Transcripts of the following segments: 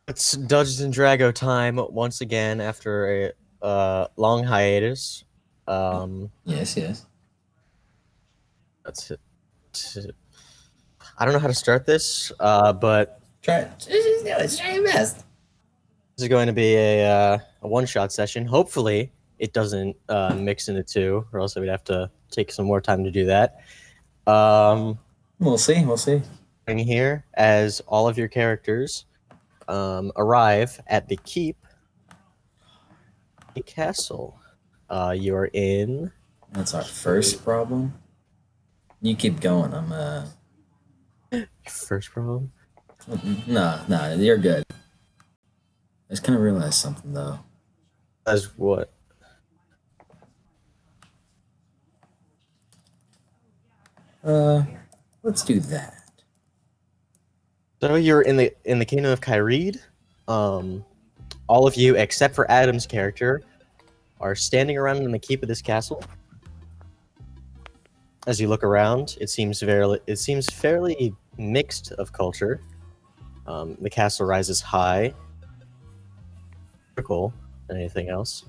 It's Dungeons and Drago time once again after a long hiatus. Um, Yes, yes. that's it. I don't know how to start this, but Try it. Just do it. Try your best. this is going to be a one-shot session. Hopefully, it doesn't mix into two, or else we'd have to take some more time to do that. Um, We'll see. We'll see. here as all of your characters arrive at the keep, the castle. You are in. That's our first problem. You keep going. First problem. No, you're good. I just kind of realized something though. As what? Uh, let's do that. So you're in the kingdom of Kyreed. All of you except for Adam's character are standing around in the keep of this castle. As you look around, it seems fairly mixed of culture. The castle rises high, vertical than anything else.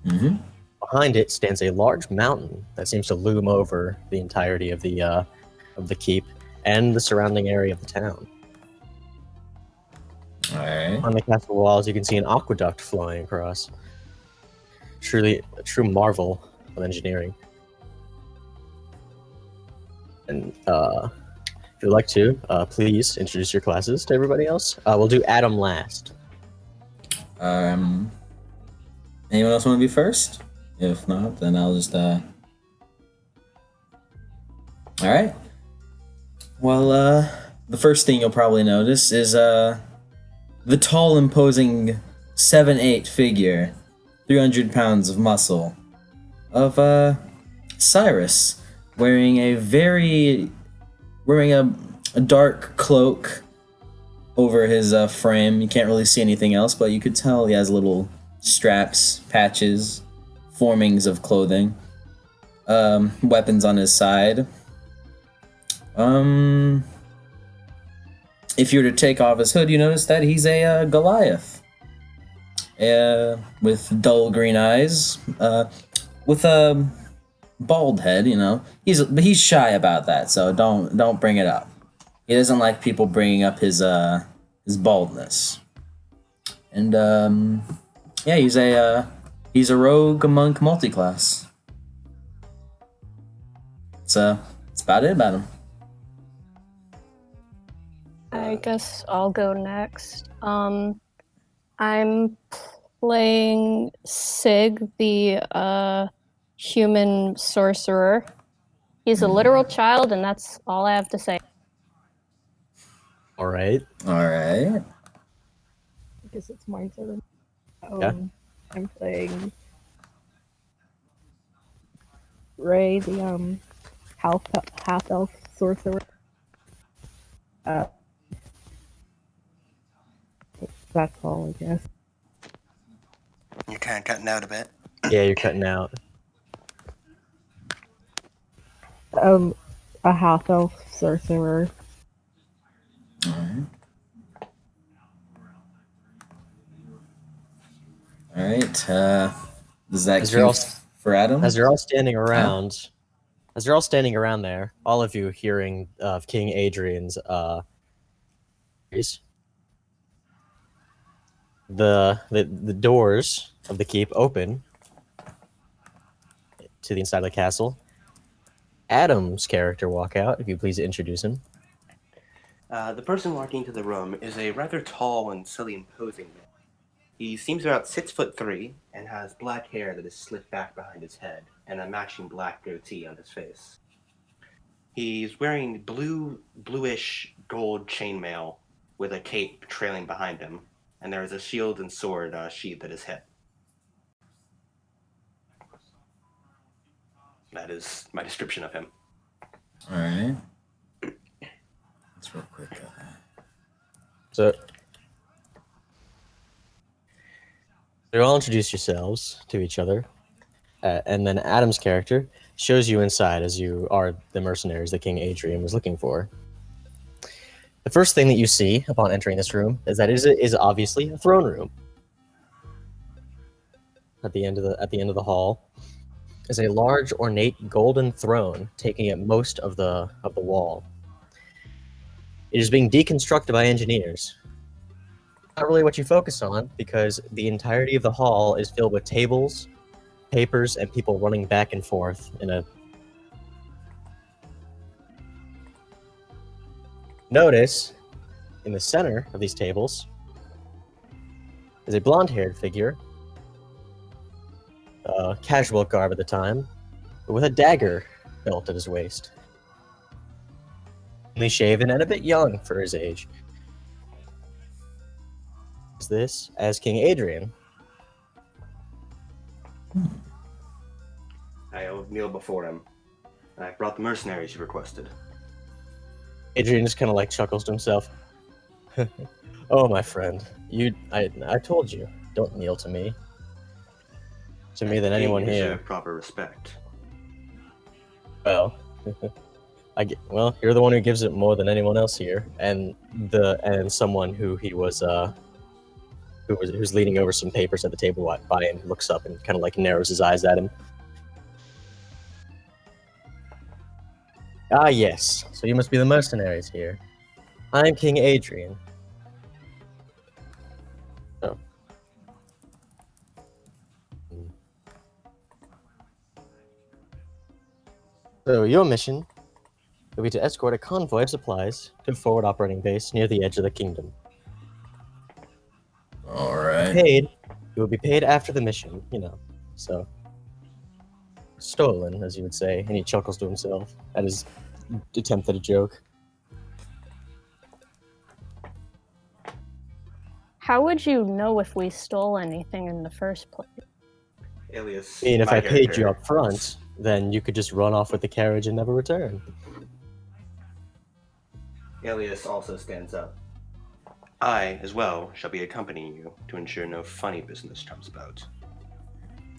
Mm-hmm. Behind it stands a large mountain that seems to loom over the entirety of the keep and the surrounding area of the town. All right. On the castle walls, you can see an aqueduct flowing across. Truly a true marvel of engineering. And if you'd like to, please introduce your classes to everybody else. We'll do Adam last. Anyone else want to be first? If not, then I'll just. All right. Well, the first thing you'll probably notice is the tall, imposing 7'8" figure, 300 pounds of muscle, of Cyrus, wearing a dark cloak over his frame. You can't really see anything else, but you could tell he has little straps, patches, formings of clothing, weapons on his side. If you were to take off his hood, you notice that he's a Goliath, with dull green eyes, with a bald head. You know, he's shy about that, so don't bring it up. He doesn't like people bringing up his baldness. And yeah, he's a rogue monk multiclass. That's about it about him. I guess I'll go next. I'm playing Sig, the human sorcerer. He's a literal child, and that's all I have to say. All right. All right. I guess it's my turn. Yeah. I'm playing Ray, the half elf sorcerer. That's all, I guess. You're kind of cutting out a bit. Yeah, you're cutting out. A half elf sorcerer. All right. All right. Does that cue for Adam? As you're all standing around, there, all of you hearing of King Adrian's the doors of the keep open to the inside of the castle. Adam's character walk out. If you please introduce him. The person walking into the room is a rather tall and silly imposing man. He seems about 6'3" and has black hair that is slicked back behind his head and a matching black goatee on his face. He's wearing bluish gold chainmail with a cape trailing behind him, and there is a shield and sword sheathed at his hip. That is my description of him. All right. That's real quick. So you all introduce yourselves to each other, and then Adam's character shows you inside as you are the mercenaries that King Adrian was looking for. The first thing that you see upon entering this room is that it is obviously a throne room. At the end of the hall is a large, ornate golden throne taking up most of the wall. It is being deconstructed by engineers. Not really what you focus on, because the entirety of the hall is filled with tables, papers, and people running back and forth in a... Notice, in the center of these tables, is a blonde-haired figure, casual garb at the time, but with a dagger belt at his waist. Cleanly shaven and a bit young for his age. Is this as King Adrian? I kneel before him. I brought the mercenaries you requested. Adrian just kind of like chuckles to himself. Oh, my friend, I told you, don't kneel to me. To me than anyone You here. deserve proper respect. Well, well, you're the one who gives it more than anyone else here, and someone who he was who's leaning over some papers at the table by him looks up and kind of like narrows his eyes at him. Ah, yes. So you must be the mercenaries here. I'm King Adrian. Oh. So your mission will be to escort a convoy of supplies to a forward operating base near the edge of the kingdom. Alright. You will be paid after the mission, so stolen, as you would say, and he chuckles to himself at his attempt at a joke. How would you know if we stole anything in the first place? Alias, I mean, if my I paid you character, up front, then you could just run off with the carriage and never return. Alias also stands up. I, as well, shall be accompanying you to ensure no funny business comes about.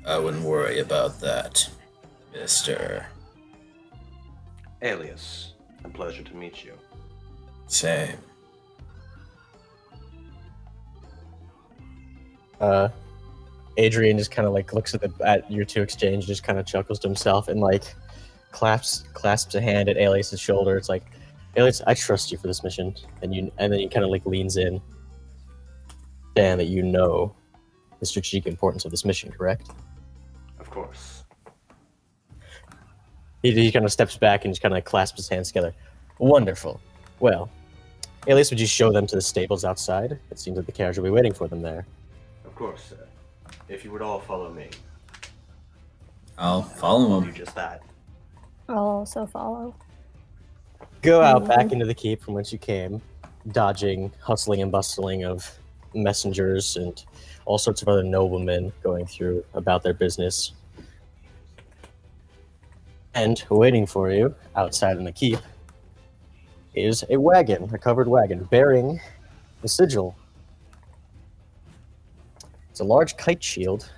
I wouldn't worry about that, mister. Alias, a pleasure to meet you. Same. Adrian just kind of like looks at your two exchange, just kind of chuckles to himself, and like clasps a hand at Alias's shoulder. It's like, Alias, I trust you for this mission, and then he kind of like leans in, saying that you know the strategic importance of this mission, correct? Of course. He kind of steps back and just kind of clasps his hands together. Wonderful. Well, Alias, would you show them to the stables outside? It seems that the carriage will be waiting for them there. Of course, sir. If you would all follow me, I'll follow I'll him. do just that. I'll also follow. Go out back into the keep from whence you came, dodging, hustling and bustling of messengers and all sorts of other noblemen going through about their business. And waiting for you outside in the keep is a wagon, a covered wagon, bearing the sigil. It's a large kite shield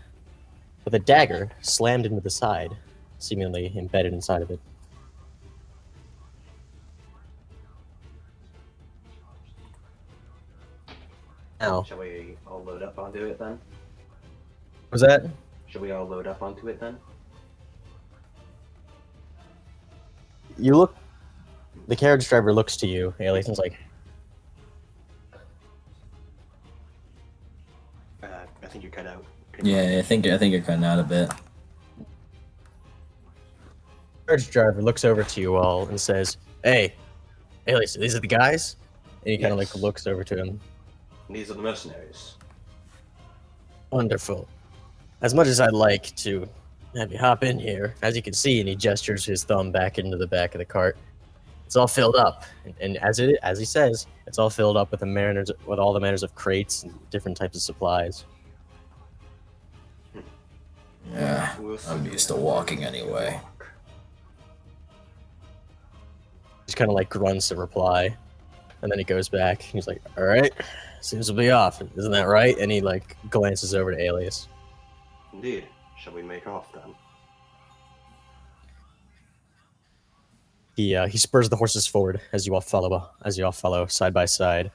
with a dagger slammed into the side, seemingly embedded inside of it. Now, Shall we all load up onto it then? was that? Shall we all load up onto it then? You look. The carriage driver looks to you, Alias, and is like, I think you're cut out. Yeah, I think you're cutting out a bit. carriage driver looks over to you all and says, "Hey, Alias, these are the guys?" And he kind of Yes. like looks over to him. These are the mercenaries. Wonderful. As much as I'd like to have you hop in here, as you can see, and he gestures his thumb back into the back of the cart. It's all filled up, and as he says, it's all filled up with all the manners of crates and different types of supplies. Yeah, We'll see I'm used to walking anyway. Just kind of like grunts a reply, and then he goes back. He's like, "All right, seems to be off. Isn't that right?" And he like glances over to Alias. Indeed. Shall we make off then? He spurs the horses forward as you all follow side by side.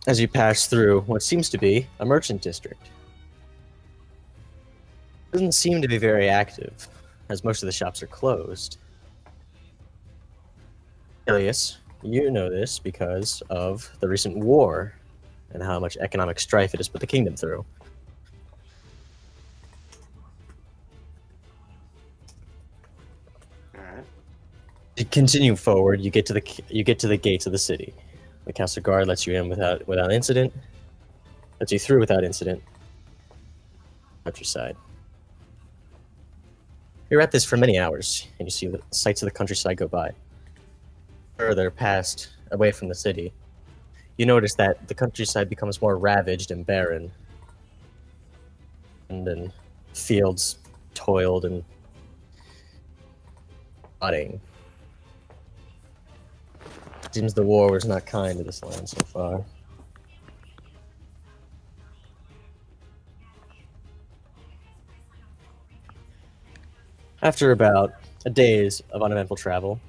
As you pass through what seems to be a merchant district. Doesn't seem to be very active, as most of the shops are closed. Elias, you know this because of the recent war and how much economic strife it has put the kingdom through. All right. You continue forward. You get to the gates of the city. The castle guard lets you in without incident. Lets you through without incident. Countryside. You're at this for many hours, and you see the sights of the countryside go by. Further past, away from the city, you notice that the countryside becomes more ravaged and barren. And then fields toiled and rotting. Seems the war was not kind to this land so far. After about a days of uneventful travel,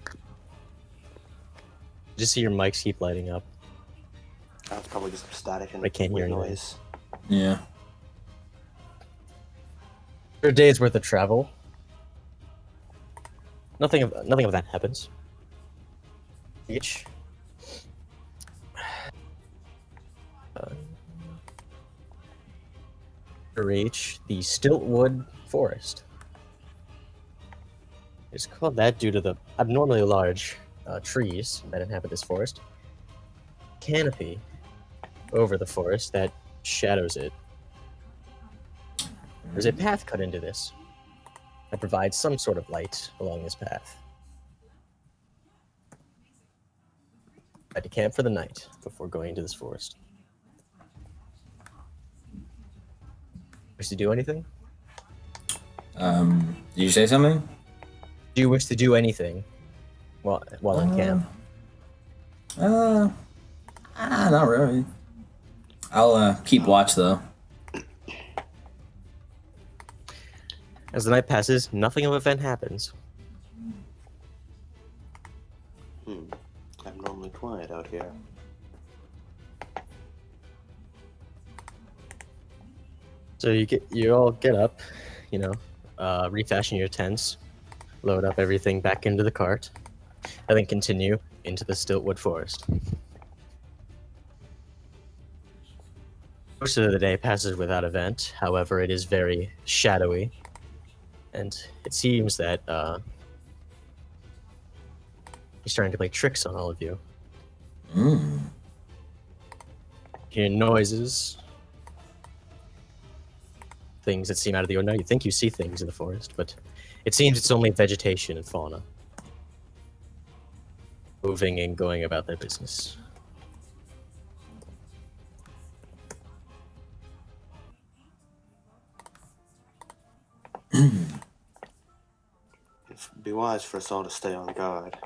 you just see your mics keep lighting up. That's probably just static and I can't hear white anything. noise. Yeah. After a day's worth of travel, nothing of that happens. Each. Reach the Stiltwood Forest. It's called that due to the abnormally large trees that inhabit this forest. Canopy over the forest that shadows it. There's a path cut into this that provides some sort of light along this path. I had to camp for the night before going into this forest. Wish to do anything? Did you say something? Do you wish to do anything while in camp? Not really. I'll keep watch though. As the night passes, nothing of event happens. Abnormally quiet out here. So you all get up, refashion your tents, load up everything back into the cart, and then continue into the Stiltwood Forest. Most of the day passes without event. However, it is very shadowy, and it seems that he's trying to play tricks on all of you. Hear noises, things that seem out of the ordinary. You think you see things in the forest, but it seems it's only vegetation and fauna moving and going about their business. It'd be wise for us all to stay on guard.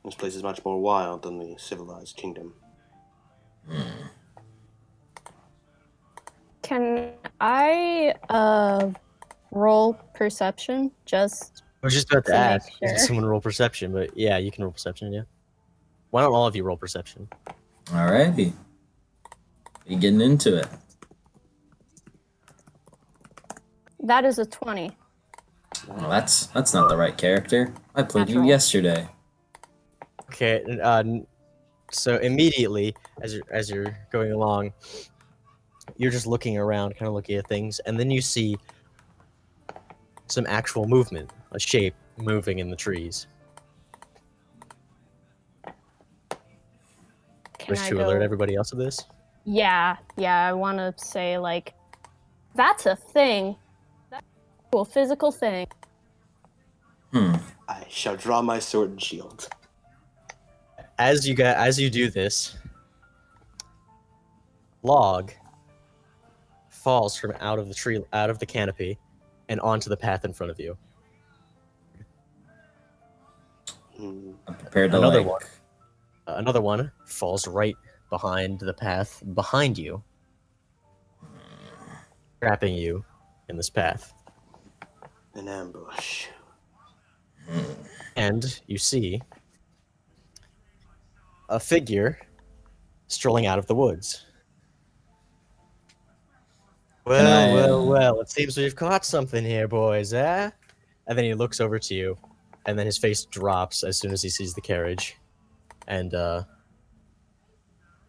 This place is much more wild than the civilized kingdom. Can I roll perception just I was just about to to make ask, sure? someone roll perception, but yeah, you can roll perception, yeah. Why don't all of you roll perception? Alrighty. You getting into it? That is a 20. Well, that's not the right character. I played you Natural. yesterday. Okay, so immediately, as you're going along, you're just looking around, kind of looking at things, and then you see some actual movement, a shape moving in the trees. Can Wish I to go? alert everybody else of this? Yeah, I want to say, like, that's a thing. That's a cool physical thing. I shall draw my sword and shield. As you do this, log falls from out of the tree, out of the canopy, and onto the path in front of you. I'm prepared to Another like. one. Another one falls right behind the path behind you. trapping you in this path. An ambush. And you see a figure strolling out of the woods. Well, it seems we've caught something here, boys, eh? And then he looks over to you, and then his face drops as soon as he sees the carriage and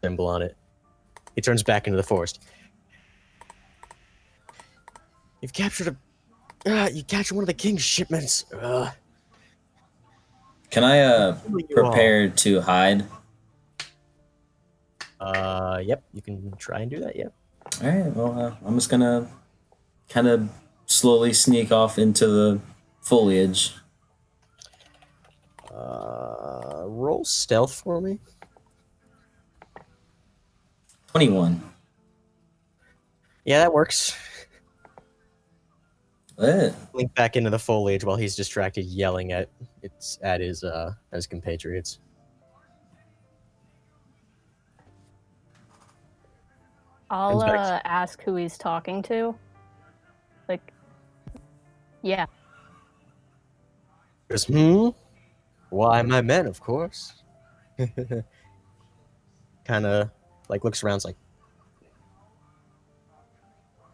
symbol on it. He turns back into the forest. You captured one of the king's shipments. Can I Who are you prepare to hide? Yep, you can try and do that, yep. All right. Well, I'm just gonna kind of slowly sneak off into the foliage. Roll stealth for me. 21. Yeah, that works. Lit. Link back into the foliage while he's distracted yelling at his compatriots. I'll Inspect. ask who he's talking to. Like, yeah. He goes, Why, my men, of course. Kind of like looks around, like,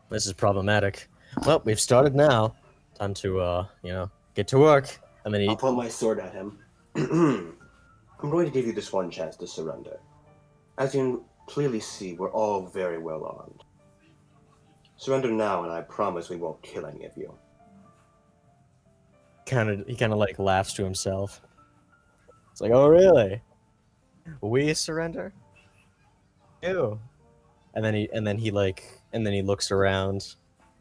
this is problematic. Well, we've started now. Time to get to work. And then I'll point my sword at him. I'm going to give you this one chance to surrender. As you can clearly see, we're all very well armed. Surrender now, and I promise we won't kill any of you. he kind of like laughs to himself. It's like, oh really? We surrender? Ew. And then he looks around,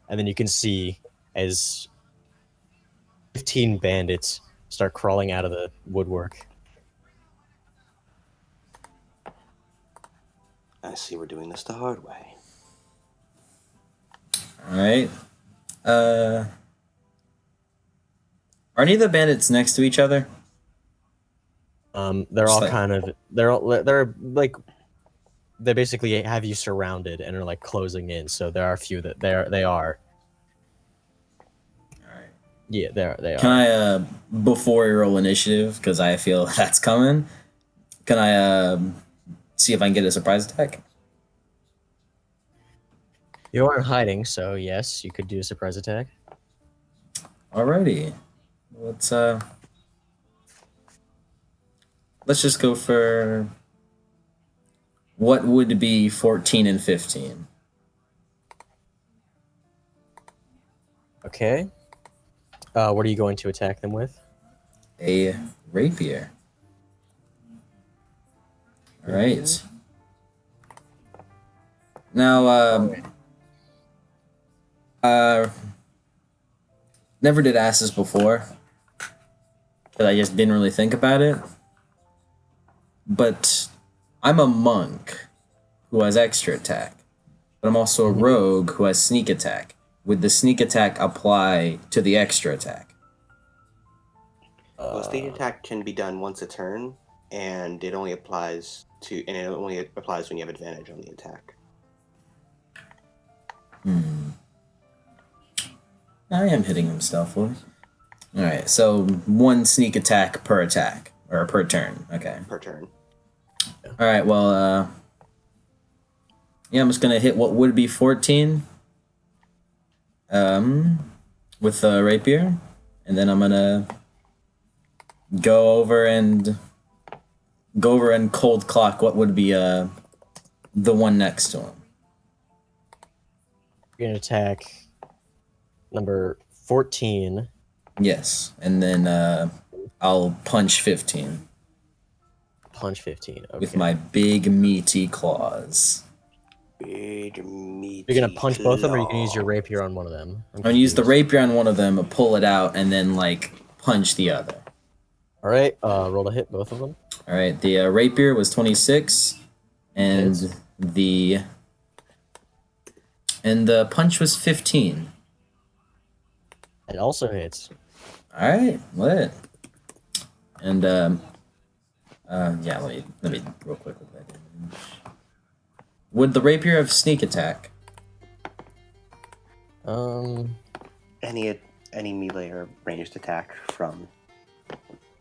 and then you can see as 15 bandits start crawling out of the woodwork. I see we're doing this the hard way. All right. Are any of the bandits next to each other? They're all kind of they basically have you surrounded and are like closing in. So there are a few that they are. All right. Yeah, they are. Can I before we roll initiative, because I feel that's coming? Can I see if I can get a surprise attack? You aren't hiding, so yes, you could do a surprise attack. Alrighty. Let's just go for what would be 14 and 15. Okay. What are you going to attack them with? A rapier. All right. Now, never did ask this before, because I just didn't really think about it. But I'm a monk who has extra attack, but I'm also a rogue who has sneak attack. Would the sneak attack apply to the extra attack? Well, sneak attack can be done once a turn, and it only applies when you have advantage on the attack. I am hitting him stealthily. Alright, so one sneak attack per attack, or per turn. Okay. Per turn. Alright, well, yeah, I'm just gonna hit what would be 14 with the rapier, and then I'm gonna go over and cold clock what would be the one next to him. You're gonna attack number 14. Yes, and then I'll punch 15 Punch 15. Okay. with my big meaty claws. Big meaty. You're gonna punch both of them, or you can use your rapier on one of them. I'm gonna use the rapier on one of them, pull it out, and then like punch the other. All right. Roll to hit both of them. All right, the rapier was 26, and Hits. the punch was 15. It also hits. All right, lit. And yeah, let me real quick with that damage. Would the rapier have sneak attack? Any melee or ranged attack from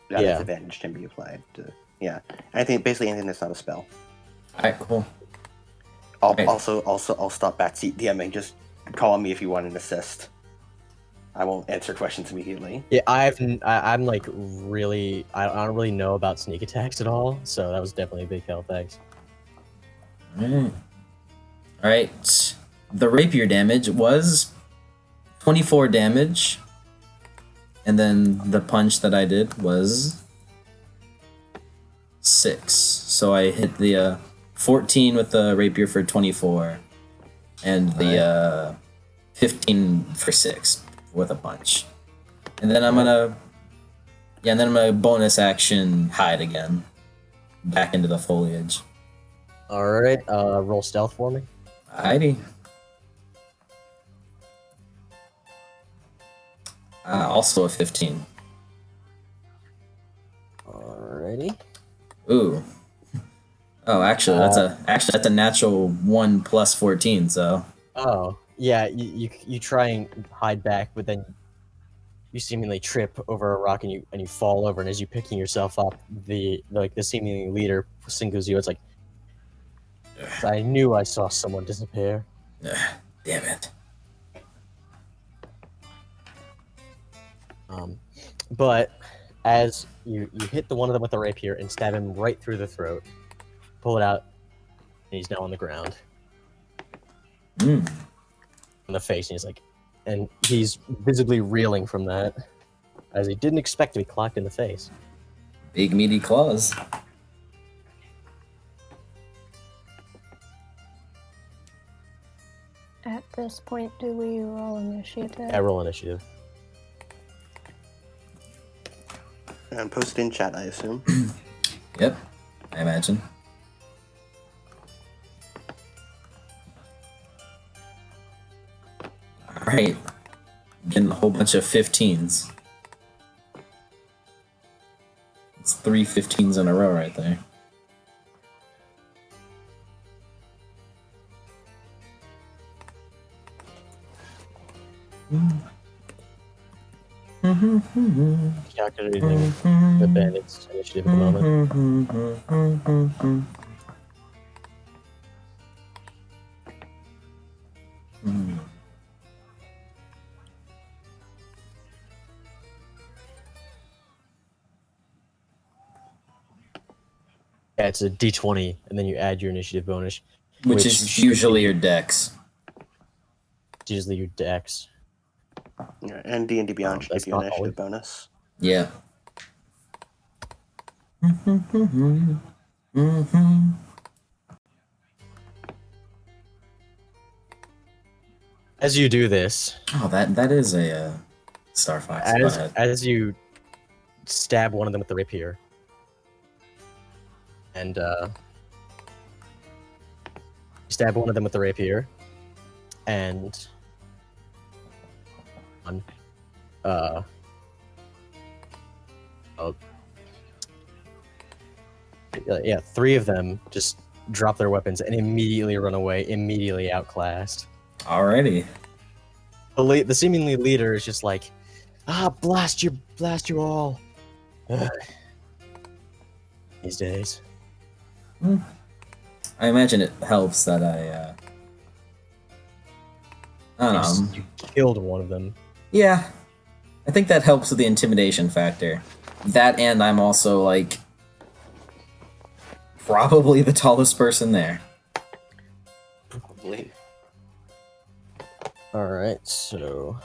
that Yeah. disadvantage can be applied to. Yeah, basically anything that's not a spell. All right, cool. Right. Also, I'll stop backseat DMing. Just call on me if you want an assist. I won't answer questions immediately. Yeah, I'm like really, I don't really know about sneak attacks at all, so that was definitely a big help. Thanks. All right. The rapier damage was 24 damage, and then the punch that I did was 6. So I hit the 14 with the rapier for 24, and the 15 for 6 with a punch. And then I'm gonna bonus action hide again, back into the foliage. All right, roll stealth for me. Alrighty. Also a 15. Alrighty. Ooh. Oh, actually, that's a natural 1 plus 14. So. Oh, yeah. You try and hide back, but then you seemingly trip over a rock and you fall over. And as you're picking yourself up, the seemingly leader singles you. It's like, I knew I saw someone disappear. Damn it. But as you hit the one of them with the rapier and stab him right through the throat, pull it out, and he's now on the ground. In the face, and he's visibly reeling from that, as he didn't expect to be clocked in the face. Big meaty claws. At this point, do we roll initiative? Yeah, roll initiative. And post it in chat, I assume. Yep, I imagine. Alright. Getting a whole bunch of 15s. It's 3 15s in a row right there. Calculating the bandit's initiative at the moment. Yeah, it's a d20, and then you add your initiative bonus, Which is usually your dex. It's usually your dex. Yeah, and D&D Beyond should that's give you an not initiative bonus. Yeah. As you do this, Oh, that is a Star Fox. Go ahead. as you stab one of them with the rapier, and you stab one of them with the rapier, and yeah, 3 of them just drop their weapons and immediately run away, immediately outclassed. Alrighty. The seemingly leader is just like, blast you all. These days. I imagine it helps that I don't know. You killed one of them. Yeah. I think that helps with the intimidation factor. That, and I'm also, like, probably the tallest person there. Probably. Alright, so...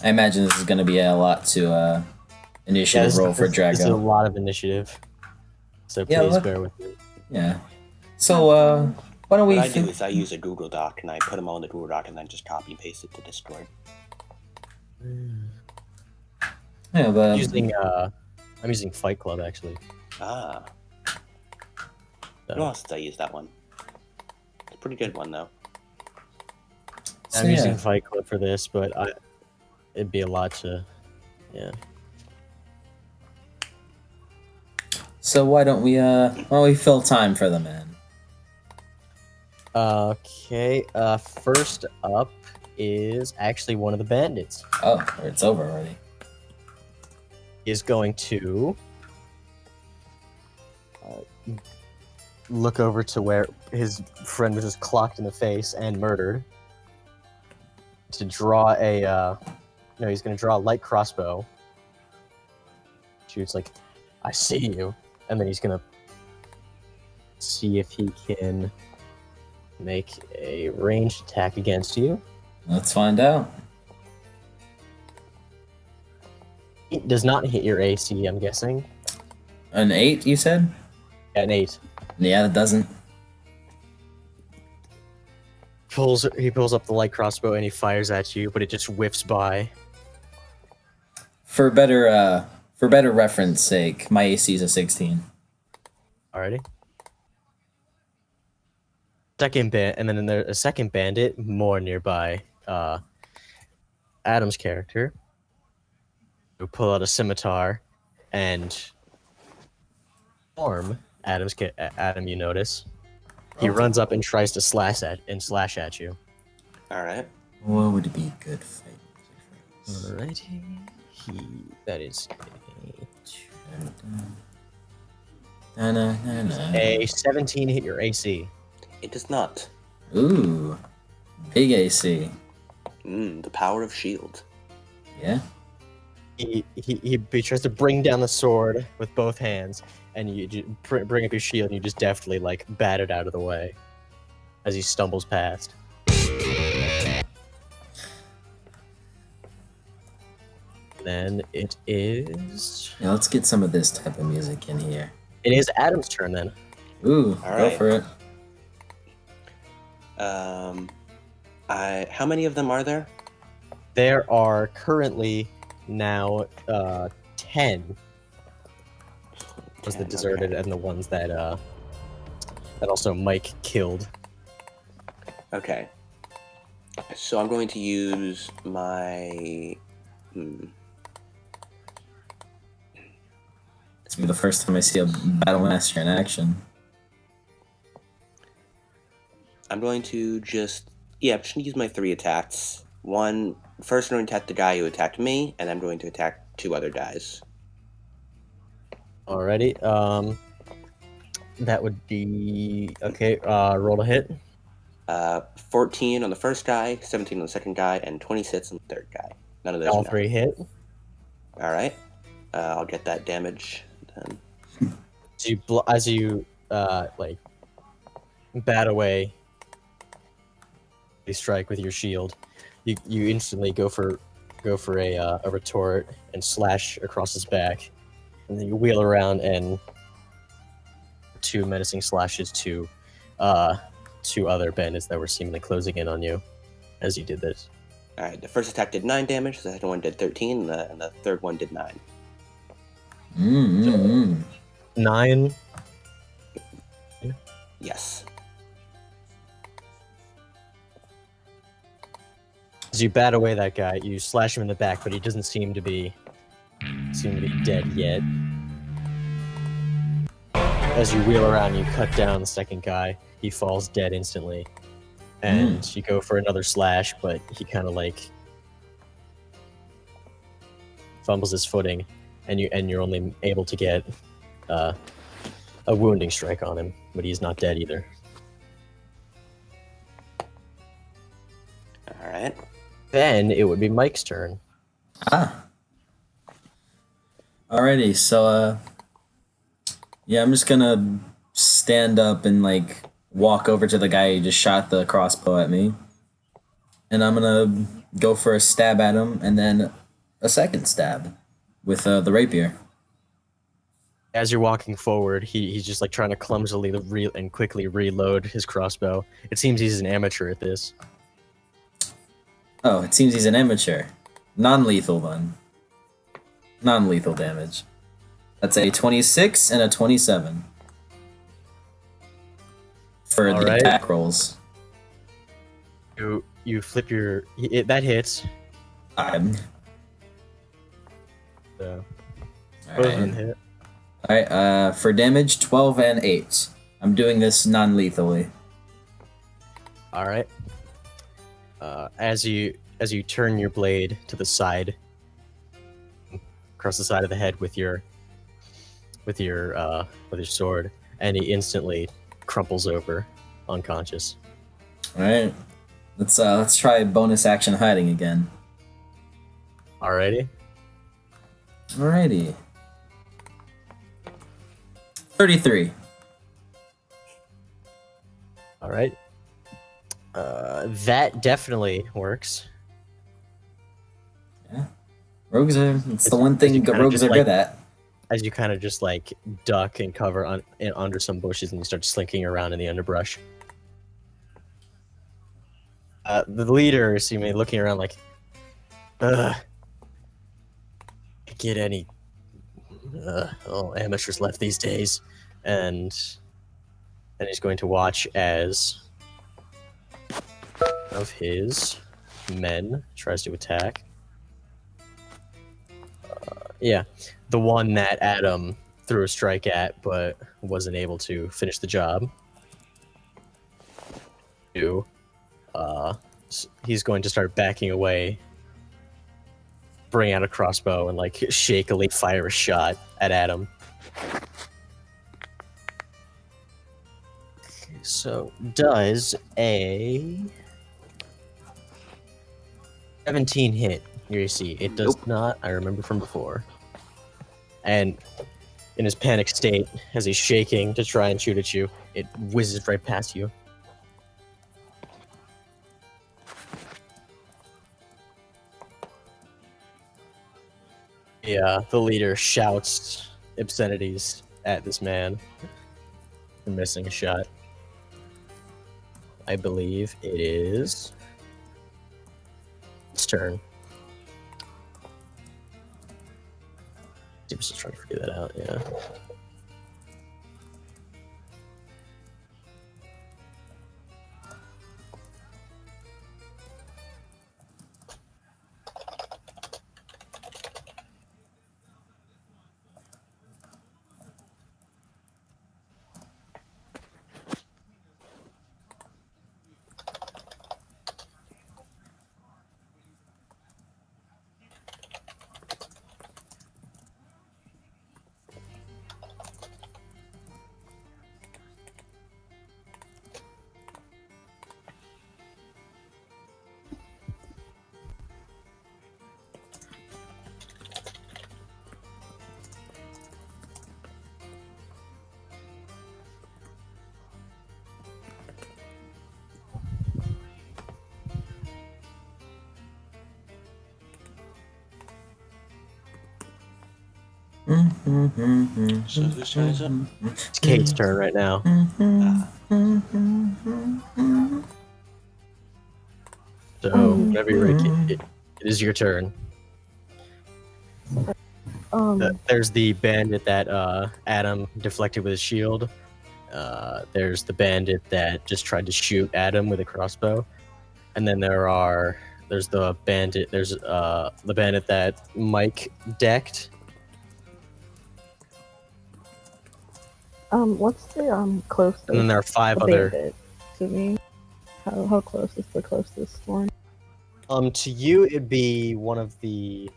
I imagine this is going to be a lot to initiative roll for Drago. This is a lot of initiative, so please bear with me. Yeah. So, why don't we... What I do is I use a Google Doc, and I put them all in the Google Doc, and then just copy and paste it to Discord. Yeah, but... I'm using Fight Club, actually. Ah. So. No, since I use that one. It's a pretty good one, though. So, I'm using yeah. Fight Club for this, but it'd be a lot to, yeah. So why don't we fill time for the man? Okay. First up is actually one of the bandits. Oh, it's over already. He is going to look over to where his friend was just clocked in the face and murdered. To draw a, no, he's going to draw a light crossbow. Shoots like, I see you. And then he's going to see if he can make a ranged attack against you. Let's find out. It does not hit your AC, I'm guessing. An 8, you said? Yeah, an 8. Yeah, it doesn't. He pulls up the light crossbow and he fires at you, but it just whiffs by. For better reference sake, my AC is a 16. Alrighty. And then there's a second bandit more nearby. Adam's character, who pull out a scimitar and arm Adam. You notice he runs up and tries to slash at you. All right. What would be good fight music for this? Alrighty, that is a 17 hit your AC. It does not. Ooh, big AC. The power of shield. Yeah. He tries to bring down the sword with both hands, and you bring up your shield, and you just deftly like bat it out of the way as he stumbles past. Then it is. Yeah, let's get some of this type of music in here. It is Adam's turn then. Ooh, All go right. for it. How many of them are there? There are currently now 10. Was the 10, deserted okay. and the ones that also Mike killed. Okay. So I'm going to use my. It's be the first time I see a battle master in action. I'm going to just use my 3 attacks. First, I'm going to attack the guy who attacked me, and I'm going to attack 2 other guys. Alrighty. That would be okay. Roll a hit. 14 on the first guy, 17 on the second guy, and 26 on the third guy. None of those. All are 3 hit. All right. I'll get that damage then. As you like bat away the strike with your shield, you instantly go for a retort and slash across his back, and then you wheel around and 2 menacing slashes to 2 other bandits that were seemingly closing in on you as you did this. All right. The first attack did 9 damage. The second one did 13, and the third one did 9. 9. Yes. As you bat away that guy, you slash him in the back, but he doesn't seem to be dead yet. As you wheel around, you cut down the second guy. He falls dead instantly, and you go for another slash, but he kind of like fumbles his footing, and you're only able to get a wounding strike on him, but he's not dead either. All right. Then it would be Mike's turn. Alrighty, so yeah, I'm just gonna stand up and like walk over to the guy who just shot the crossbow at me, and I'm gonna go for a stab at him, and then a second stab with the rapier. As you're walking forward, he's just like trying to clumsily and quickly reload his crossbow. It seems he's an amateur at this. Oh, it seems he's an amateur. Non-lethal then. Non-lethal damage. That's a 26 and a 27. For the Alright. attack rolls. You you flip your that hits. I'm. So All both of them right. hit. All right. For damage, 12 and 8. I'm doing this non-lethally. All right. As you turn your blade to the side, across the side of the head with your sword, and he instantly crumples over, unconscious. All right. Let's try bonus action hiding again. Alrighty. Alrighty. 33. All right. That definitely works. Yeah. Rogues are. It's the As- one as thing you kinda rogues just, are like- good at. As you kind of just like duck and cover under some bushes, and you start slinking around in the underbrush. The leader see me looking around like, ugh. Get any amateurs left these days, and then he's going to watch as one of his men tries to attack. Yeah, the one that Adam threw a strike at, but wasn't able to finish the job. He's going to start backing away, bring out a crossbow, and like shakily fire a shot at Adam. Okay, so does a 17 hit your AC? It does not. I remember from before. And in his panic state, as he's shaking to try and shoot at you, it whizzes right past you. Yeah, the leader shouts obscenities at this man for missing a shot. I believe it is its turn. I'm just trying to figure that out, yeah. So whose turn is it? It's Kate's turn right now. So, whenever you're ready, it is your turn. There's the bandit that Adam deflected with his shield. There's the bandit that just tried to shoot Adam with a crossbow, and then there's the bandit that Mike decked. What's the closest? And then there are five the other. bandit to me. How close is the closest one? To you, it'd be one of the.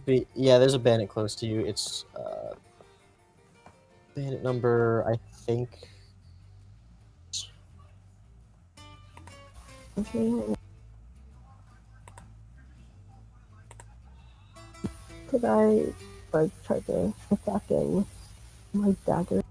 Yeah, there's a bandit close to you. It's bandit number, I think. Okay. Could I like try to attack it with my dagger?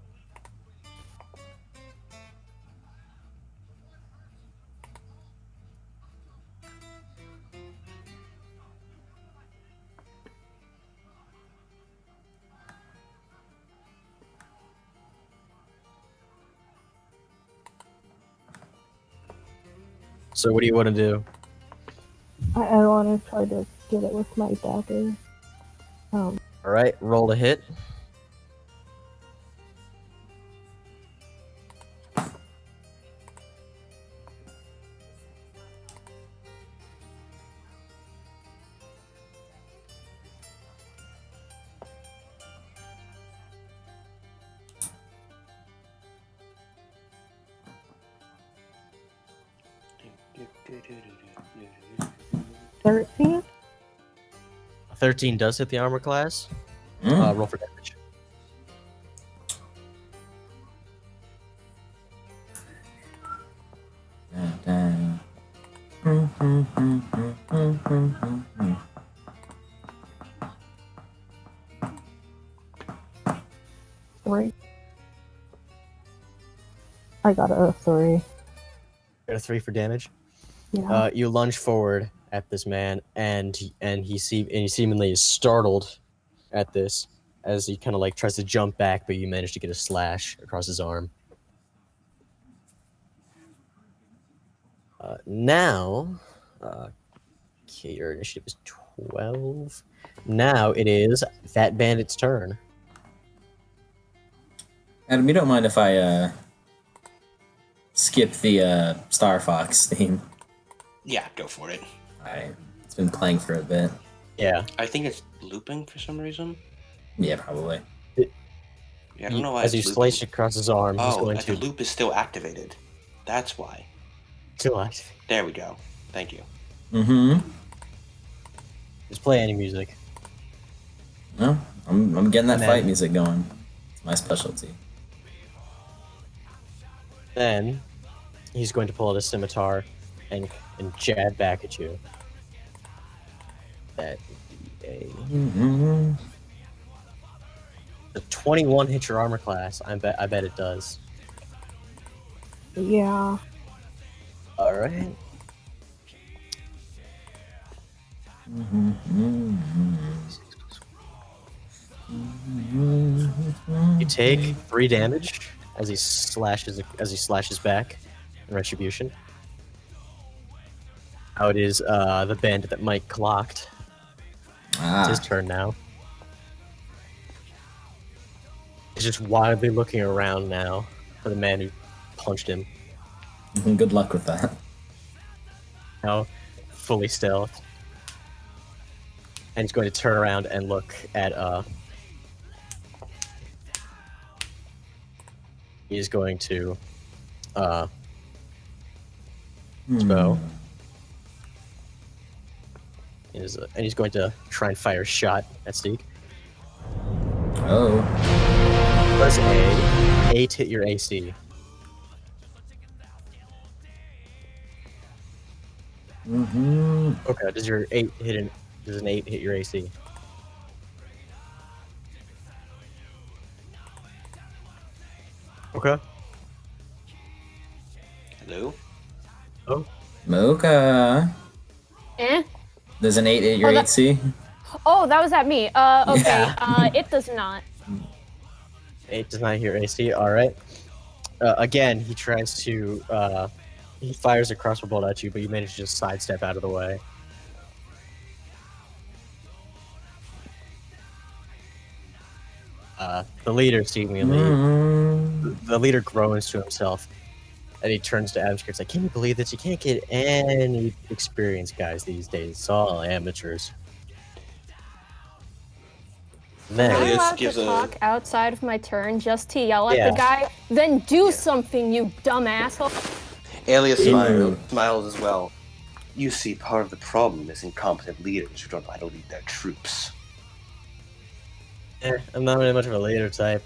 So, what do you want to do? I want to try to get it with my dagger. All right, roll to hit. 13? 13 does hit the armor class. Roll for damage. Three. I got a 3. Got a 3 for damage. Yeah. You lunge forward at this man, and he seemingly is startled at this as he kind of like tries to jump back, but you manage to get a slash across his arm. Now, okay, your initiative is 12. Now it is that bandit's turn. Adam, you don't mind if I skip the Star Fox theme? Yeah, go for it. Alright. It's been playing for a bit. Yeah. I think it's looping for some reason. Yeah, probably. Yeah, I don't know why As it's you looping. slice across his arm, he's Oh, going the to loop is still activated. That's why. select. There we go. Thank you. Mm-hmm. Just play any music. No, I'm getting that And fight then- music going. It's my specialty. Then he's going to pull out a scimitar and jab back at you. That would be Mm-hmm. a 21 hit your armor class. I bet it does. Yeah. All right. You take 3 damage as he slashes back in retribution. Now it is the bandit that Mike clocked. It's his turn now. He's just wildly looking around now for the man who punched him. Good luck with that. Now fully stealth. And he's going to turn around and look at he's going to bow. And he's going to try and fire a shot at Steak. Oh. Does a 8 hit your AC? Mm-hmm. Okay, does your 8 does an 8 hit your AC? Okay. Hello? Oh, Mocha. Eh? There's an 8 at your Oh, that- 8C? Oh, that was at me. Okay. Yeah. It does not. 8 does not hit your AC. All right. Again, he tries to he fires a crossbow bolt at you, but you manage to just sidestep out of the way. The leader seemingly the leader groans to himself, and he turns to Adamskirt. It's like, "Can you believe this? You can't get any experienced guys these days. It's all amateurs." Then, Am I Alias allowed to gives a- talk outside of my turn just to yell at Yeah. the guy? Then do something, you dumb asshole. Alias Ew. smiles as well. You see, part of the problem is incompetent leaders who don't know how to lead their troops. I'm not really much of a leader type.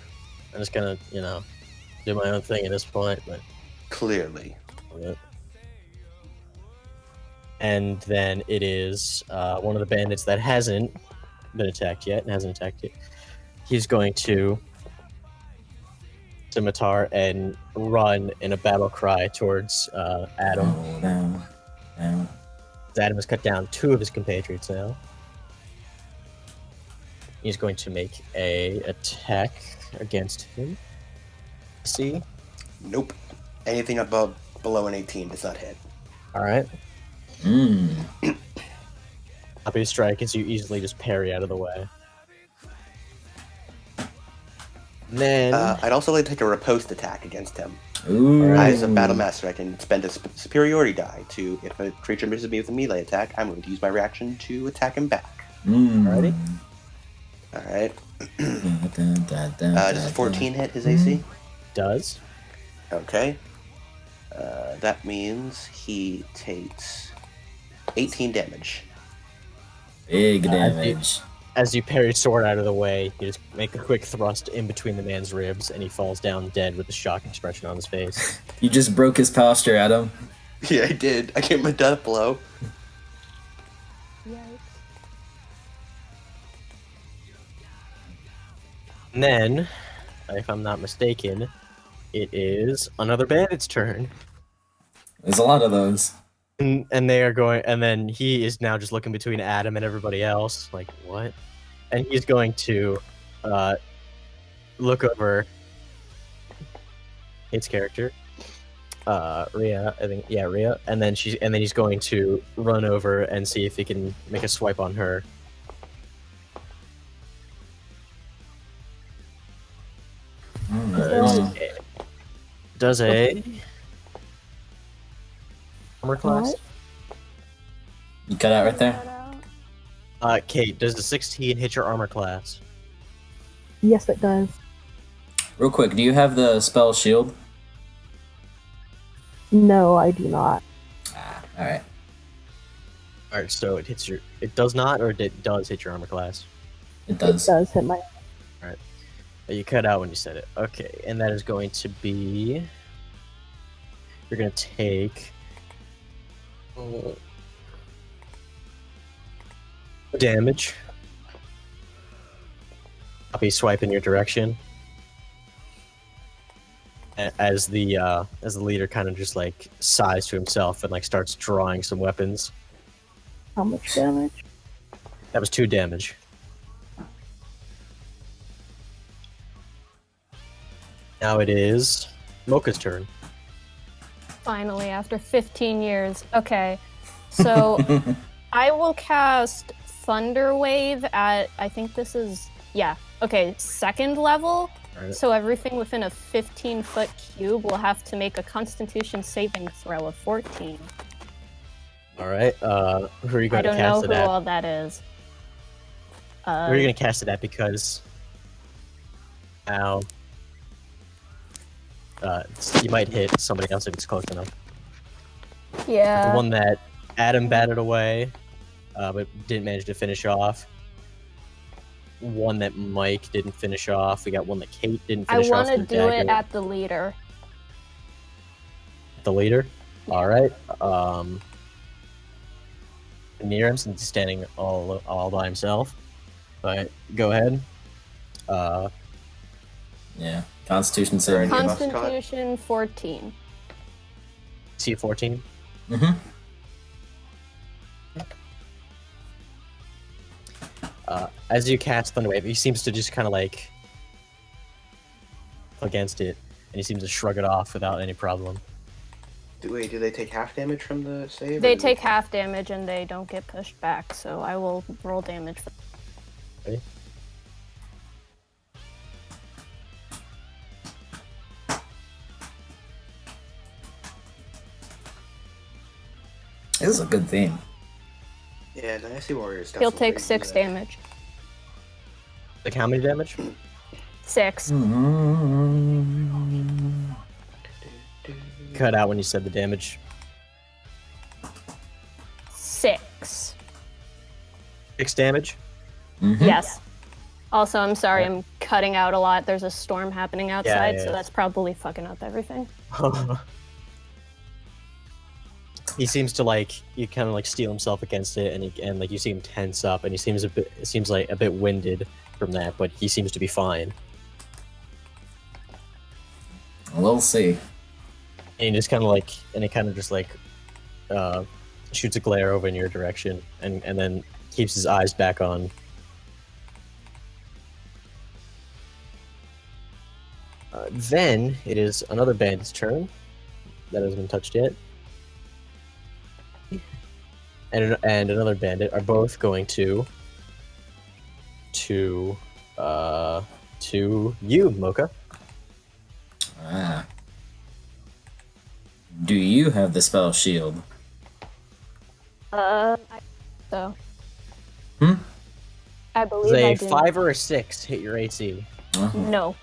I'm just gonna, do my own thing at this point. But Clearly. and then it is one of the bandits that hasn't been attacked yet and hasn't attacked yet. He's going to scimitar and run in a battle cry towards Adam. Oh, down. Adam has cut down 2 of his compatriots now. He's going to make a attack against him. See? Nope. Anything below an 18 does not hit. All right. Happy to strike as you easily just parry out of the way. And then I'd also like to take a riposte attack against him. Ooh. As a battle master, I can spend a superiority die to, if a creature misses me with a melee attack, I'm going to use my reaction to attack him back. Alrighty. Alright. Does a 14 hit his AC? Does. Okay. That means he takes 18 damage. Big As damage. As you parry sword out of the way, you just make a quick thrust in between the man's ribs, and he falls down dead with a shocked expression on his face. You just broke his posture, Adam. Yeah, I did. I gave him a death blow. Yikes. And then, if I'm not mistaken, it is another bandit's turn. There's a lot of those. And they are going, and then he is now just looking between Adam and everybody else, like, what? And he's going to look over its character, Rhea, I think, yeah, Rhea, and then he's going to run over and see if he can make a swipe on her. Does a armor class? What? You cut out right there? Kate, does the 16 hit your armor class? Yes, it does. Real quick, do you have the spell shield? No, I do not. Alright. Alright, so it hits your. It does not, or it does hit your armor class? It does. It does hit my. Alright. You cut out when you said it. Okay, and that is going to be. You're going to take. Damage. I'll be swiping your direction. As the leader kind of just like sighs to himself and like starts drawing some weapons. How much damage? That was 2 damage. Now it is Mocha's turn. Finally, after 15 years. Okay, so I will cast Thunder Wave at, I think this is, yeah, okay, 2nd level. Right. So everything within a 15-foot cube will have to make a Constitution saving throw of 14. All right. Who are you I going to don't know cast who it at? all that is. Who are you going to cast it at? Because now you might hit somebody else if it's close enough. Yeah. The one that Adam batted away, but didn't manage to finish off. One that Mike didn't finish off. We got one that Kate didn't I finish off. want to with do it dagger. at the leader. The leader. All right. Near him, since he's standing all by himself. But go ahead. Yeah. Constitution saving. Alright. Constitution 14. See a 14. Mm-hmm. As you cast Thunderwave, he seems to just kind of like against it, and he seems to shrug it off without any problem. Wait, do they take half damage from the save? They or do take half damage and they don't get pushed back, so I will roll damage. Ready? This is a good theme. Yeah, Dynasty Warriors. He'll take 6 damage. Like how many damage? 6. Mm-hmm. Cut out when you said the damage. 6. 6 damage. Mm-hmm. Yes. Also, I'm sorry, I'm cutting out a lot. There's a storm happening outside, yeah. so that's probably fucking up everything. He seems to like you kind of like steel himself against it, and like you see him tense up, and he seems like a bit winded from that, but he seems to be fine. We'll see. And he just kind of like, and he kind of just like shoots a glare over in your direction, and then keeps his eyes back on. Then it is another bandit's turn that hasn't been touched yet. And another bandit are both going to you, Mocha. Ah. Do you have the spell shield? So. Hmm? I believe Is I a do. 5 or a 6 hit your AC? Uh-huh. No.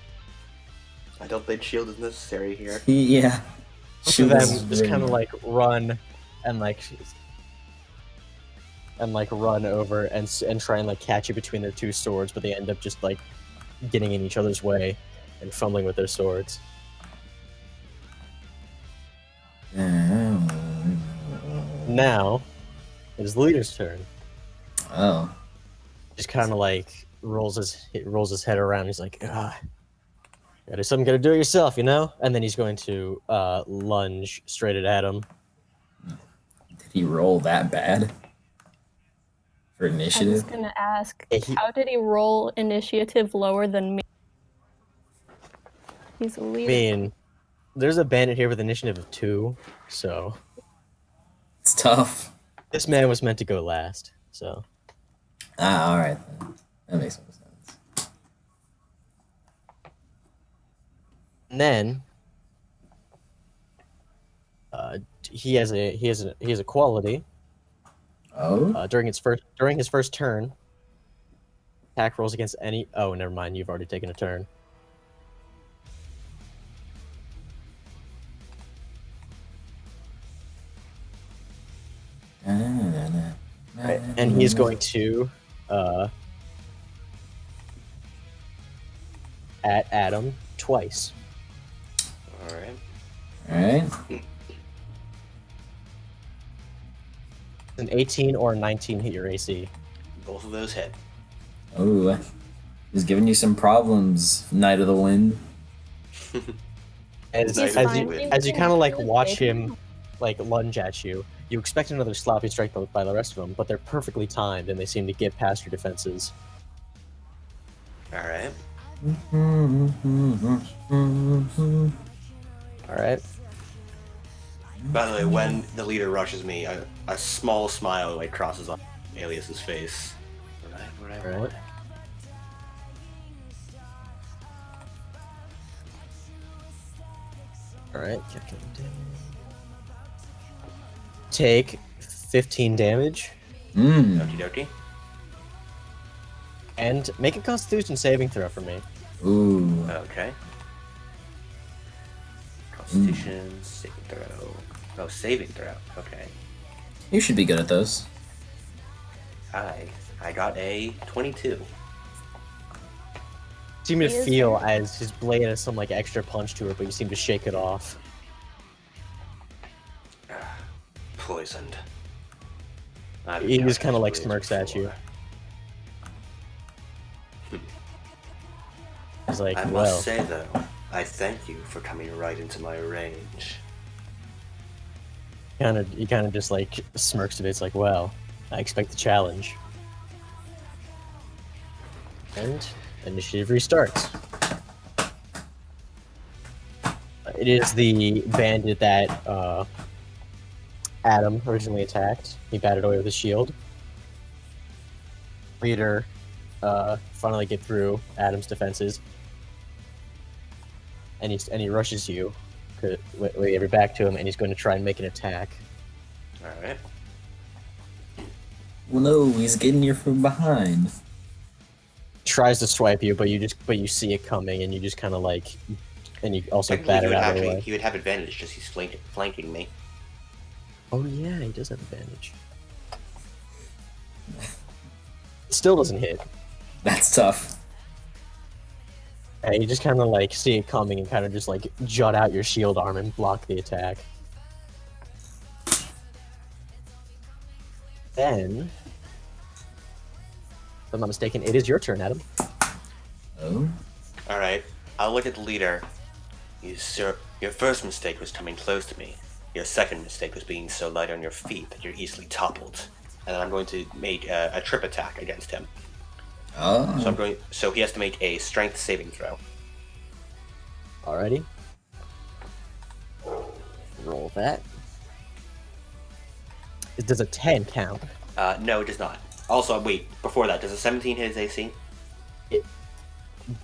I don't think shield is necessary here. Yeah. Both Shoot of is them just very kind of nice. like run and run over and try and like catch you between their two swords, but they end up just like getting in each other's way and fumbling with their swords. Now it is the leader's turn. Oh. Just kind of like rolls his head around. He's like, gotta something, gotta do it yourself, you know. And then he's going to lunge straight at Adam. Did he roll that bad? For I was initiative? gonna ask, Yeah, he- how did he roll initiative lower than me? He's a I leader. mean, there's a bandit here with initiative of 2, so It's tough. this man was meant to go last. So Alright then. That makes more sense. and then he has a quality Oh? during his first turn. Attack rolls against any. Oh, never mind. You've already taken a turn. Right. And he's going to at Adam twice. All right. Alright. An 18 or a 19 hit your AC. Both of those hit. Oh. He's giving you some problems, Knight of the Wind. As, Nice. as Fine. you as you kind of like watch him like lunge at you, you expect another sloppy strike by the rest of them, but they're perfectly timed and they seem to get past your defenses. All right. All right. By the way, when the leader rushes me, a small smile like crosses on Alias's face. Right. All right. Take 15 damage Okie dokie. and make a Constitution saving throw for me. Ooh. Okay. Constitution saving throw. Oh, saving throw. Okay. You should be good at those. I got a 22. Seem to He is feel as his blade has some like extra punch to it, but you seem to shake it off. Poisoned. He just kind of like smirks at you. He's like, I well, must say though, I thank you for coming right into my range. he kind of just like smirks a bit. It's like, well, I expect the challenge. And initiative restarts. It is the bandit that Adam originally attacked. He batted away with his shield. Leader finally get through Adam's defenses, and he rushes you. We have your back to him, and he's going to try and make an attack. All right. Well, no, he's getting you from behind. Tries to swipe you, but you see it coming, and you just kind of like, and you also Technically, batter out of the way. he would have advantage just he's flanking me. Oh yeah, he does have advantage. Still doesn't hit. That's tough. And you just kind of like see it coming and kind of just like jut out your shield arm and block the attack. Then, if I'm not mistaken, it is your turn, Adam. Oh? All right. I'll look at the leader. Your first mistake was coming close to me. Your second mistake was being so light on your feet that you're easily toppled. And I'm going to make a trip attack against him. Oh. So he has to make a strength saving throw. Alrighty. Roll that. Does a 10 count? No, it does not. Also, wait, before that, does a 17 hit his AC?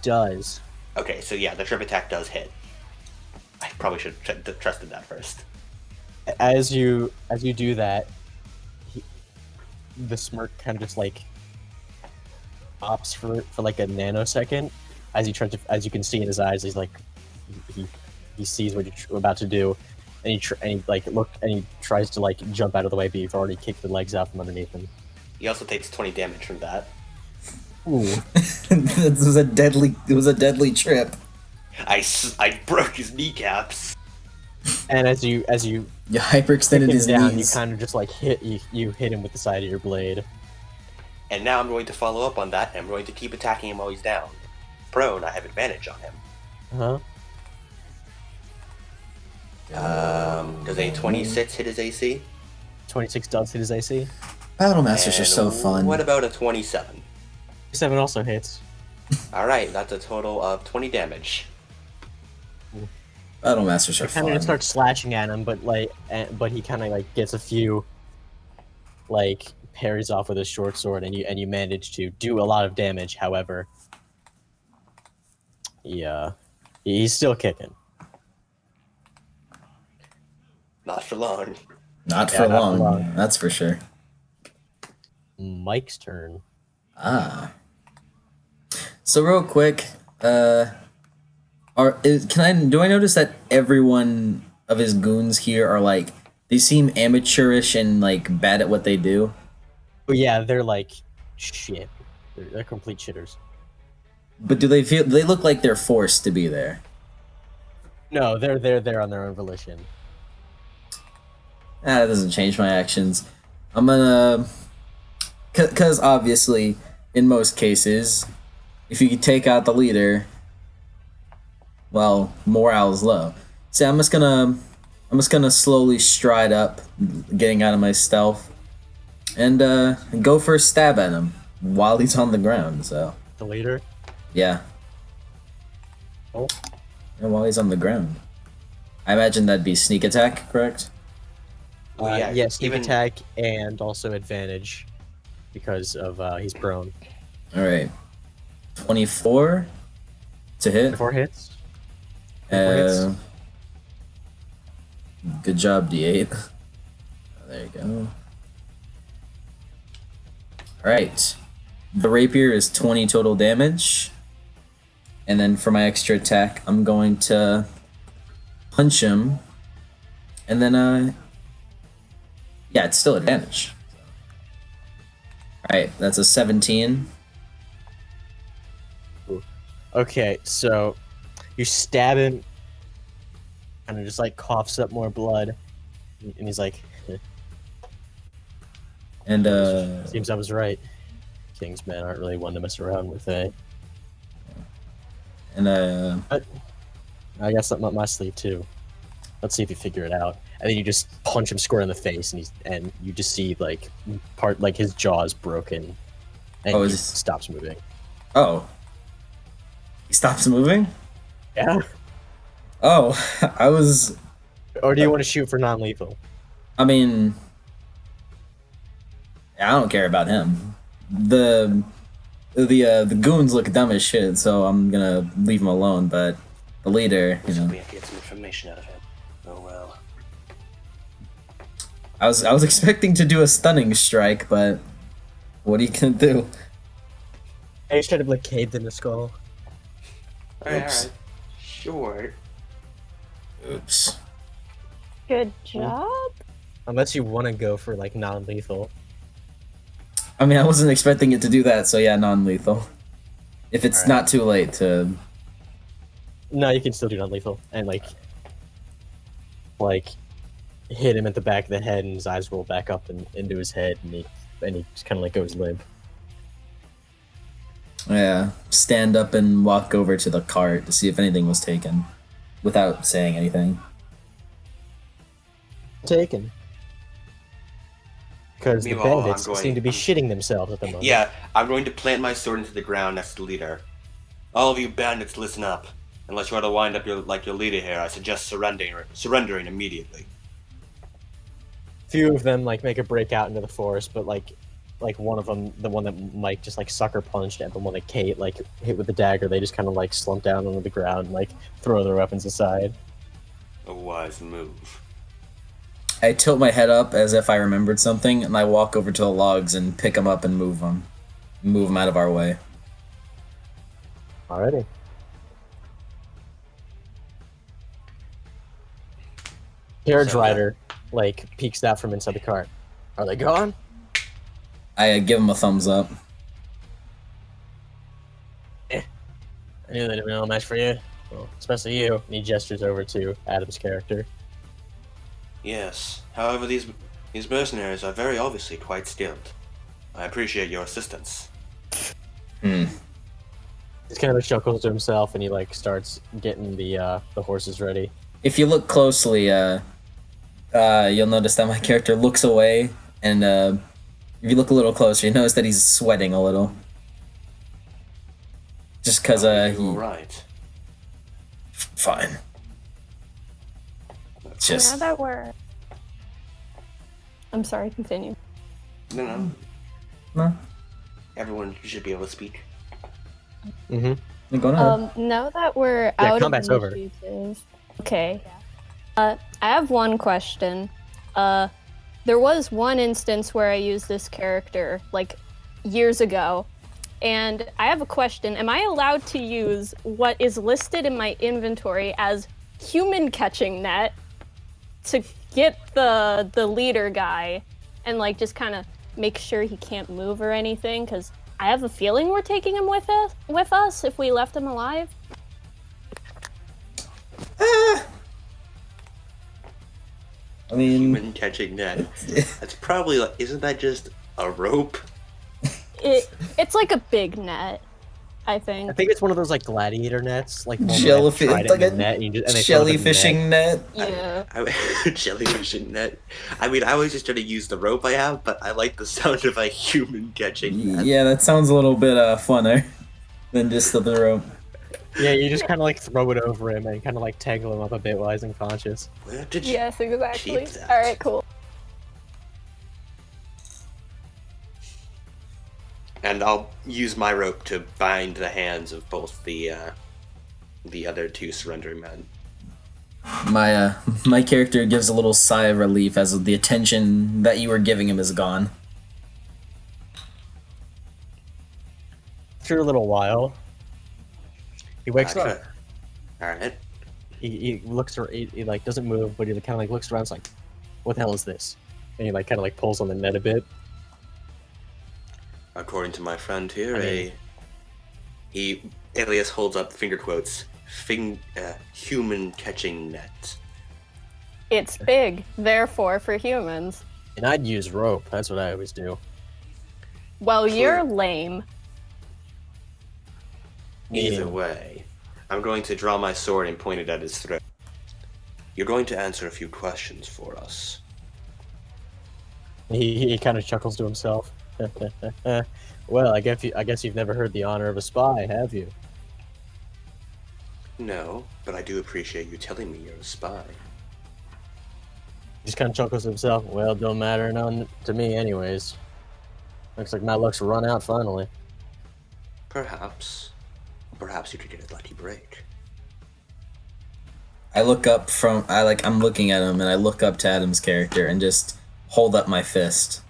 Does. Okay, so yeah, the trip attack does hit. I probably should have trusted that first. As you do that, the smirk kind of just like pops for like a nanosecond. As you can see in his eyes, he's like he sees what you're about to do, he tries to like jump out of the way, but you've already kicked the legs out from underneath him. He also takes 20 damage from that. Ooh. It was a deadly trip. I broke his kneecaps. And as you You kick hyperextended him his down, knees. you kind of just like hit him with the side of your blade. And now I'm going to follow up on that, and I'm going to keep attacking him while he's down. Prone, I have advantage on him. Huh? Does a 26 hit his AC? 26 does hit his AC. Battle Masters are And so fun. What about a 27? 7 also hits. Alright, that's a total of 20 damage. Battle Masters are Kind fun. of starts slashing at him, but he kind of like gets a few like parries off with his short sword, and you manage to do a lot of damage. However, he's still kicking. Not for long. Not Yeah, for not for long, long. that's for sure. Mike's turn. So real quick, do I notice that everyone of his goons here are like, they seem amateurish and like bad at what they do? But yeah, they're like shit. They're complete shitters. But do they look like they're forced to be there? No, they're there on their own volition. That doesn't change my actions. I'm gonna, cause obviously, in most cases, if you take out the leader, well, morale is low. So I'm just gonna slowly stride up, getting out of my stealth, and go for a stab at him while he's on the ground. So The leader. yeah, Oh, and while he's on the ground, I imagine that'd be sneak attack, correct? Well, yeah, yes, sneak even- attack and also advantage because of he's prone. All right, 24 to hit. 4 hits. 4 hits. Good job, D8. There you go. Alright. The rapier is 20 total damage. And then for my extra attack, I'm going to punch him. And then, yeah, it's still advantage. Alright, that's a 17. Okay, so you stab him, and it just like coughs up more blood, and he's like, And, "Seems I was right. King's men aren't really one to mess around with, eh?" and, I got something up my sleeve too. Let's see if you figure it out. And then you just punch him square in the face, and you just see like his jaw is broken, and Oh, he is this- stops moving. oh. He stops moving? Yeah. Oh, I was... Or do you want to shoot for non-lethal? I mean, I don't care about him. The goons look dumb as shit, so I'm gonna leave him alone. But the leader, you know, We have to get some information out of him. Oh well. I was expecting to do a stunning strike, but what are you gonna do? I just tried to like caved in the skull. Alright, Oops. alright. Sure. Oops. Good job. Unless you want to go for like non-lethal. I mean, I wasn't expecting it to do that, so yeah, non-lethal. If it's Alright. not too late to, No, you can still do non-lethal and like hit him at the back of the head, and his eyes roll back up and into his head, and he just kind of like goes limp. yeah, stand up and walk over to the cart to see if anything was taken, without saying anything. Taken. Because the Meanwhile, I'm bandits going- seem to be shitting themselves at the moment. Yeah, I'm going to plant my sword into the ground next to the leader. All of you bandits, listen up. Unless you want to wind up your leader here, I suggest surrendering immediately. Few of them like make a break out into the forest, but like one of them, the one that Mike just like sucker punched, and the one that Kate like hit with the dagger, they just kind of like slump down onto the ground and like throw their weapons aside. A wise move. I tilt my head up as if I remembered something, and I walk over to the logs and pick them up and move them out of our way. Carriage So, rider like peeks out from inside the cart. Are they gone? I give him a thumbs up. I knew they'd have been no match for you. Well, especially you. And he gestures over to Adam's character. Yes. However, these mercenaries are very obviously quite skilled. I appreciate your assistance. He's kind of chuckles to himself, and he like starts getting the horses ready. If you look closely, you'll notice that my character looks away, and if you look a little closer, you notice that he's sweating a little. Just because Are you alright? Fine. Now that we're... I'm sorry, continue. No. No. Everyone should be able to speak. Mm-hmm. Go ahead. Now that we're out combat's of over. initiative... Okay. I have one question. There was one instance where I used this character, like, years ago, and I have a question. Am I allowed to use what is listed in my inventory as human catching net to get the leader guy and, like, just kind of make sure he can't move or anything? Because I have a feeling we're taking him with us if we left him alive. I mean, Human catching net. That's probably like, isn't that just a rope? It's like a big net, I think. I think it's one of those like gladiator nets, like one Jellyfish, like like a a net, and you just, and they throw it in the jellyfishing net. Yeah. Jellyfishing net. I mean, I was just trying to use the rope I have, but I like the sound of a human catching net. Yeah, that sounds a little bit funner than just the rope. Yeah, you just kind of like throw it over him and kind of like tangle him up a bit while he's unconscious. Where did you Yes, exactly. keep that? All right, cool. And I'll use my rope to bind the hands of both the other two surrendering men. My character gives a little sigh of relief as the attention that you were giving him is gone. After a little while, he wakes up. All right. He looks around, he like doesn't move, but he kind of like looks around. It's like, what the hell is this? And he like kind of like pulls on the net a bit. According to my friend here, Alias holds up finger quotes, human catching net. It's big, therefore for humans. And I'd use rope. That's what I always do. Well, you're lame. Either way, I'm going to draw my sword and point it at his throat. You're going to answer a few questions for us. He kind of chuckles to himself. Well, I guess you've never heard the honor of a spy, have you? No, but I do appreciate you telling me you're a spy. He just kind of chuckles to himself. Well, don't matter none to me, anyways. Looks like my luck's run out finally. Perhaps you could get a lucky break. I look up I'm looking at him and I look up to Adam's character and just hold up my fist.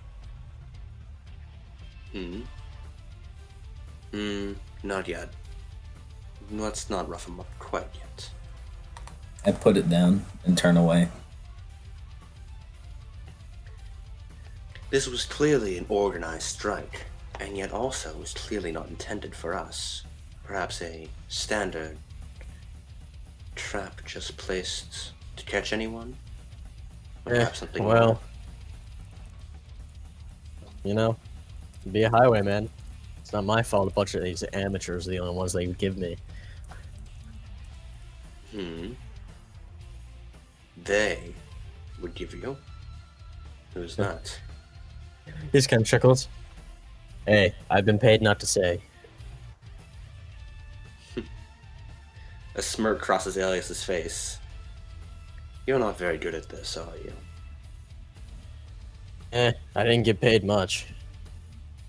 Not yet. Let's not rough him up quite yet. I put it down and turn away. This was clearly an organized strike, and yet also was clearly not intended for us. Perhaps a standard trap just placed to catch anyone? Or perhaps something more? Well, you know, be a highwayman. It's not my fault a bunch of these amateurs are the only ones they give me. They would give you? Who's not? He just kind of chuckles. Hey, I've been paid not to say. A smirk crosses Alias's face. You're not very good at this, are you? I didn't get paid much.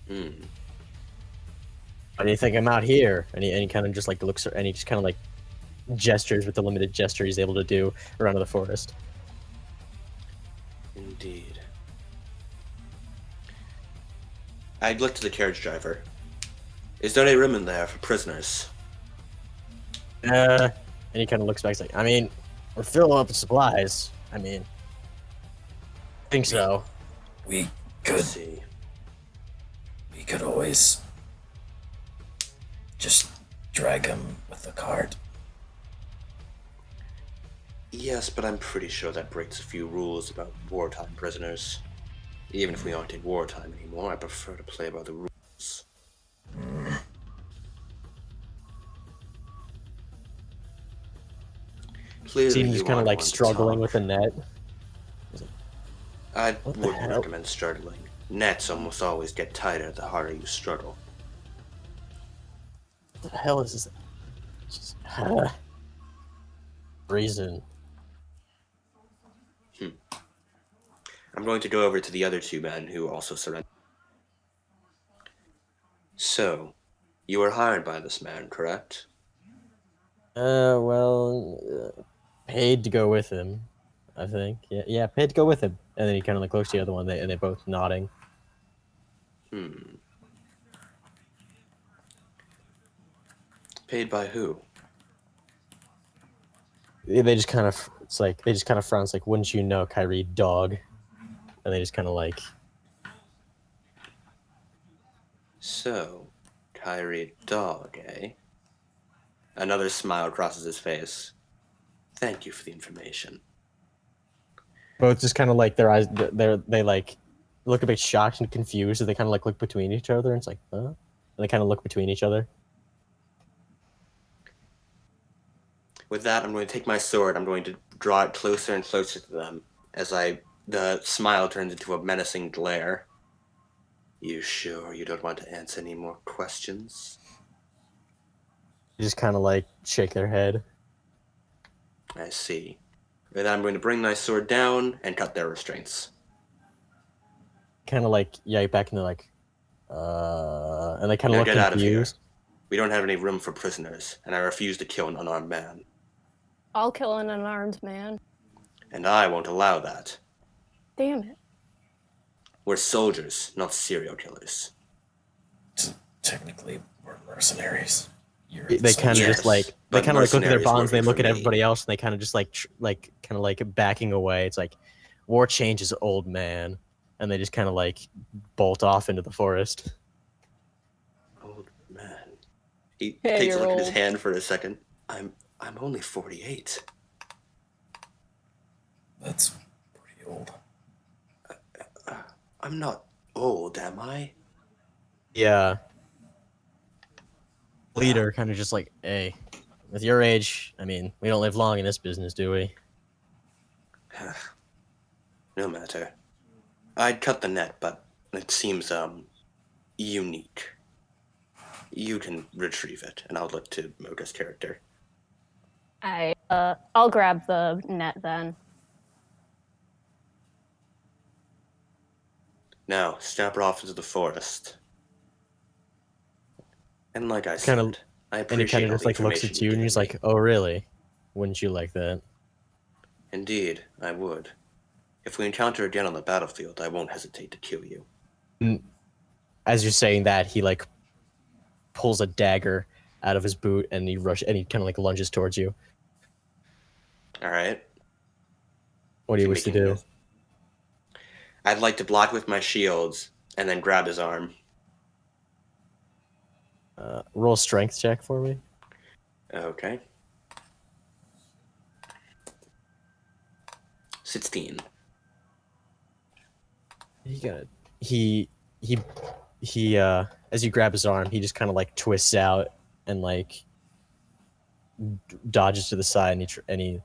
Why do you think I'm out here? And he kind of just like looks, and he just kind of like gestures with the limited gesture he's able to do around the forest. Indeed. I'd look to the carriage driver. Is there any room in there for prisoners? And he kind of looks back. He's like, I mean, we're filling up with supplies. I mean, think so. We Let's see. could always just drag him with the cart. Yes, but I'm pretty sure that breaks a few rules about wartime prisoners. Even if we aren't in wartime anymore, I prefer to play by the rules. Clearly, Seems you kind of aren't like one to struggling talk. with the net. I What the wouldn't hell? recommend struggling. Nets almost always get tighter the harder you struggle. What the hell is this? Just, reason. I'm going to go over to the other two men who also surrendered. So, you were hired by this man, correct? Paid to go with him. I think. Yeah, paid to go with him. And then he kind of like looks to the other one, and they both nodding. Paid by who? They just kind of, it's like they just kind of frowns, like, wouldn't you know, Kyrie, dog? And they just kind of like, So, Kyrie Dog, eh? Another smile crosses his face. Thank you for the information. both just kind of like their eyes, they like look a bit shocked and confused, and they kind of like look between each other, and it's like, huh? And they kind of look between each other. With that, I'm going to take my sword. I'm going to draw it closer and closer to them as the smile turns into a menacing glare. You sure you don't want to answer any more questions? They just kind of like shake their head. I see. With that, I'm going to bring my sword down and cut their restraints. Kind of like yipe back into like, and they kind of Now look get out of here. confused. We don't have any room for prisoners, and I refuse to kill an unarmed man. I'll kill an unarmed man. And I won't allow that. Damn it. We're soldiers, not serial killers. Technically, we're mercenaries. They kind of Yes, just like they but kind of like look at their mercenaries bonds. They working look for at me. everybody else, and they kind of just like kind of like backing away. It's like war changes, old man, and they just kind of like bolt off into the forest. Old man. He Yeah, takes a you're look at his old. hand for a second. I'm only 48. That's pretty old. I'm not old, am I? Yeah. Leader kind of just like, hey, with your age, I mean, we don't live long in this business, do we? No matter. I'd cut the net, but it seems unique. You can retrieve it, and I'll look to Mocha's character. I'll grab the net then. Now, snapper off into the forest. And like I said, Kinda- I And he appreciate kind of all just the like looks information at you, and he's given me. like, oh, really? Wouldn't you like that? Indeed, I would. If we encounter again on the battlefield, I won't hesitate to kill you. As you're saying that, he like pulls a dagger out of his boot, and he kind of like lunges towards you. All right. What do you wish to do? I'd like to block with my shields and then grab his arm. Roll a strength check for me. Okay. 16. He as you grab his arm, he just kind of like twists out and like dodges to the side, and he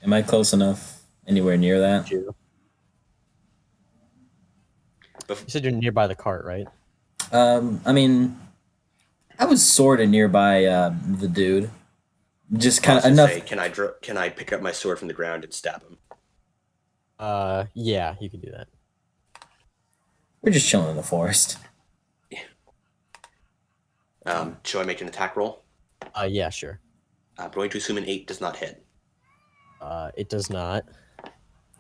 Am I close enough? Anywhere near that? you said you're nearby the cart, right? I mean, I was sort of nearby the dude. Just kind of enough. Say, can I pick up my sword from the ground and stab him? Yeah, you can do that. We're just chilling in the forest. Shall I make an attack roll? Yeah, sure. I'm going to assume an 8 does not hit. It does not.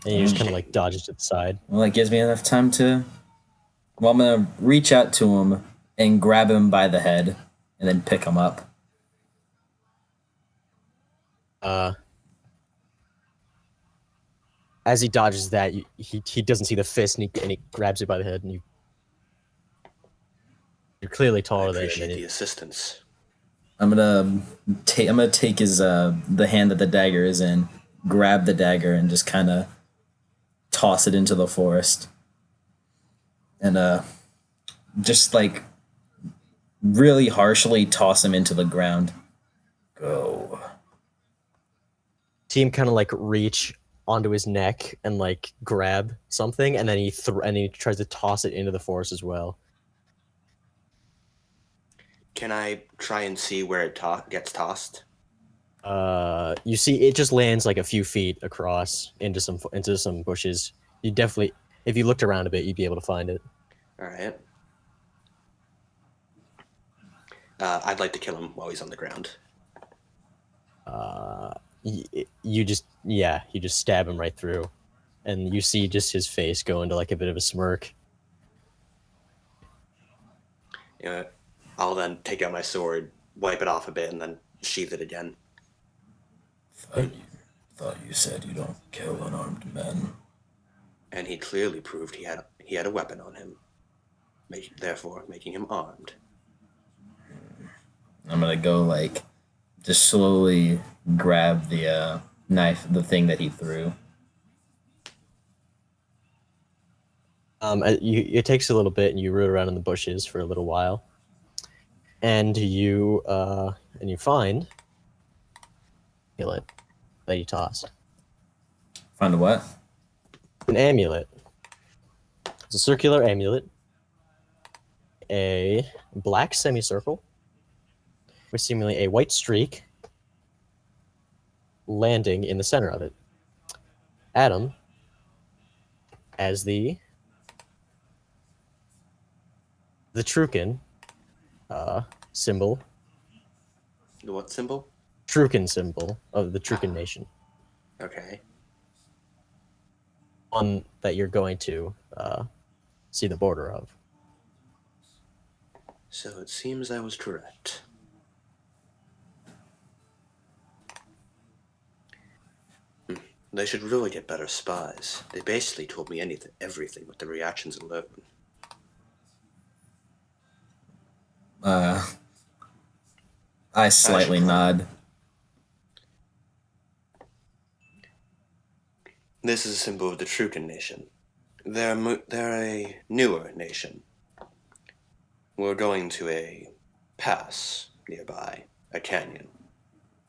And he just kind of like dodges to the side. Well, that gives me enough time to. Well, I'm gonna reach out to him and grab him by the head, and then pick him up. As he dodges that, he doesn't see the fist, and he grabs it by the head, and you're clearly I taller than appreciate him. the assistance. I'm gonna take his the hand that the dagger is in, grab the dagger, and just kind of toss it into the forest, and just like really harshly toss him into the ground. Go. Team kind of like reach onto his neck and like grab something, and then he tries to toss it into the forest as well. Can I try and see where it gets tossed? You see, it just lands like a few feet across into some bushes. You definitely, if you looked around a bit, you'd be able to find it. All right. I'd like to kill him while he's on the ground. You just stab him right through, and you see just his face go into like a bit of a smirk. I'll then take out my sword, wipe it off a bit, and then sheath it again. Thought you said you don't kill unarmed men. And he clearly proved he had a weapon on him, therefore making him armed. I'm gonna go like just slowly grab the knife, the thing that he threw. It takes a little bit, and you root around in the bushes for a little while, and you find amulet that you tossed. Find a what? An amulet. It's a circular amulet, a black semicircle with seemingly a white streak landing in the center of it. Adam, as the Trukin symbol. The what symbol? Trukin symbol of the Trukin Nation. Okay. One that you're going to see the border of. So it seems I was correct. They should really get better spies. They basically told me everything with the reactions alone. I slightly nod. This is a symbol of the Trukin Nation. They're a newer nation. We're going to a pass nearby, a canyon.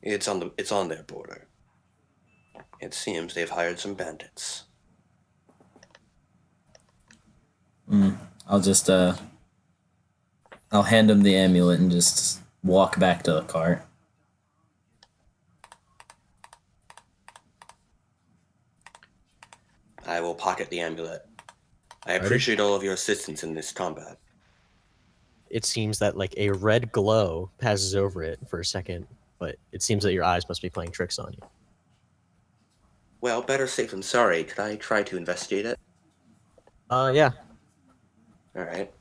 It's on their border. It seems they've hired some bandits. I'll just I'll hand him the amulet and just walk back to the cart. I will pocket the amulet. I appreciate all of your assistance in this combat. It seems that like a red glow passes over it for a second, but it seems that your eyes must be playing tricks on you. Well, better safe than sorry. Could I try to investigate it? Yeah. All right.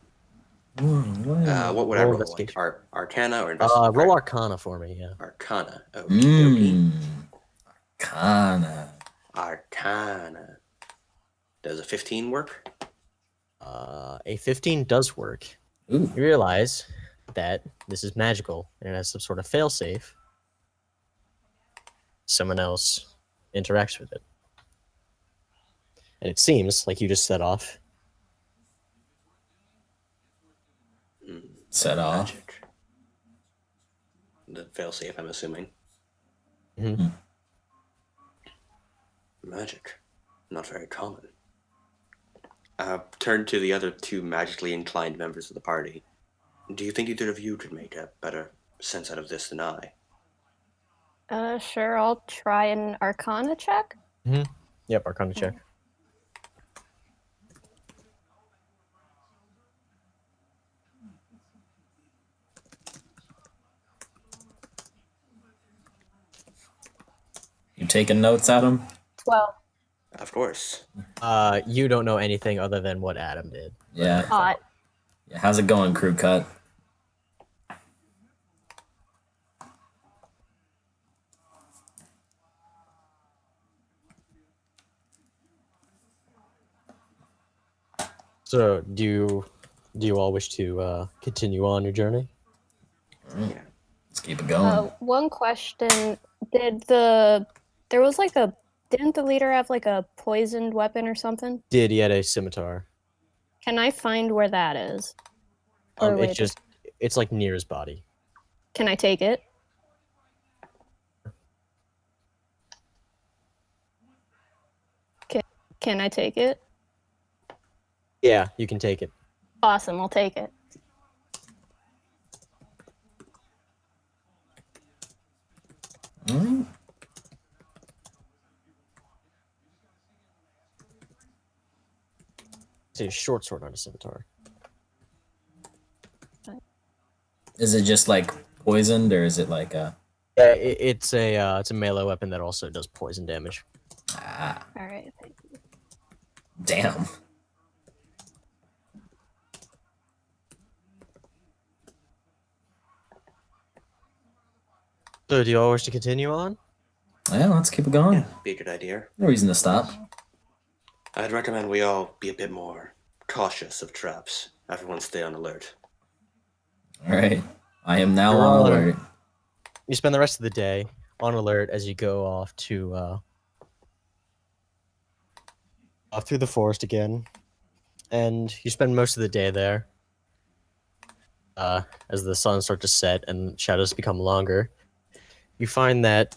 Wow. What would I Roll roll? Like investigation. Arcana or investigation? Roll Arcana for me, yeah. Arcana. Okay. Arcana. Arcana. Does a 15 work? A 15 does work. Ooh. You realize that this is magical, and it has some sort of failsafe. Someone else interacts with it. And it seems like you just set off. Set off. Magic. The failsafe, I'm assuming. Mm-hmm. Magic. Not very common. Turn to the other two magically inclined members of the party. Do you think either of you could make a better sense out of this than I? Sure, I'll try an Arcana check. Mm-hmm. Yep, Arcana check. You taking notes, Adam? 12. Of course. You don't know anything other than what Adam did. Yeah. Hot. Yeah. How's it going, crew cut? So, do you all wish to continue on your journey? Alright, let's keep it going. One question: Did didn't the leader have like a poisoned weapon or something? Did he had a scimitar? Can I find where that is? Or wait, It's like near his body. can I take it? Can I take it? Yeah, you can take it. Awesome, I'll take it. Alright. It's a short sword, not a scimitar. Is it just like poisoned, or is it like a? Yeah, it's a melee weapon that also does poison damage. Ah, All right, thank you. damn. So, do you all wish to continue on? Yeah, let's keep it going. Yeah, be a good idea. No reason to stop. I'd recommend we all be a bit more cautious of traps. Everyone stay on alert. All right, I am now You're on on alert. You spend the rest of the day on alert as you go off through the forest again, and you spend most of the day there. As the sun starts to set and shadows become longer, you find that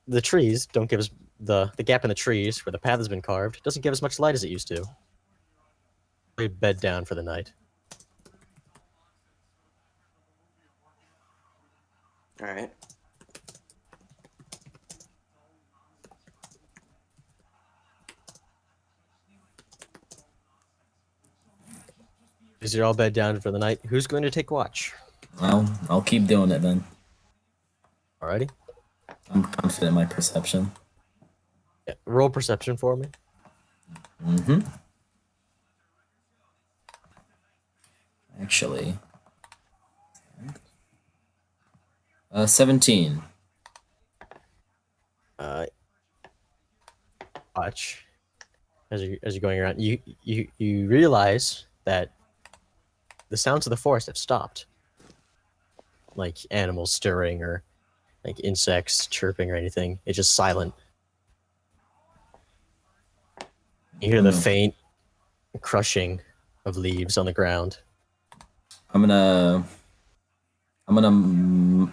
the trees don't give us the gap in the trees where the path has been carved doesn't give as much light as it used to. We bed down for the night. All right. As you're all bed down for the night, who's going to take watch? Well, I'll keep doing it then. Alrighty. I'm confident in my perception. Yeah, roll perception for me. Mm-hmm. Actually, 17. Watch as you're going around. You realize that the sounds of the forest have stopped, like animals stirring or like insects chirping or anything. It's just silent. You hear the faint crushing of leaves on the ground. I'm gonna,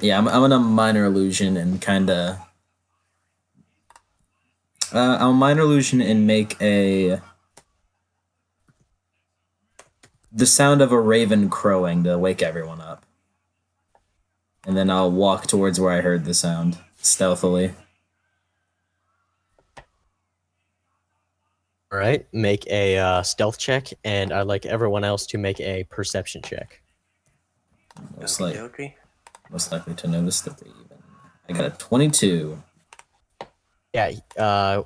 yeah, I'm gonna minor illusion and kind of, I'll minor illusion and make the sound of a raven crowing to wake everyone up. And then I'll walk towards where I heard the sound, stealthily. All right, make a stealth check, and I'd like everyone else to make a perception check. Most, Okey-dokey. most likely to notice that they even. I got a 22. Yeah,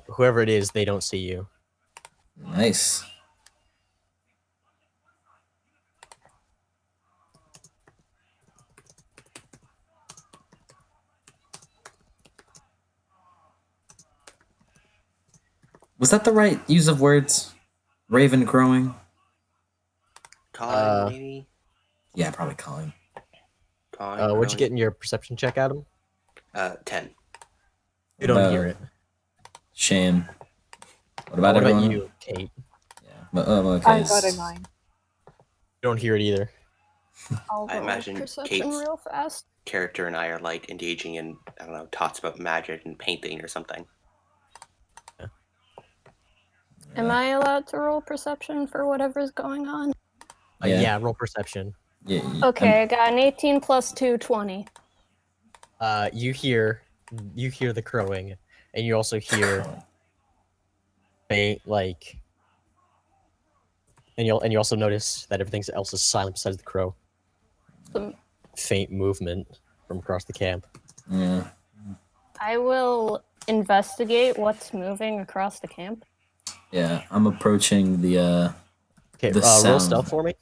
whoever it is, they don't see you. Nice. Was that the right use of words? Raven crowing? Calling, maybe? Yeah, probably calling. Calling, What'd you crowing? get in your perception check, Adam? 10. You don't hear it. Shame. What about What everyone? about you, Kate? Yeah. Okay. I got a 9. You don't hear it either. I'll I roll imagine perception Kate's real fast. character and I are like engaging in, I don't know, talks about magic and painting or something. Am I allowed to roll perception for whatever's going on? Yeah, roll perception. Yeah, Okay, I got an 18 plus 2, 20. You hear the crowing, and you also hear faint like, and you also notice that everything else is silent besides the crow. Some- Faint movement from across the camp. Yeah. I will investigate what's moving across the camp. Yeah, I'm approaching the Okay, the roll sound. stealth for me.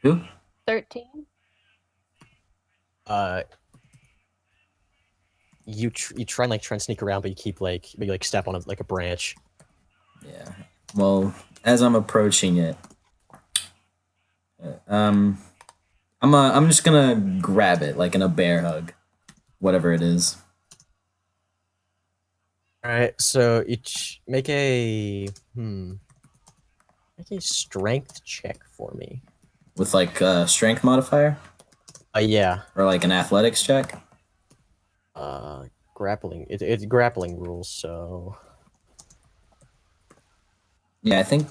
Who? 13. You try and sneak around, but you keep you step on a branch. Yeah. Well, as I'm approaching it, I'm just gonna grab it like in a bear hug, whatever it is. All right, so each make a strength check for me. With like a strength modifier Yeah. or like an athletics check. Grappling. It's grappling rules, so Yeah, I think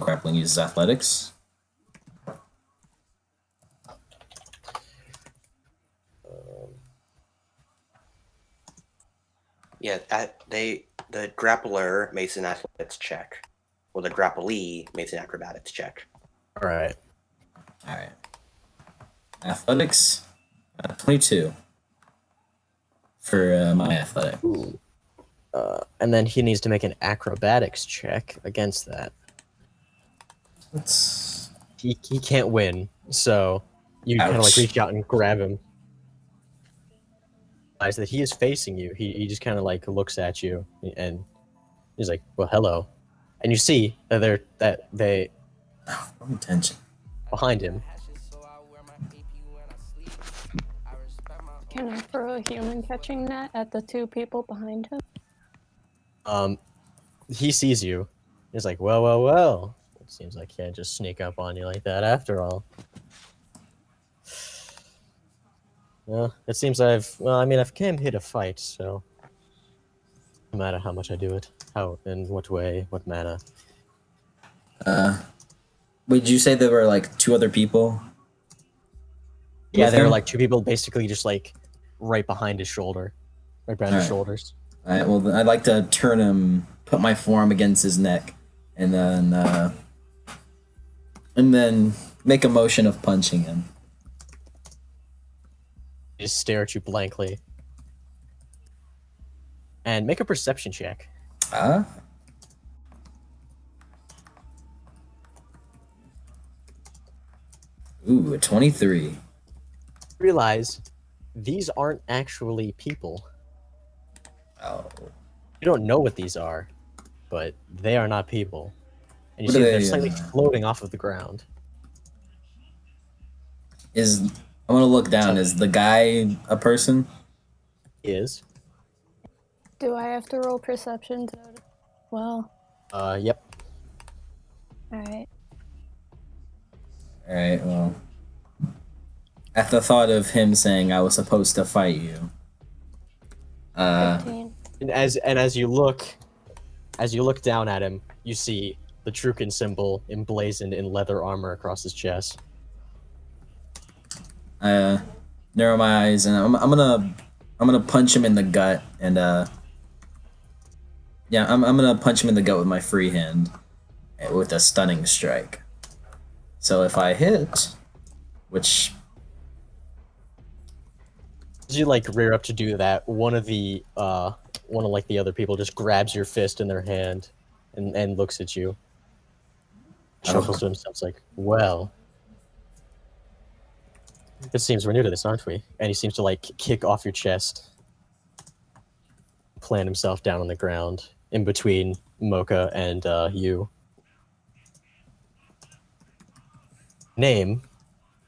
grappling uses athletics. Yeah, the grappler makes an athletics check, while the grapplee makes an acrobatics check. all right. All right. Athletics, 22 for my athletic. Ooh. And then he needs to make an acrobatics check against that. Let's. He can't win, so you kind of like Ouch. reach out and grab him. Realize that he is facing you. He just kind of like looks at you and he's like, "Well, hello," and you see that they Wrong tension. behind him. Can I throw a human catching net at the two people behind him? He sees you. He's like, well. It seems like he can't just sneak up on you like that after all. Well, it seems I've came here to fight, so no matter how much I do it, how, in what way, what manner. Wait, did you say there were like two other people? Yeah, with there are him? like two people basically just like right behind his shoulder, right behind his Alright. shoulders. All right. Well, I'd like to turn him, put my forearm against his neck, and then make a motion of punching him. They just stare at you blankly. And make a perception check. Ah. Ooh, a 23. Realize these aren't actually people. Oh. You don't know what these are, but they are not people. And you What see are that they're they, slightly floating off of the ground. I'm gonna look down. Is the guy a person? He is. Do I have to roll perception to notice? Well, Yep. alright. All right. Well, at the thought of him saying I was supposed to fight you, 15. And as you look down at him, you see the Trukin symbol emblazoned in leather armor across his chest. narrow my eyes, and I'm gonna punch him in the gut, and yeah, I'm gonna punch him in the gut with my free hand, with a stunning strike. So if I hit, which As you like rear up to do that, one of the other people just grabs your fist in their hand and looks at you. Chuckles to himself, like, well, it seems we're new to this, aren't we? And he seems to like kick off your chest, plant himself down on the ground in between Mocha and you. Name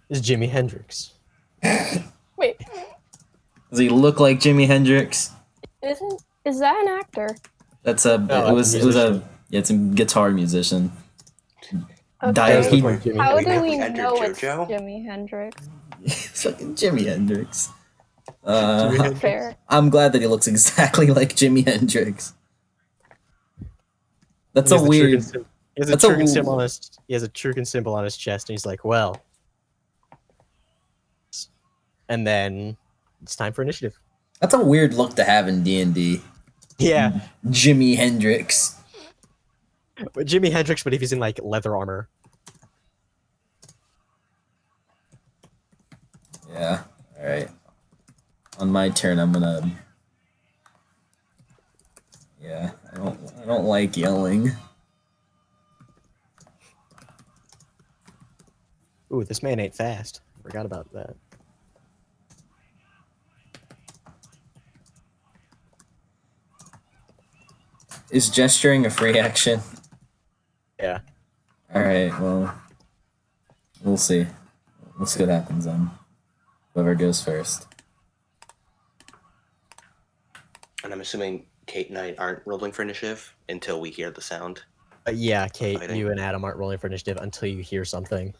is Jimi Hendrix. Wait, does he look like Jimi Hendrix? is that an actor? That's a No, it was musician. yeah, it's a guitar musician. Okay. Died- he- Like Jimi How do Hendrix. we Enter know it's JoJo? Jimi Hendrix? It's fucking Jimi Hendrix. Jimi Hendrix. Fair. I'm glad that he looks exactly like Jimi Hendrix. That's He a has weird. He has a That's a Trukin w- symbol on his. He has a Trukin symbol on his chest, and he's like, "Well." And then it's time for initiative. That's a weird look to have in D&D. Yeah, Jimi Hendrix. but Jimi Hendrix, but if he's in like leather armor. Yeah. All right. On my turn, I'm gonna. Yeah, I don't like yelling. Ooh, this man ain't fast. Forgot about that. Is gesturing a free action? well, we'll see. We'll see what happens then. Whoever goes first. And I'm assuming Kate and I aren't rolling for initiative until we hear the sound. Yeah, Kate, Fighting. you and Adam aren't rolling for initiative until you hear something.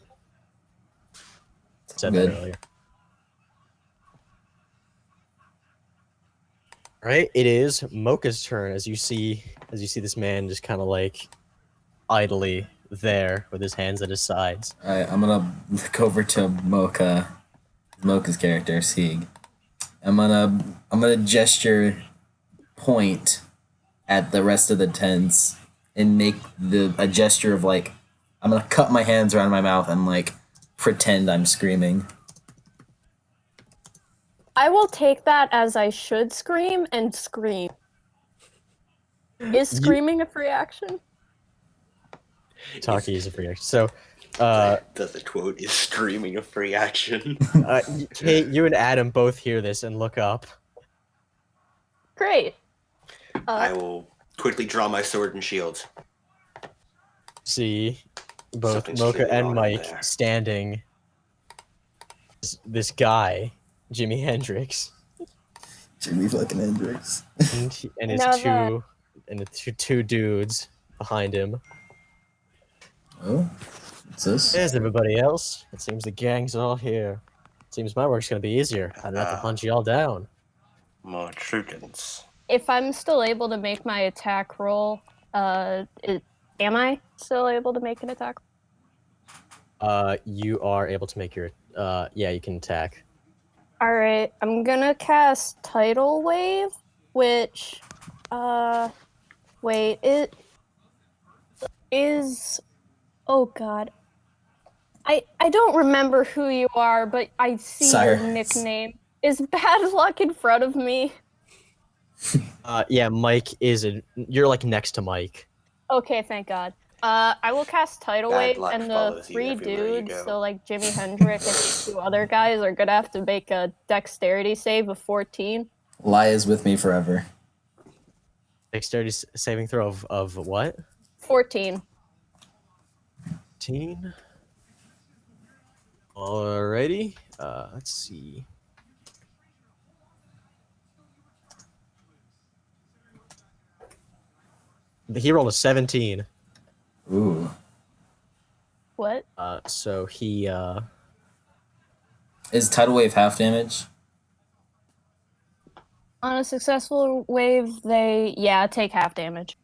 Said Good. that earlier. All right, it is Mocha's turn as you see this man just kind of like idly there with his hands at his sides. Alright, I'm gonna look over to Mocha's character, Sieg. I'm gonna gesture point at the rest of the tents and make a gesture of like I'm gonna cup my hands around my mouth and like pretend I'm screaming. I will take that as I should scream and scream. Is screaming a free action? Taki is a free action. So, the quote is screaming a free action. Kate, you and Adam both hear this and look up. Great. I will quickly draw my sword and shield. See both Something's Mocha clearly and wrong in Mike there. standing. This guy, Jimi Hendrix, Jimi fucking Hendrix. and his Now two dudes behind him. Oh, what's this? There's everybody else. It seems the gang's all here. Seems my work's gonna be easier. I don't have to hunt you all down. More Trukins. If I'm still able to make my attack roll, am I still able to make an attack? You are able to make your yeah, you can attack. Alright, I'm gonna cast Tidal Wave, which, wait, it is, oh god. I don't remember who you are, but I see Sire. your nickname. Is Bad Luck in front of me? Yeah, Mike you're like next to Mike. Okay, thank god. I will cast Tidal Bad Wave, luck and the follows you three everywhere you dudes, go. so like Jimi Hendrix and the two other guys, are gonna have to make a dexterity save of 14. Lie is with me forever. Dexterity saving throw of what? 14. 15. Alrighty. Let's see. He rolled a 17. Ooh. What? So he Is tidal wave half damage? On a successful wave, they, take half damage.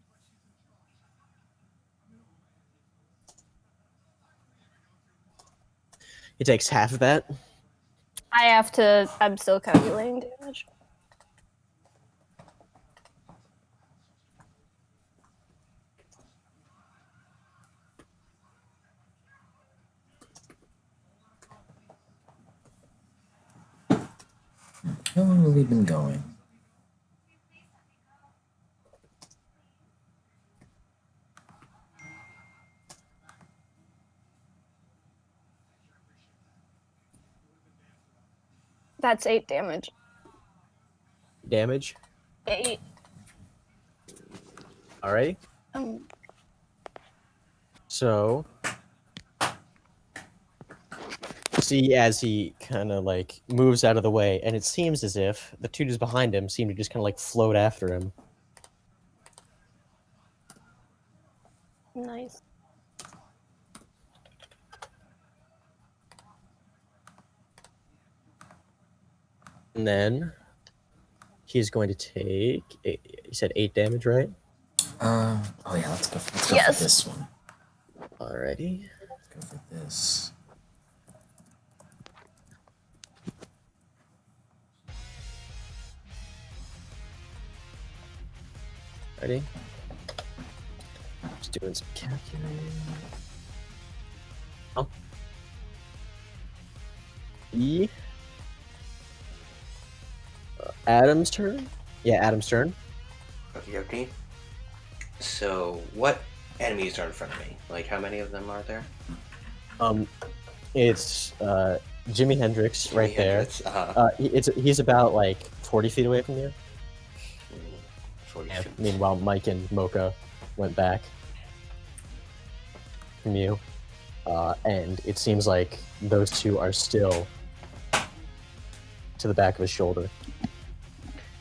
he takes half of that. I'm still calculating damage. How long have we been going? That's 8 damage. Damage. 8. Alrighty. Um, So see as he kind of like moves out of the way, and it seems as if the two dudes behind him seem to just kind of like float after him. nice. And then he's going to take you said 8 damage, right? Oh yeah, let's go for Yes. this one. Alrighty. Let's go for this. Ready? Just doing some calculating. Oh. Adam's turn? Yeah, Adam's turn. Okay. So, what enemies are in front of me? Like, how many of them are there? It's Jimi Hendrix right Jimi there. Hendrix, uh-huh. He's about like 40 feet away from you. 40 Yeah, feet. meanwhile, Mike and Mocha went back from you. and it seems like those two are still to the back of his shoulder.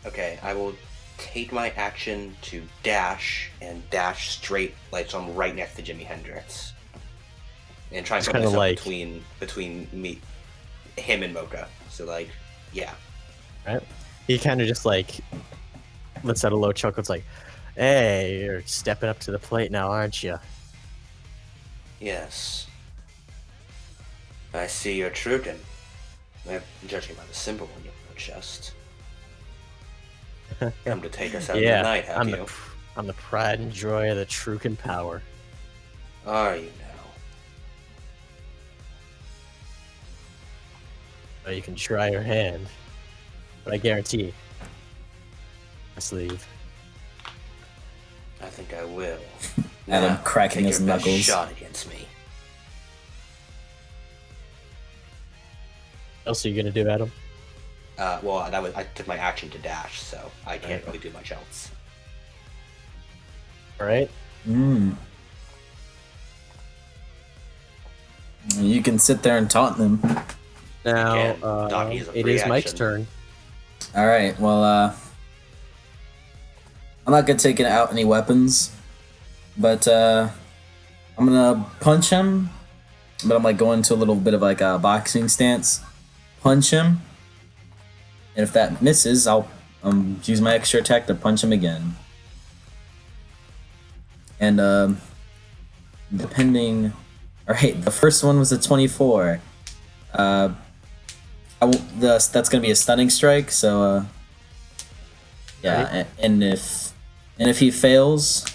Okay, I will take my action to dash and dash straight, like so I'm right next to Jimi Hendrix, and try and It's put kinda myself like- between him and Mocha. So like, yeah. Right? He kind of just like lets out a low chuckle. It's like, "Hey, you're stepping up to the plate now, aren't you?" Yes. I see you're Trugan. Judging by the symbol on your chest. Come to take us out Yeah, tonight, have you? I'm the pride and joy of the Trucan power. Are you now? Well, you can try your hand, but I guarantee I leave. I think I will. Adam Now, cracking take his your best knuckles. shot against me. What else are you gonna do, Adam? Well, I took my action to dash, so I can't really do much else. All right. You can sit there and taunt them. Now Again, Donkey is a it free is Mike's action. turn. All right. Well, I'm not gonna take out any weapons, but I'm gonna punch him. But I'm like going to a little bit of like a boxing stance. Punch him, and if that misses, I'll use my extra attack to punch him again. And depending, all right, the first one was a 24. That's gonna be a stunning strike. So yeah, and if he fails,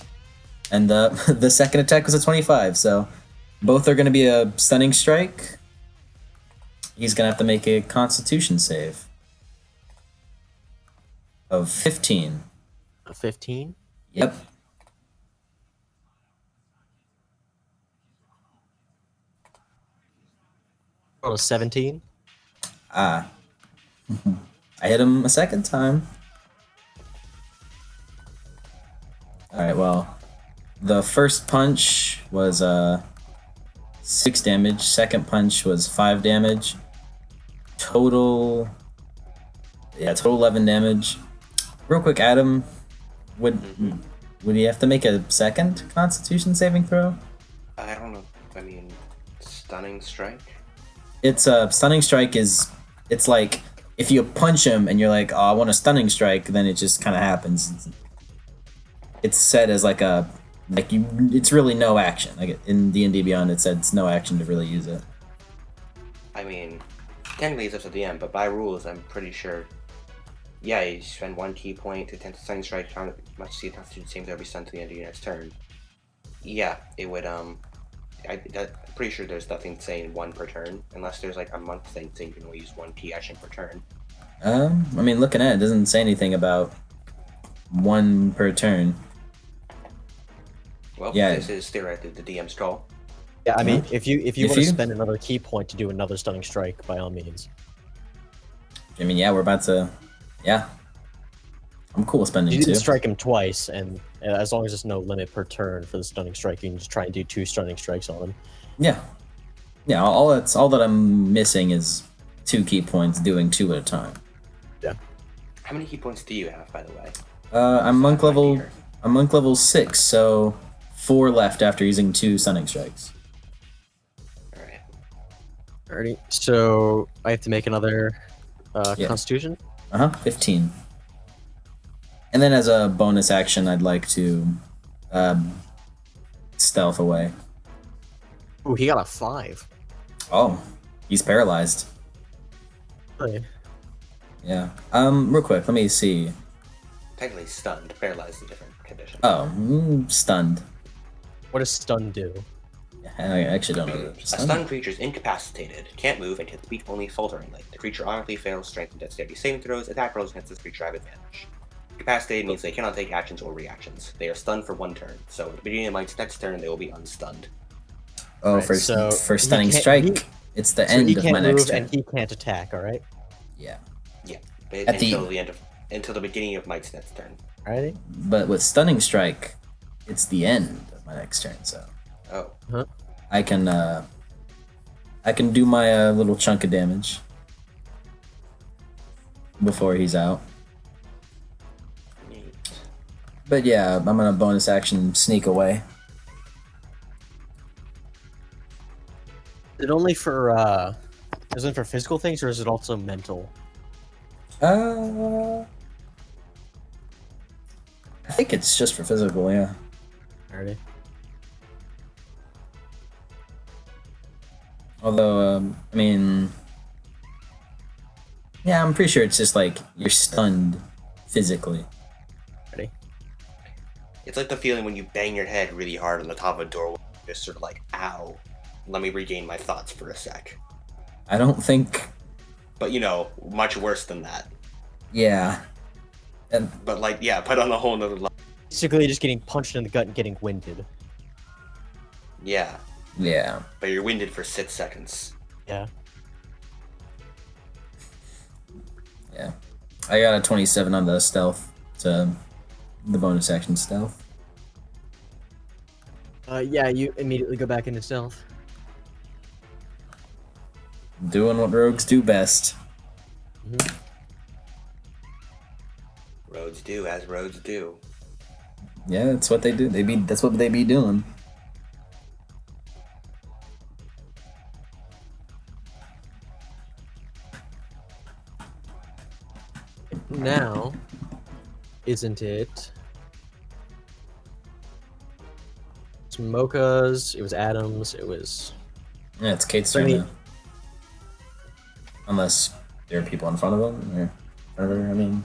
and the second attack was a 25. So both are gonna be a stunning strike. He's gonna have to make a Constitution save of 15. A 15. Yep. Roll a 17. Ah. I hit him a second time. Alright, well, the first punch was 6 damage, second punch was 5 damage. Total 11 damage. Real quick, Adam, would he have to make a second Constitution saving throw? I don't know. I mean, stunning strike. It's a stunning strike it's like if you punch him and you're like, oh, I want a stunning strike, then it just kind of happens. It's set as like it's really no action. Like in D&D Beyond, it said it's no action to really use it. I mean, technically it's up to the end, but by rules, I'm pretty sure. Yeah, you spend 1 key point to attempt a stunning strike. Much see a Constitution save that will be stunned to the end of your next turn. Yeah, it would. I'm pretty sure there's nothing saying 1 per turn, unless there's like a month thing saying you can only use 1 key action per turn. I mean, looking at it, doesn't say anything about 1 per turn. Well, Yeah. this is theoretically the DM's call. Yeah, I mean, if you If want to you- spend another key point to do another stunning strike, by all means. I mean, yeah, we're about to. Yeah. I'm cool with spending You 2. didn't strike him twice, and as long as there's no limit per turn for the stunning strike, you can just try and do 2 stunning strikes on him. Yeah. Yeah, all that I'm missing is 2 key points, doing 2 at a time. How many key points do you have, by the way? I'm monk level. Here. I'm monk level 6, so 4 left after using 2 stunning strikes. All right. Alrighty, so I have to make another Yeah. Constitution. 15. And then as a bonus action, I'd like to stealth away. Ooh, he got a 5. Oh, he's paralyzed. Really? Yeah. Real quick, let me see. Technically stunned. Paralyzed is a different condition. Oh, stunned. What does stun do? I actually don't know. A stunned creature is incapacitated, can't move, and can speak only falteringly. The creature automatically fails strength and dexterity saving throws. Attack rolls against this creature have advantage. Incapacitated means they cannot take actions or reactions. They are stunned for 1 turn, so at the beginning of Mike's next turn, they will be unstunned. Oh, Right, so for he stunning can't- strike, he- it's the So end he of can't my move next turn. and he can't attack. All right. Yeah. Yeah, At the- until the beginning of Mike's next turn. Alrighty. But with stunning strike, it's the end of my next turn, so Oh, I can I can do my little chunk of damage before he's out. Neat. But yeah, I'm gonna bonus action sneak away. Is it only for is it for physical things or is it also mental? I think it's just for physical, yeah. Alrighty. Although, I mean, yeah, I'm pretty sure it's just like you're stunned physically. Ready? It's like the feeling when you bang your head really hard on the top of a door, just sort of like, ow. Let me regain my thoughts for a sec. I don't think, But you know, much worse than that. yeah. And But like, yeah, but on a whole nother level. Basically, just getting punched in the gut and getting winded. Yeah, yeah. but you're winded for 6 seconds. Yeah. Yeah. I got a 27 on the stealth, to the bonus action stealth. Yeah, you immediately go back into stealth. Doing what rogues do best. Roads do as roads do. Yeah, that's what they do. That's what they be doing. Now, isn't it? It's Mocha's, it was Adam's, it was... Yeah, it's Kate's turn Funny. now. Unless there are people in front of them, or whatever, I mean.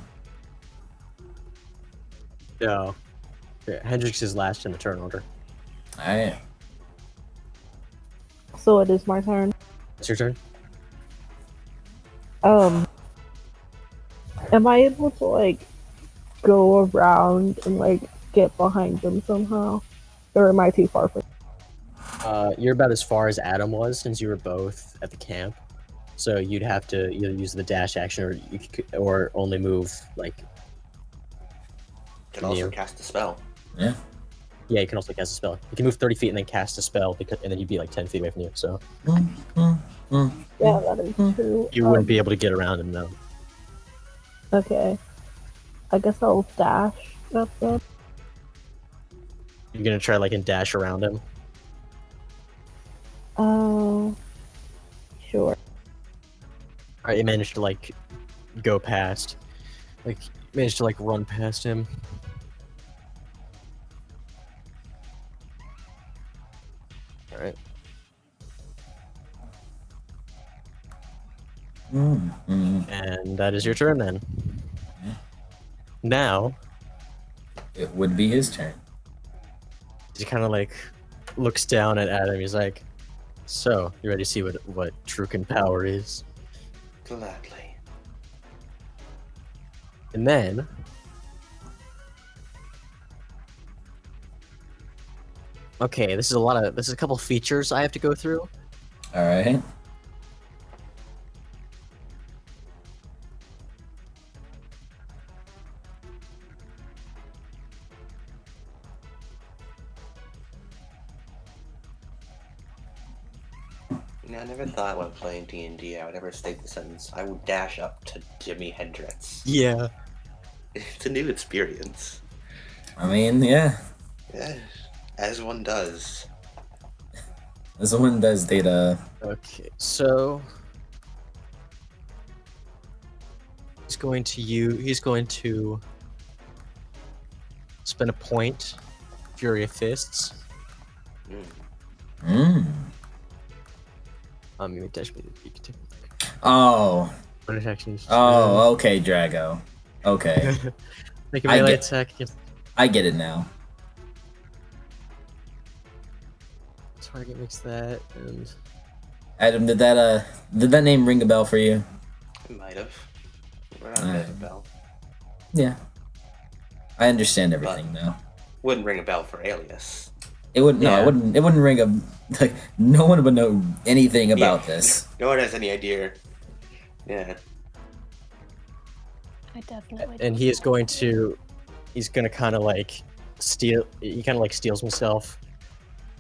No. Yeah, Hendrix is last in the turn order. Alright. So it is my turn. It's your turn? Am I able to like go around and like get behind them somehow, or am I too far from? You're about as far as Adam was since you were both at the camp. So you'd have to either use the dash action or or only move like... Can also You. cast a spell. Yeah. Yeah, you can also cast a spell. You can move 30 feet and then cast a spell, and then you'd be like 10 feet away from you. So Yeah, that is true. you wouldn't be able to get around him, no. Okay. I guess I'll dash up then. You're gonna try like and dash around him. Sure. Alright, you managed to like go past. Like managed to like run past him. Alright. And that is your turn then. Now, It would be his turn. he kind of like looks down at Adam. He's like, "So, you ready to see what Trukin power is?" Gladly. And then, okay, this is a couple features I have to go through. Alright. You know, I never thought when playing D&D I would ever state the sentence, I would dash up to Jimi Hendrix. Yeah. It's a new experience. I mean, yeah. Yeah, as one does. As someone does data. Okay, so he's going to spend a point, Fury of Fists. You dash me. You can take Oh. bonus actions. Oh, okay, Drago. Okay. Make a I melee get- attack against I get it now. target. Makes that and Adam, did that name ring a bell for you? It might have. We're not a bit of a bell. Yeah. I understand everything now. Wouldn't ring a bell for Alias. It wouldn't. No, Yeah. it wouldn't ring a. Like, no one would know anything about this. No one has any idea. Yeah. I definitely. and he is going to, he's gonna kind of like steal. He kind of like steals himself,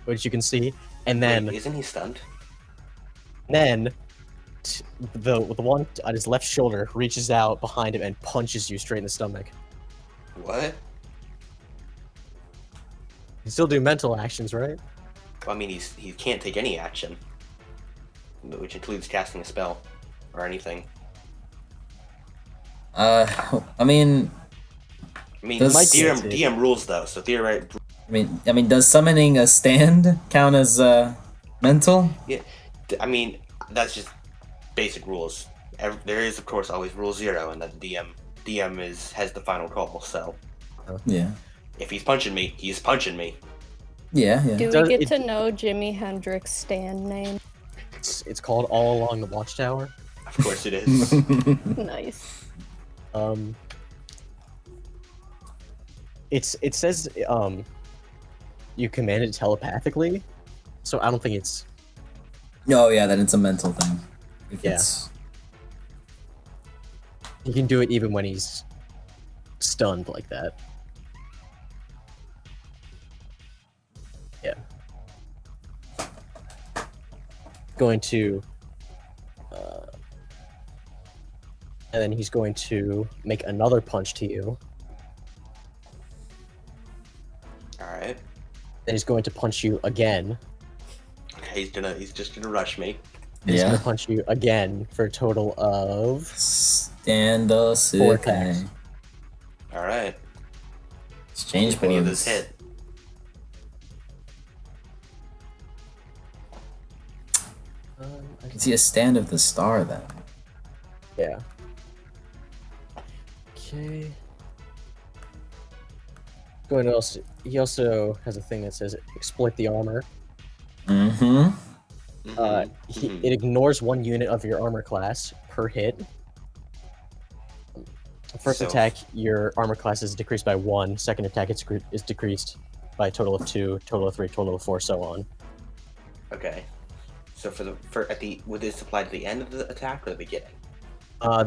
which you can see, and then Wait, isn't he stunned? Then the one on his left shoulder reaches out behind him and punches you straight in the stomach. What? You still do mental actions, right? Well, I mean, he can't take any action, which includes casting a spell or anything. I mean, I mean, Does- my Might get it. DM rules though, so theoretically, I mean, does summoning a stand count as mental? yeah. I mean, that's just basic rules. There is, of course, always rule 0, and that the DM has the final call. So Yeah. if he's punching me, he's punching me. Yeah. Do we Does- get it- to know Jimi Hendrix' stand name? It's called All Along the Watchtower. Of course it is. Nice. It says you command it telepathically, so I don't think it's Oh yeah, then it's a mental thing. If Yeah. it's- he can do it even when he's stunned like that. Yeah. Going to and then he's going to make another punch to you. All right. Then he's going to punch you again. Okay, he's just gonna rush me. And he's going Yeah. to punch you again for a total of Stand 4 Sukai. attacks. All right. Exchange If any of this blows. hit. I I can see a stand of the star then. Yeah. Okay. Going to also, he also has a thing that says exploit the armor. Mm-hmm. Mhm. It ignores 1 unit of your armor class per hit. First So- attack, your armor class is decreased by 1. Second attack is decreased by a total of 2, total of 3, total of 4, so on. Okay. So would this apply to the end of the attack or the beginning?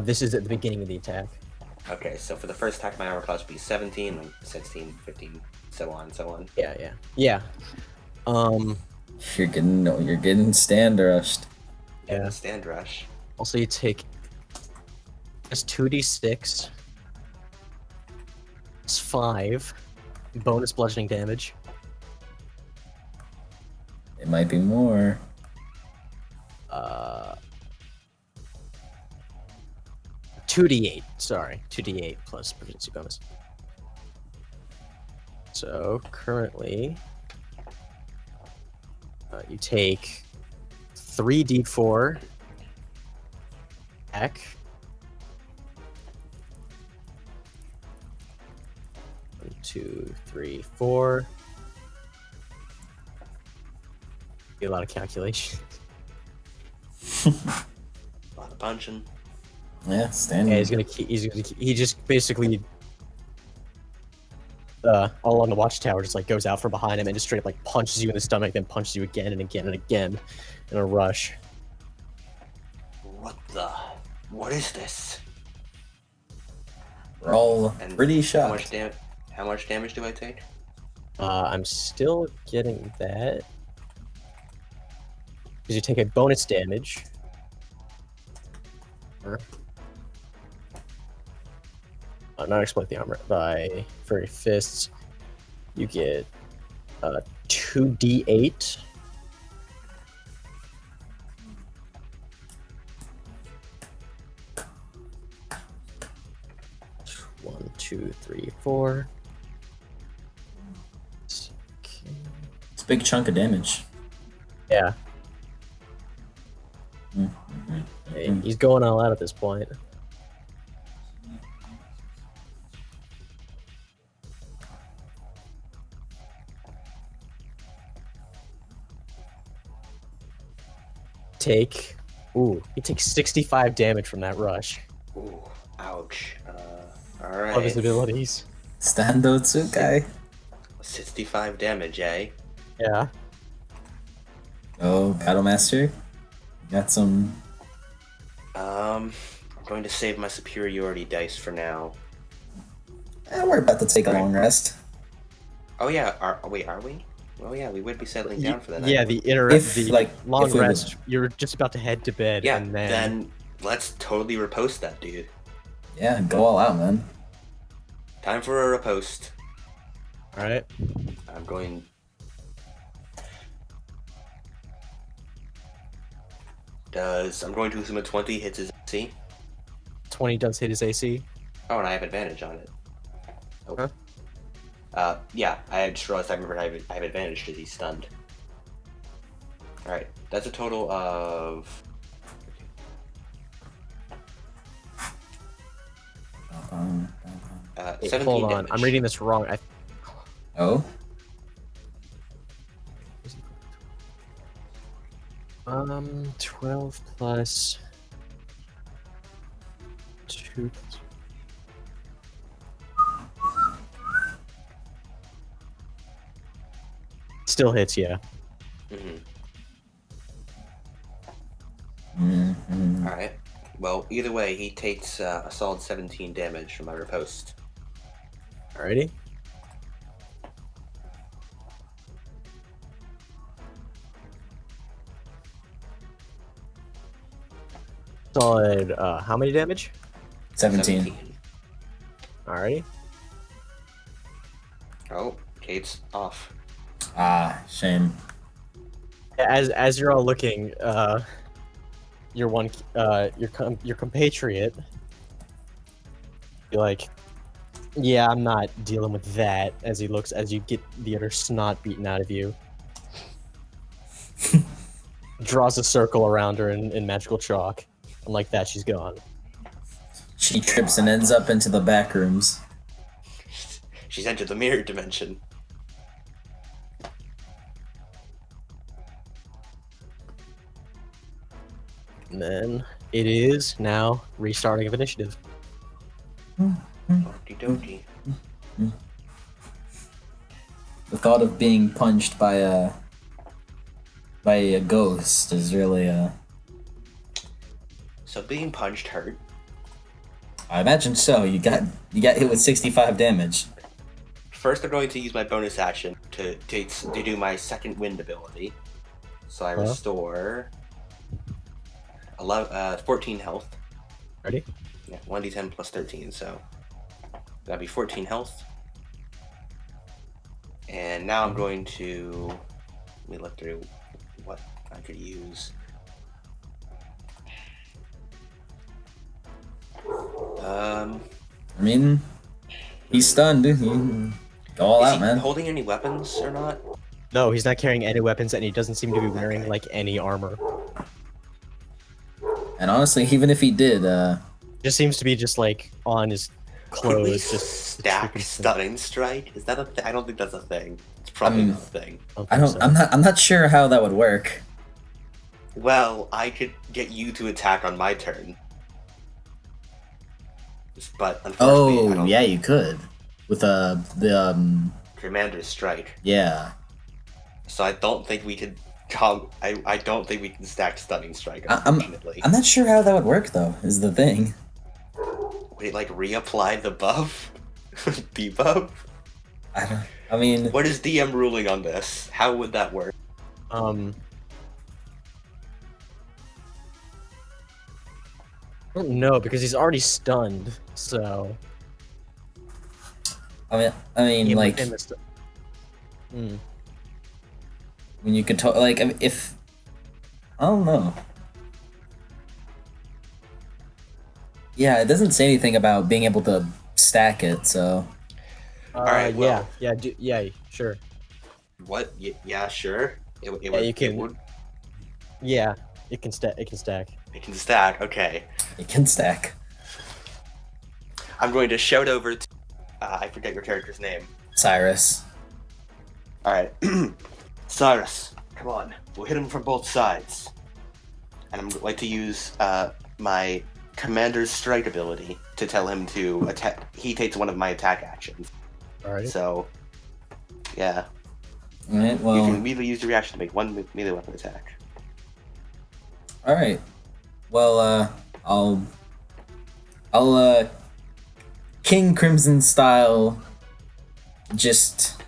This is at the beginning of the attack. Okay, so for the first attack, my armor class would be 17, then 16, 15, so on, so on. Yeah. You're getting stand rushed. Yeah. Yeah. Stand rush. Also, you take just 2d6. It's 5 bonus bludgeoning damage. It might be more. 2d8. Sorry, 2d8 plus proficiency bonus. So currently, you take 3d4 attack. 1, 2, 3, 4. Be a lot of calculation. A lot of punching. Yeah, stand. Yeah, he just basically all on the watchtower just like goes out from behind him and just straight up like punches you in the stomach, then punches you again and again and again in a rush. What is this? We're all And pretty How much shocked. how much damage do I take? I'm still getting that. Because you take a bonus damage. Not exploit the armor. By Furry Fists, you get 2d8. One, two, three, four. Okay. It's a big chunk of damage. Yeah. Mm-hmm. Hey, he's going all out at this point. He takes 65 damage from that rush. Ooh, ouch. All Of his right. abilities. Stando Tsukai. 65 damage, eh? Yeah. Oh, Battlemaster. Got some. I'm going to save my superiority dice for now. We're about to take a long rest. Oh yeah, are we? Well, yeah, we would be settling down for the night. Yeah, the If, the like, long if we would- rest. You're just about to head to bed, Yeah, and then then let's totally repost that, dude. Yeah, go all out, man. Time for a repost. all right. I'm going. I'm going to assume a 20 hits his AC. 20 does hit his AC. Oh, and I have advantage on it. Oh. Huh? Yeah, I just realized I remembered I have advantage because he's stunned. Alright, that's a total of... Wait, 17 hold on, damage. I'm reading this wrong. Oh? 12 plus 2. Still hits, yeah. Mm-hmm. Alright. Well, either way, he takes a solid 17 damage from my riposte. Alrighty. Solid, how many damage? 17. Alrighty. Oh, Kate's off. Ah, shame. As you're all looking, your compatriot, you're like, yeah, I'm not dealing with that. As you get the utter snot beaten out of you, draws a circle around her in magical chalk, and like that, she's gone. She trips and ends up into the back rooms. She's entered the mirror dimension. And then it is now restarting of initiative. Okie dokie. The thought of being punched by a ghost is really So being punched hurt. I imagine so. You got hit with 65 damage. First, I'm going to use my bonus action to do my second wind ability. So I restore 14 health. Ready? Yeah, 1d10 plus 13, so that'd be 14 health. And now I'm going to let me look through what I could use. I mean, he's stunned. Go all Is out, he man. holding any weapons or not? No, he's not carrying any weapons, and he doesn't seem to be wearing like any armor. And honestly, even if he did, Just seems to be just like on his Could we clothes, just stack stunning strike? Is that a thing? I don't think that's a thing. It's probably not a thing. I'm not sure how that would work. Well, I could get you to attack on my turn. But unfortunately, I don't Yeah, you could with the Commander's strike. yeah. So I don't think we could. I don't think we can stack stunning strike. I'm Unfortunately, not sure how that would work though. Is the thing. would it like reapply the buff, debuff? I mean, What is DM ruling on this? How would that work? I don't know because he's already stunned. So I mean, him like within the stu- when you could like if I don't know. Yeah, it doesn't say anything about being able to stack it, so. Alright, well- yeah, sure. What? Yeah, sure. You can- Yeah, it can stack. It can stack. It can stack. Okay. It can stack. I'm going to shout over to. I forget your character's name. Cyrus. All right, Cyrus, come on. We'll hit him from both sides. And I'm going to use my Commander's Strike ability to tell him to attack. He takes one of my attack actions. Alright. So, yeah. Alright, You well. can immediately use your reaction to make one melee weapon attack. Alright. Well, I'll King Crimson style just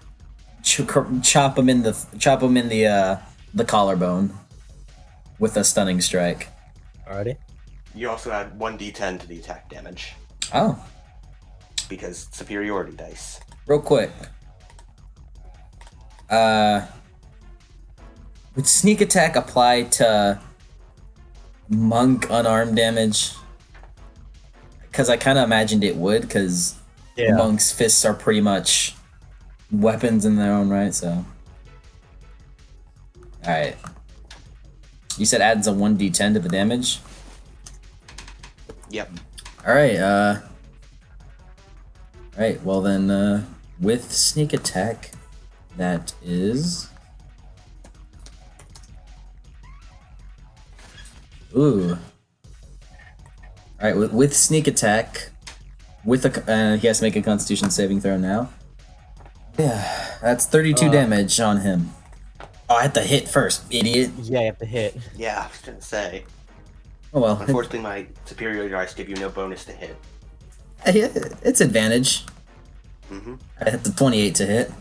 chop him in the collarbone with a stunning strike. Alrighty. You also add 1d10 to the attack damage Oh, because superiority dice. real quick. Would sneak attack apply to monk unarmed damage? Because I kind of imagined it would, because Yeah. monks' fists are pretty much weapons in their own right, so. Alright. You said adds a 1d10 to the damage? Yep. Alright, Alright, well then, with sneak attack, that is... Ooh. Alright, with sneak attack, with a he has to make a Constitution saving throw now. Yeah, that's 32 damage on him. Oh, I have to hit first, idiot. Yeah, you have to hit. Yeah, I was gonna say. Oh well, Unfortunately, my superiority dice give you no bonus to hit. it's advantage. Mm-hmm. I hit the 28 to hit.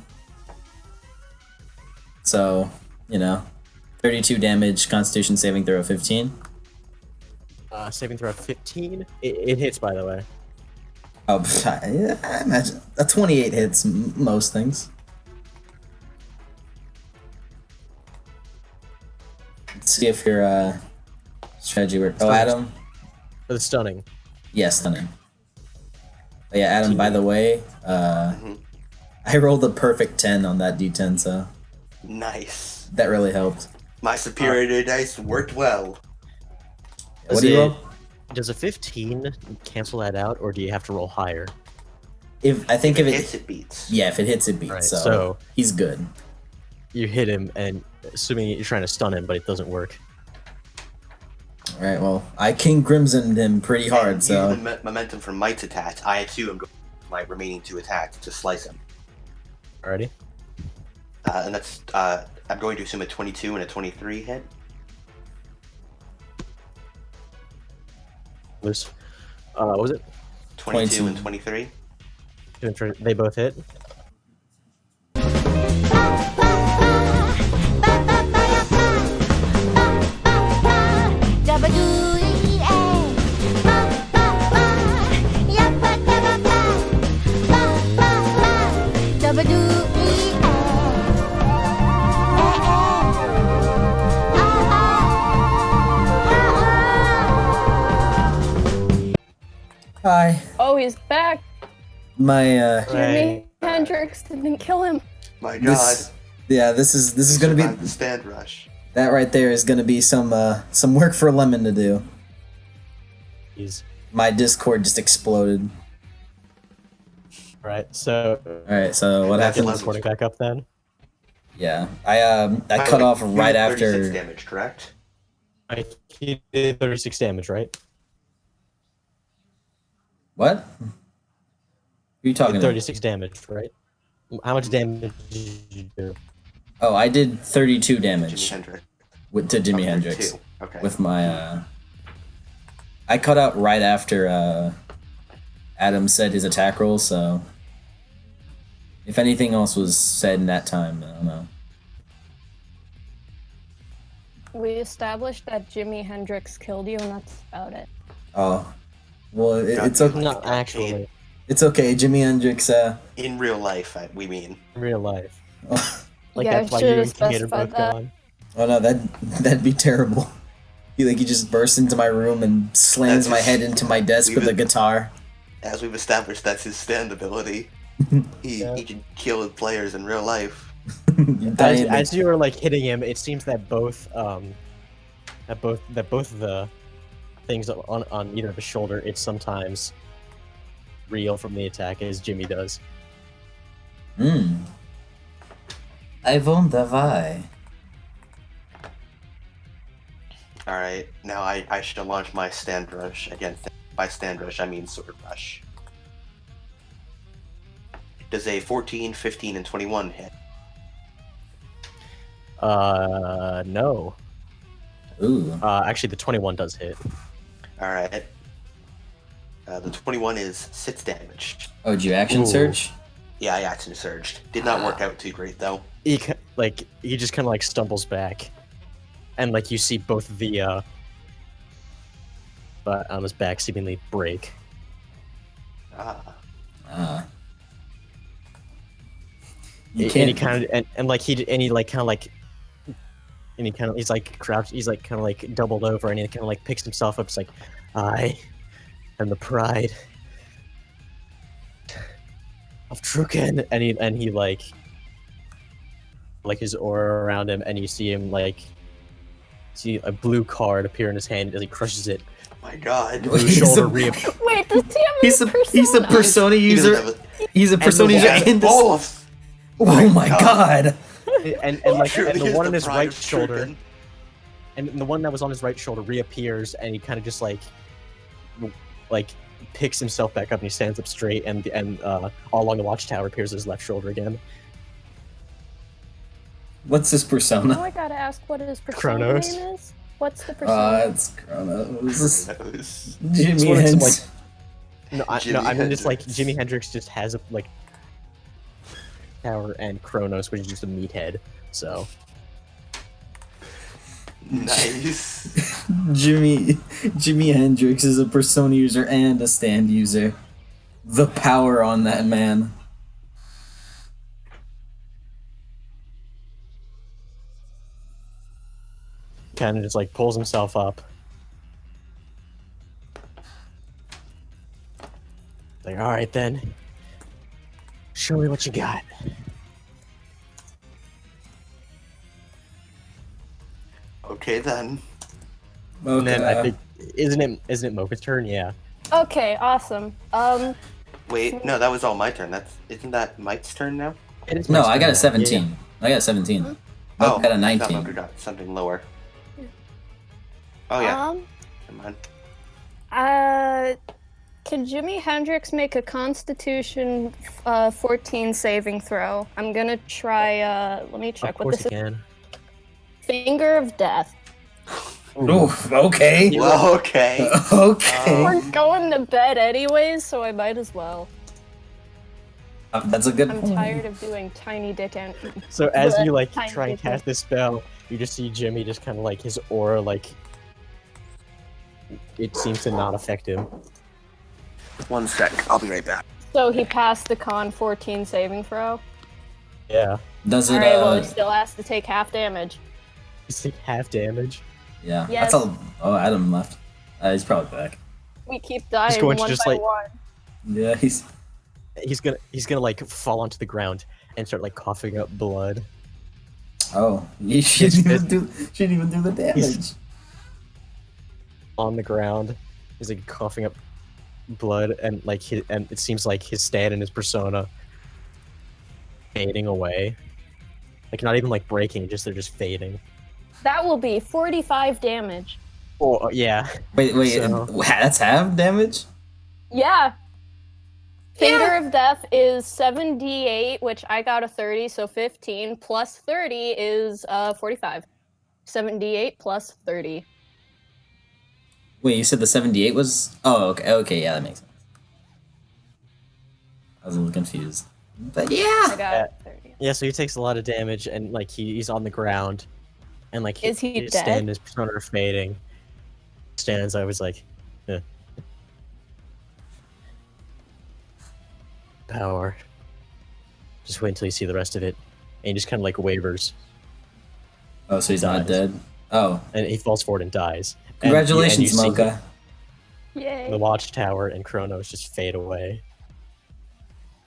So, 32 damage, Constitution saving throw of 15. Saving throw of 15. It hits, by the way. Oh, I imagine a 28 hits most things. Let's see if your strategy works. Oh, Adam. For the stunning. Yeah, stunning. Oh, yeah, Adam. By the way, I rolled a perfect 10 on that D10, so Nice. that really helped. My superiority dice worked well. What do you roll? Does a 15 cancel that out, or do you have to roll higher? If it hits, it beats. Yeah, if it hits, it beats. Right, so, so- he's good. You hit him, and assuming you're trying to stun him, but it doesn't work. All right. Well, I King Crimsoned him pretty hard, And so using the momentum from Might's attacks, I too am going to my remaining 2 attacks to slice him. Alrighty. And that's I'm going to assume a 22 and a 23 hit. Loose. What was it? 22 and 22. 23. They both hit. hi. Oh, he's back. My Jimi Hendrix didn't kill him. My God. this is gonna be Survived the stand rush. that right there is gonna be some work for Lemon to do. He's My Discord just exploded. right. So All right, so what That's get the happens? recording back up then. Yeah, I By the cut way, off you right did 36 after. damage, correct? He did 36 damage, right? What? Who are you talking about? 36 damage, right? How much damage did you do? Oh, I did 32 Jimi damage Hendrix. to Jimi Okay, Hendrix 2. Okay. with my. I cut out right after Adam said his attack roll, so if anything else was said in that time, I don't know. We established that Jimi Hendrix killed you, and that's about it. Oh, well, it's Yeah. okay. Not actually. It's okay. Jimi Hendrix. In real life, we mean. In real life. Oh, Like Yeah, that's why I should've you and Kate are specified both that. gone. oh no, that'd be terrible. He just bursts into my room and slams That's my just- head into my desk with a guitar. As we've established, that's his stand ability. He can kill players in real life. As you were like hitting him, it seems that both both of the things on either of his shoulder, it's sometimes real from the attack, as Jimmy does. I wonder why. Alright, now I shall launch my stand rush. Again, by stand rush, I mean sword rush. Does a 14, 15, and 21 hit? No. Ooh. Actually, the 21 does hit. Alright. The 21 is 6 damage. Oh, did you action Ooh. search? Yeah, I action surged. Did not work out too great though. He just kind of like stumbles back, and like you see both of the but on his back seemingly break. You And can't. he kind of he's like crouched, he's like kind of like doubled over, and he kind of like picks himself up. It's like, I am the pride of Truken, and he like his aura around him, and you see him like see a blue card appear in his hand as he crushes it. My God. Blue He's shoulder a- reappears. Wait, does he have He's a persona He doesn't user. have a- He's a persona user Yeah, and this. both. Oh my god! and Truly the is one the on his pride right of shoulder, Truken. and the one that was on his right shoulder reappears, and he kind of just like picks himself back up, and he stands up straight, and all along the watchtower appears his left shoulder again. What's his Now persona? I gotta ask what his persona Kronos. name is. What's the persona? It's Kronos. Those- Jimmy one of some, Hendrix. I mean just like Hendrix. Jimi Hendrix just has a like tower, and Kronos, which is just a meathead. So Nice. Jimi Hendrix is a persona user and a stand user. The power on that man. kind of just like pulls himself up. Like, all right then, show me what you got. Okay then. And then I Okay. think isn't it Mocha's turn? Yeah. Okay, awesome. Wait, no, that was all my turn. Isn't that Mike's turn now? It is No, Mocha's I turn got now. a 17. I got a 17. Oh, I got a I thought 19. Mocha got something lower. Oh yeah, come on. Can Jimi Hendrix make a Constitution 14 saving throw? I'm gonna try. Let me check Of what course this you is. can. Finger of Death. Oh, okay. Well, okay. Okay. We're going to bed anyways, so I might as well. That's a good I'm point. tired of doing tiny dick and. So as you like Tiny try and bit. cast this spell, you just see Jimmy just kind of like his aura like it seems to not affect him. 1 sec, I'll be right back. So he passed the con 14 saving throw. Yeah. Does it, Alright, well, he still has to take half damage. He's take half damage. yeah. Yes. That's all. Oh, Adam left. He's probably back. We keep dying going to one just, by like- one. Yeah, he's. He's gonna like fall onto the ground and start like coughing up blood. Oh, he shouldn't even do the damage. On the ground. He's like coughing up blood, and like and it seems like his stand and his persona fading away. Like not even like breaking, they're just fading. That will be 45 damage. Oh yeah. Wait, So- that's half damage? Yeah. Finger of Death is 7d8, which I got a 30, so 15, plus 30 is 45. 7d8 plus 30. Wait, you said the 78 was? Oh, okay, yeah, that makes sense. I was a little confused. But yeah! I got 30. Yeah, so he takes a lot of damage, and like he's on the ground, and like Is he his dead? stand and his persona are fading. Stands, I was like, power. Just wait until you see the rest of it, and he just kind of like wavers, Oh, so he's not Dies. dead? Oh. and he falls forward and dies. And Congratulations, you see Mocha. Yay. The watchtower and Kronos just fade away.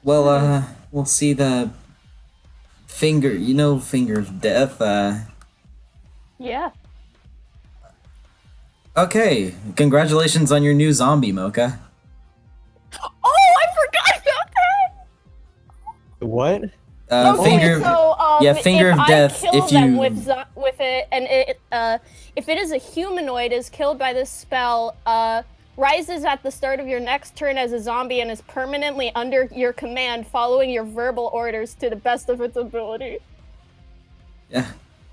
Well, we'll see the finger of death, Yeah. Okay, congratulations on your new zombie, Mocha. Oh, I forgot about that! What? Finger finger if of death, I kill if them you- with it, and if it is a humanoid is killed by this spell, rises at the start of your next turn as a zombie and is permanently under your command, following your verbal orders to the best of its ability. Yeah.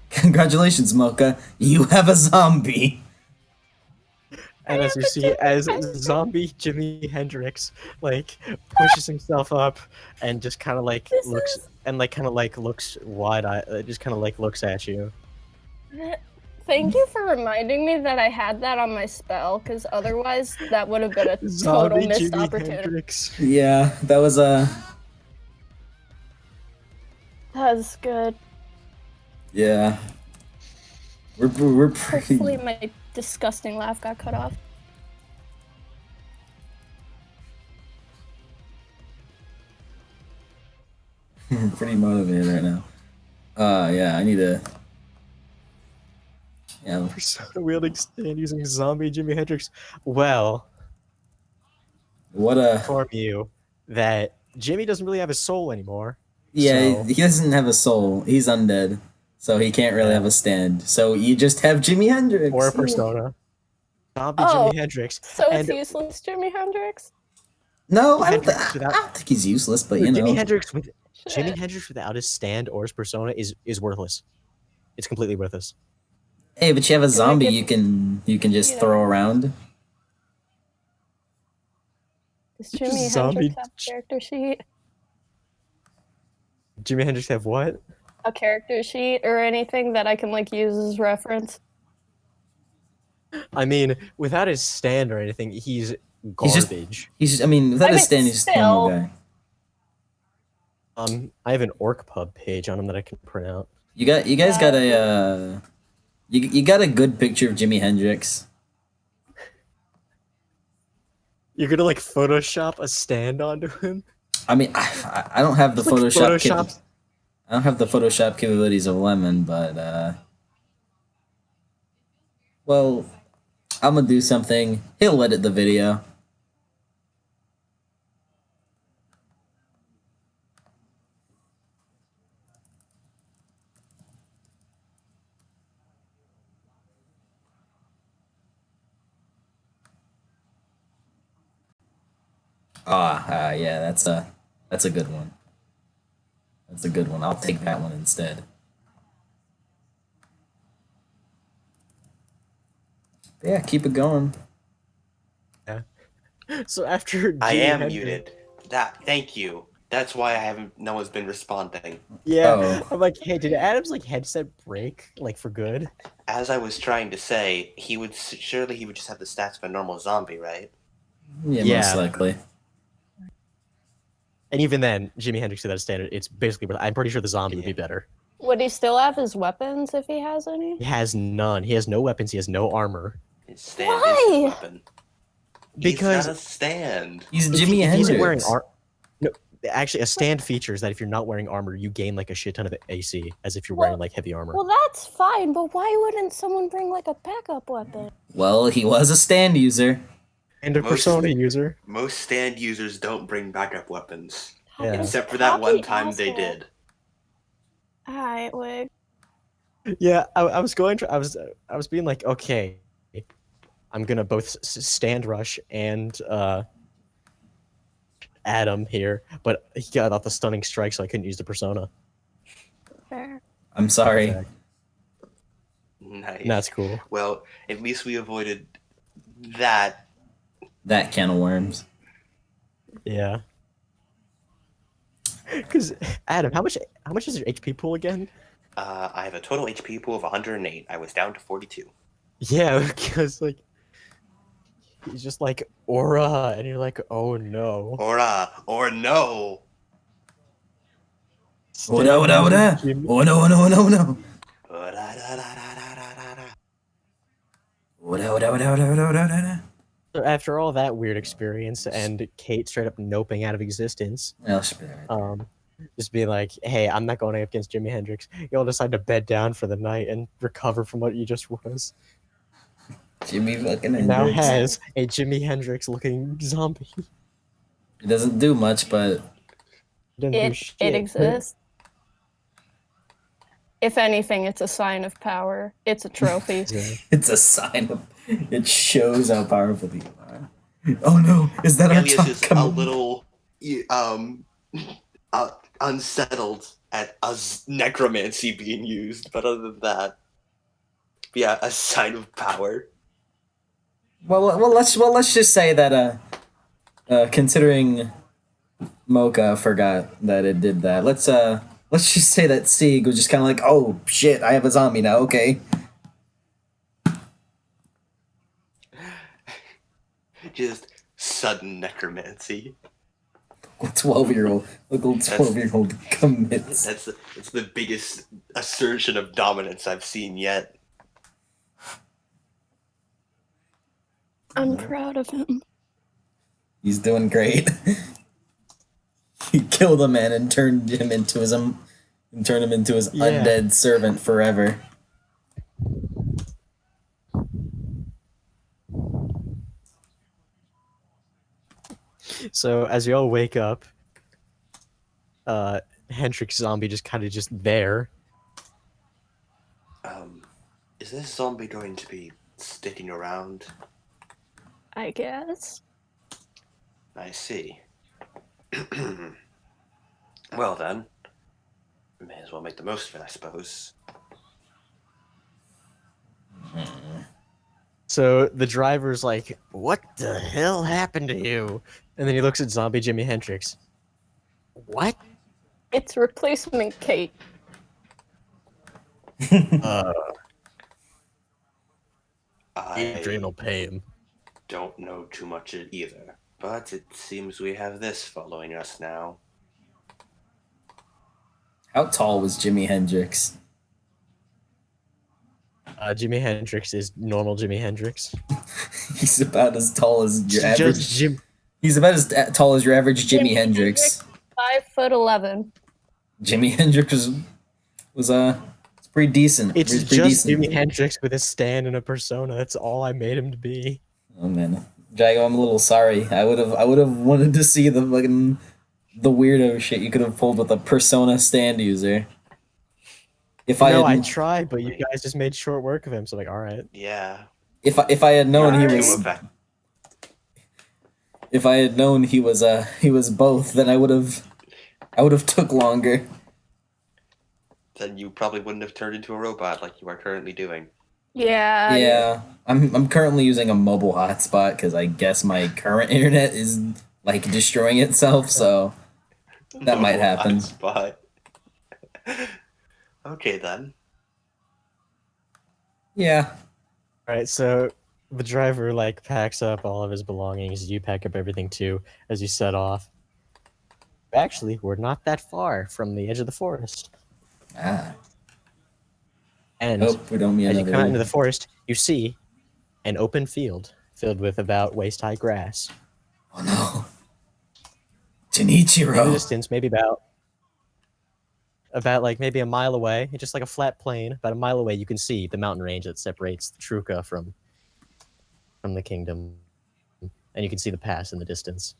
Congratulations, Mocha. You have a zombie. And as you see, as zombie Jimi Hendrix like pushes himself up and just kind of like This looks is- and like kind of like looks wide-eyed, just kind of like looks at you. Thank you for reminding me that I had that on my spell, because otherwise that would have been a total Zombie missed Jimi opportunity. Hendrix. Yeah, that was That's good. yeah. We're pretty Hopefully my disgusting laugh got cut off. pretty motivated right now. Yeah, I need to. Yeah, Persona wielding stand using zombie Jimi Hendrix. Well, what a. inform you that Jimmy doesn't really have a soul anymore. Yeah, So, he doesn't have a soul. He's undead, so he can't really Yeah. have a stand. So you just have Jimi Hendrix. or a persona. Zombie Oh, Jimi Hendrix. So And it's useless, Jimi Hendrix? No, I Hendrix I without- don't think he's useless, but you Jimi know. Hendrix with Jimi Shit. Hendrix without his stand or his persona is worthless. It's completely worthless. Hey, but you have a I zombie get- you can just you know. throw around. Does Jimi Zombie Hendrix have a character sheet? Jimi Hendrix have what? A character sheet or anything that I can like use as reference? I mean, without his stand or anything, he's He's just- garbage. I mean, without I a mean, stand, he's just a normal still. guy. I have an orc pub page on him that I can print out. You guys got a you got a good picture of Jimi Hendrix. You're gonna like Photoshop a stand onto him? I mean, I don't have the Like Photoshop. Photoshop. I don't have the Photoshop capabilities of Lemon, but well, I'm gonna do something. He'll edit the video. Yeah, that's a good one. That's a good one. I'll take that one instead. But yeah, keep it going. So after I Jimi am Hendrix- muted. Thank you. That's why I haven't. No one's been responding. Yeah, Oh. I'm like, hey, did Adam's like headset break like for good? As I was trying to say, surely he would just have the stats of a normal zombie, right? Yeah, Yeah. most likely. And even then, Jimi Hendrix without a stand, it's basically. I'm pretty sure the zombie would be better. Would he still have his weapons if he has any? He has none. He has no weapons. He has no armor. His stand is his Why? weapon. Because He's got a stand. He's if Jimi he Hendrix. isn't wearing armor, no, actually, a stand features that if you're not wearing armor, you gain like a shit ton of AC, as if you're wearing Well- like heavy armor. Well, that's fine, but why wouldn't someone bring like a backup weapon? Well, he was a stand user. And a most- persona user. Most stand users don't bring backup weapons. Yeah. Except for that one Cocky time they asshole. did. Alright, wig. Yeah, I was going to. I was being like, okay, I'm gonna both stand rush and Adam here, but he got off the stunning strike, so I couldn't use the persona. Fair. I'm sorry. Okay. Nice. That's cool. Well, at least we avoided that. That can of worms. Yeah. Because Adam, how much is your HP pool again? I have a total HP pool of 108. I was down to 42. Yeah, because like he's just like aura, and you're like, oh no. Or no. Oh no, oh no, oh no. Oh no, oh no, oh no, oh no. Oh no, oh no, oh no, oh no, oh no, oh no. So after all that weird experience and Kate straight up noping out of existence, Well, should be alright. just being like, hey, I'm not going up against Jimi Hendrix. You'll decide to bed down for the night and recover from what you just was. Jimmy fucking He now Hendrix. has a Jimi Hendrix looking zombie. It doesn't do much, but Didn't do It shit. exists. If anything, it's a sign of power. It's a trophy. Yeah. it's a sign of. It shows how powerful people are. Oh no, is that our Elias top is a coming? little unsettled at necromancy being used, but other than that, yeah, a sign of power. Let's just say that considering Mocha forgot that it did that. Let's just say that Sieg was just kind of like, oh shit, I have a zombie now. Okay. Just sudden necromancy. 12-year-old, little That's 12-year-old commits. it's the biggest assertion of dominance I've seen yet. I'm proud of him. He's doing great. He killed a man and turned him into his undead servant forever. So as you all wake up, Hendrix zombie just kind of just there. Is this zombie going to be sticking around? I guess. I see. Well then, we may as well make the most of it, I suppose. So the driver's like, "What the hell happened to you?" And then he looks at zombie Jimi Hendrix. What? It's replacement Kate. Adrian will I pay him. don't know too much either, but it seems we have this following us now. How tall was Jimi Hendrix? Jimi Hendrix is normal Jimi Hendrix. He's about as tall as your Just average. Jim. He's about as tall as your average Jimi Hendrix. 5'11". Jimi Hendrix was it's pretty decent. It's He was pretty just decent. Jimi Hendrix with a stand and a persona. That's all I made him to be. Oh man, Drago, I'm a little sorry. I would have wanted to see the weirdo shit you could have pulled with a persona stand user. If I No, had I tried, but you guys just made short work of him. So like, all right. Yeah. if I had known he Too was effective. if I had known he was both, then I would have took longer. Then you probably wouldn't have turned into a robot like you are currently doing. Yeah. Yeah, I'm currently using a mobile hotspot because I guess my current internet is like destroying itself, so that might happen. Spot. Okay then. Yeah. All right, so the driver like packs up all of his belongings. You pack up everything too as you set off. Actually, we're not that far from the edge of the forest. And Hope we don't meet as you another. come out into the forest, you see an open field filled with about waist-high grass. Oh no. In the Jinichiro. distance, maybe about like maybe a mile away, just like a flat plain, about a mile away, you can see the mountain range that separates Truca from the kingdom, and you can see the pass in the distance.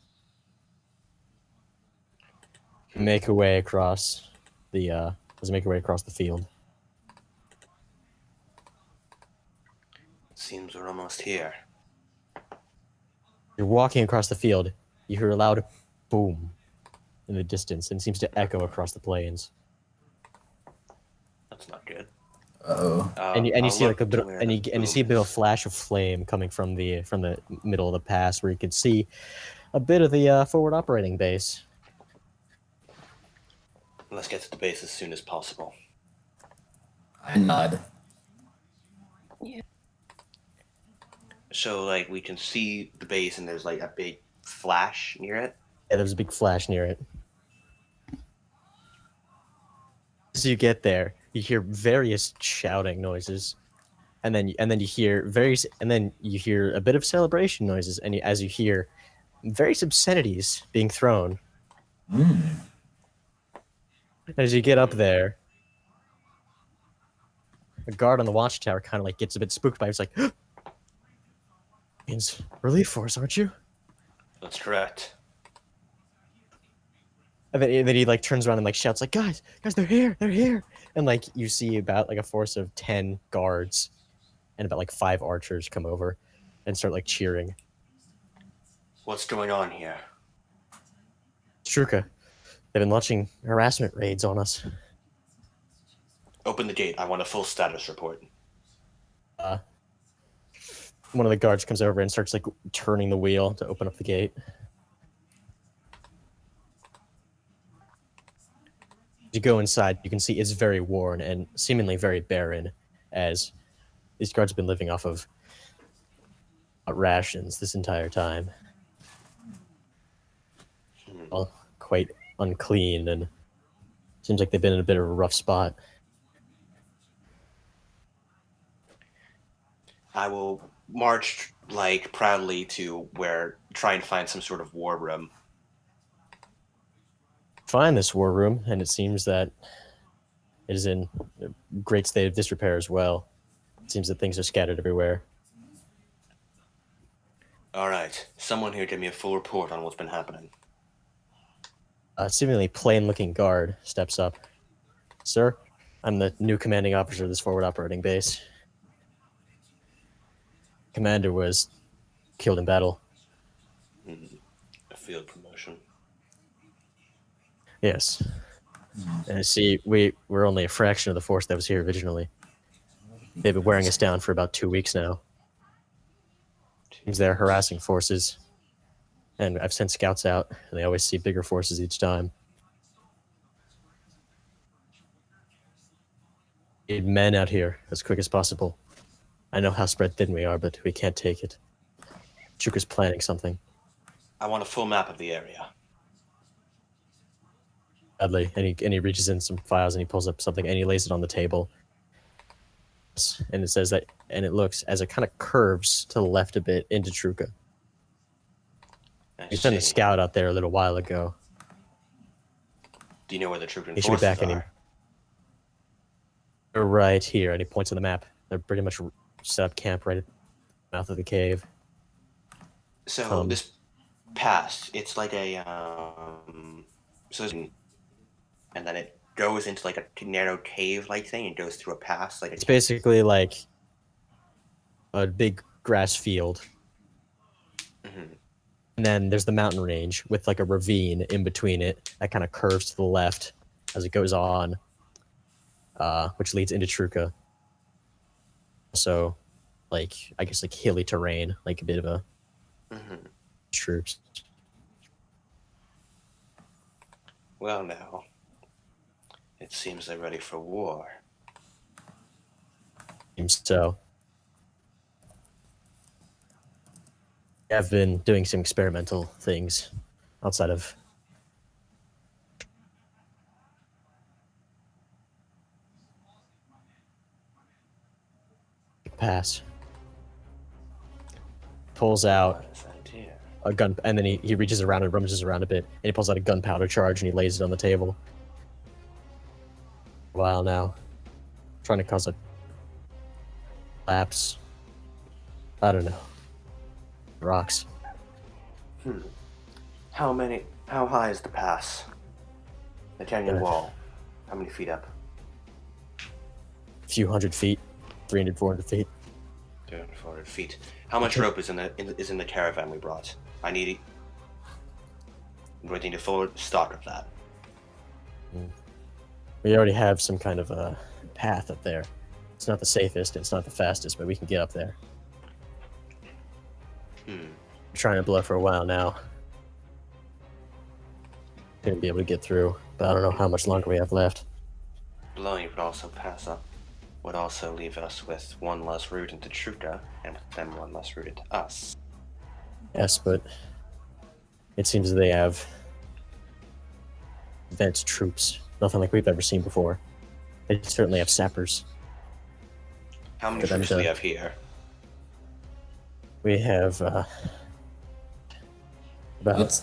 Make your way across the field. Seems we're almost here. You're walking across the field. You hear a loud boom in the distance, and it seems to echo across the plains. That's not good. Uh-oh. And you I'll see like look a bit to of, where and the you see a boom bit of is. flash of flame coming from the middle of the pass, where you can see a bit of the forward operating base. Let's get to the base as soon as possible. I nod. So, like, we can see the base and there's, like, a big flash near it. Yeah, there's a big flash near it. As you get there, you hear various shouting noises, and then you hear a bit of celebration noises, and as you hear various obscenities being thrown. And as you get up there, a guard on the watchtower kind of like gets a bit spooked by it. It's like, means relief force, aren't you? That's correct. And then he like turns around and like shouts like, guys, they're here, and like you see about like a force of 10 guards and about like 5 archers come over and start like cheering. What's going on here? Struka, they've been launching harassment raids on us. Open the gate. I want a full status report. One of the guards comes over and starts like turning the wheel to open up the gate. As you go inside, you can see it's very worn and seemingly very barren, as these guards have been living off of rations this entire time. All quite unclean, and seems like they've been in a bit of a rough spot. I will march like proudly to try and find some sort of war room. Find this war room, and it seems that it is in a great state of disrepair as well. It seems that things are scattered everywhere. All right, someone here give me a full report on what's been happening. A seemingly plain-looking guard steps up. Sir, I'm the new commanding officer of this forward operating base. Commander was killed in battle. A field promotion. Yes. And see, we're only a fraction of the force that was here originally. They've been wearing us down for about 2 weeks now. Seems they're harassing forces. And I've sent scouts out, and they always see bigger forces each time. Need men out here as quick as possible. I know how spread thin we are, but we can't take it. Chuka's planning something. I want a full map of the area. Badly, and he reaches in some files and he pulls up something and he lays it on the table. And it says that, and it looks as it kind of curves to the left a bit into Truka. We sent a scout out there a little while ago. Do you know where the troop He should be back are? They're right here, and he points to the map. They're pretty much set up camp right at the mouth of the cave. So this pass, it's like a and then it goes into like a narrow cave-like thing and goes through a pass. Like it's basically like a big grass field. Mm-hmm. And then there's the mountain range with like a ravine in between it that kind of curves to the left as it goes on, which leads into Truka. So, like, I guess like hilly terrain, like a bit of a troops. Well, now it seems they're ready for war. Seems so. I've been doing some experimental things outside of pass. Pulls out a gun, and then he reaches around and rummages around a bit, and he pulls out a gunpowder charge and he lays it on the table. A while now, trying to cause a lapse. I don't know. Rocks. How high is the pass? The canyon wall. How many feet up? A few hundred feet. 300, 400 feet. 300, 400 feet. How much rope is in the caravan we brought? I need a full stock of that. We already have some kind of a path up there. It's not the safest, it's not the fastest, but we can get up there. We're trying to blow for a while now. Gonna be able to get through, but I don't know how much longer we have left. Blowing would also pass up. Would also leave us with one less route into Truka, and with them one less route into us. Yes, but it seems they have advanced troops. Nothing like we've ever seen before. They certainly have sappers. How many troops do we have here? We have about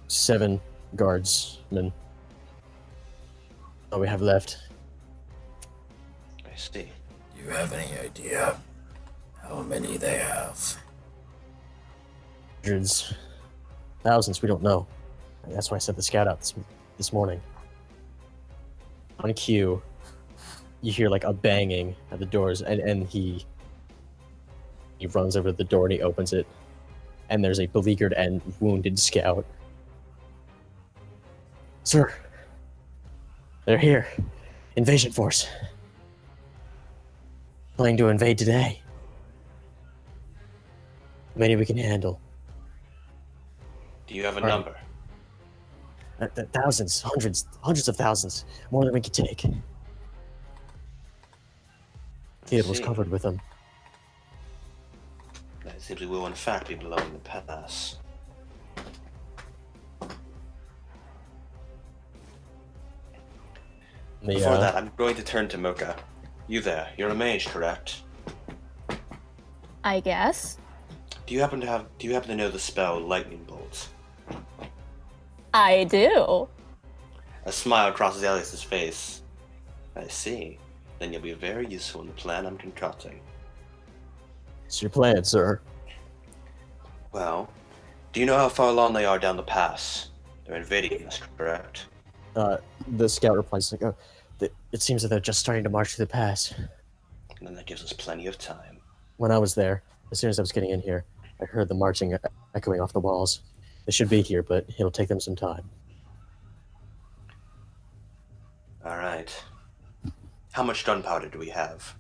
7 guardsmen. All we have left. I see. Do you have any idea how many they have? Hundreds, thousands, we don't know. That's why I sent the scout out this morning. On cue, you hear like a banging at the doors, and he runs over to the door and he opens it, and there's a beleaguered and wounded scout. Sir, they're here. Invasion force. Planning to invade today. many we can handle. Do you have a All right. number? Thousands, hundreds of thousands, more than we could take. Cable's see. covered with them. That simply will in fact be blowing the pass. Before that, I'm going to turn to Mocha. You there, you're a mage, correct? I guess. Do you happen to know the spell Lightning Bolt? I do. A smile crosses Elias's face. I see. Then you'll be very useful in the plan I'm concocting. What's your plan, sir? Well, do you know how far along they are down the pass? They're invading us, correct? The scout replies, like, oh, it seems that they're just starting to march through the pass. And then that gives us plenty of time. When I was there, as soon as I was getting in here, I heard the marching echoing off the walls. They should be here, but it'll take them some time. Alright. How much gunpowder do we have?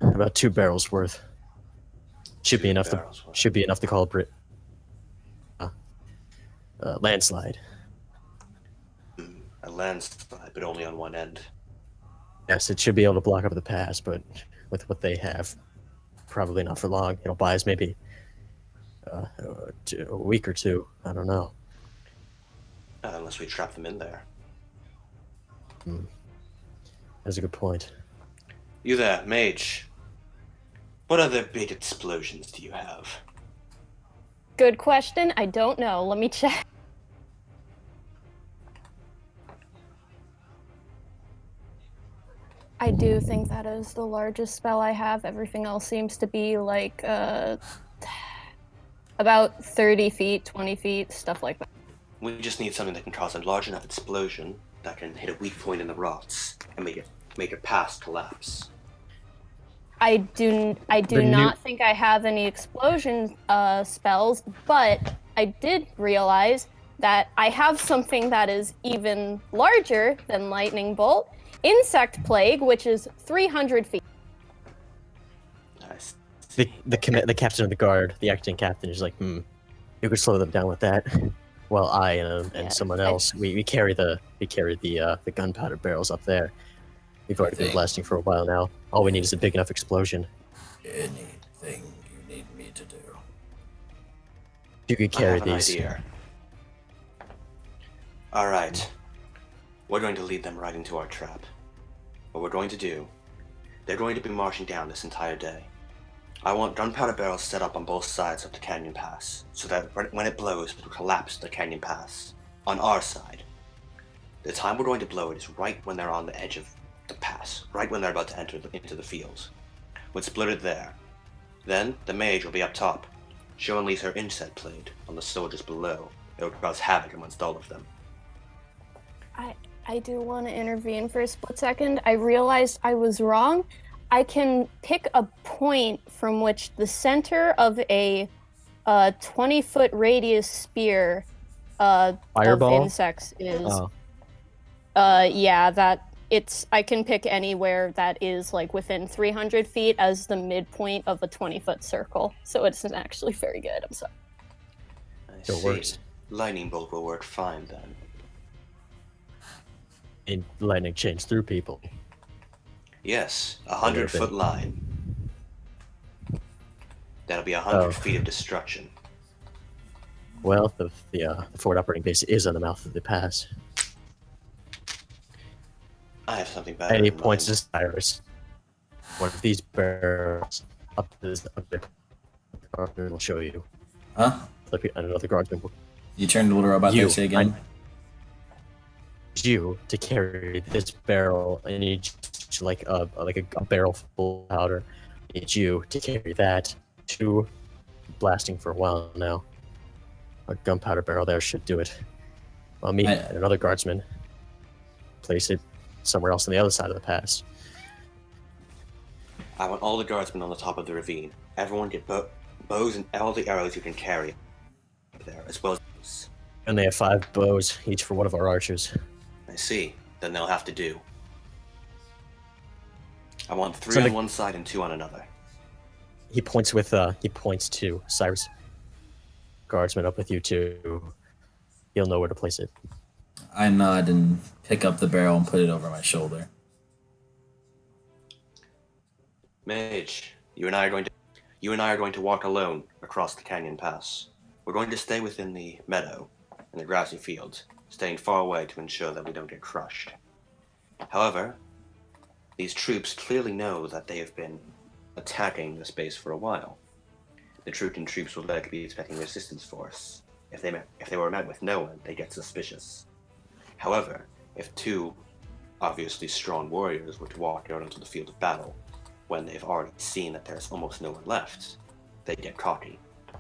About 2 barrels worth. Should be enough to call a landslide. A landslide, but only on one end. Yes, it should be able to block up the pass, but with what they have, probably not for long. It'll buy us maybe a week or two. I don't know. Unless we trap them in there. That's a good point. You there, mage. What other big explosions do you have? Good question. I don't know. Let me check. I do think that is the largest spell I have. Everything else seems to be like about 30 feet, 20 feet, stuff like that. We just need something that can cause a large enough explosion that can hit a weak point in the rocks and make a pass collapse. I do not think I have any explosion spells, but I did realize that I have something that is even larger than Lightning Bolt. Insect Plague, which is 300 feet. Nice. The captain of the guard, the acting captain, is like, you could slow them down with that. Well, I and someone else, we carry the gunpowder barrels up there. We've already been blasting for a while now. All we need is a big enough explosion. Anything you need me to do. You could carry these. Idea. All right. We're going to lead them right into our trap. What we're going to do, they're going to be marching down this entire day. I want gunpowder barrels set up on both sides of the canyon pass, so that when it blows, it will collapse the canyon pass on our side. The time we're going to blow it is right when they're on the edge of the pass, right when they're about to enter into the fields. We'll split it there. Then, the mage will be up top. She'll unleash her insect plague on the soldiers below. It will cause havoc amongst all of them. I do want to intervene for a split second. I realized I was wrong. I can pick a point from which the center of a 20-foot radius spear Fireball? of insects is. Oh. I can pick anywhere that is like within 300 feet as the midpoint of a 20-foot circle. So it's actually very good. I'm sorry. I Still see. works. Lightning bolt will work fine then. And lightning chains through people. Yes, 100-foot line. That'll be 100 feet of destruction. Well, the forward operating base is on the mouth of the pass. I have something better. At any in points, mind. this Cyrus, one of these barrels up to this guardsman will show you. Huh? Another guardsman will You turned to the robot You, there, say again? need you to carry this barrel. I need you like a barrel full of powder. I need you to carry that to blasting for a while now. A gunpowder barrel there should do it. While me and another guardsman place it somewhere else on the other side of the pass. I want all the guardsmen on the top of the ravine. Everyone get bows and all the arrows you can carry there, as well as... And they have 5 bows, each for one of our archers. I see. Then they'll have to do. I want 3 So on one side and 2 on another. he points to Cyrus. Guardsman up with you too. He'll know where to place it. I nod and pick up the barrel and put it over my shoulder. Mage, you and I are going to walk alone across the canyon pass. We're going to stay within the meadow and the grassy field, staying far away to ensure that we don't get crushed. However, these troops clearly know that they have been attacking this base for a while. The Trucan troops will likely be expecting a resistance force. If they were met with no one, they get suspicious. However, if two obviously strong warriors were to walk out onto the field of battle, when they've already seen that there's almost no one left, they get cocky.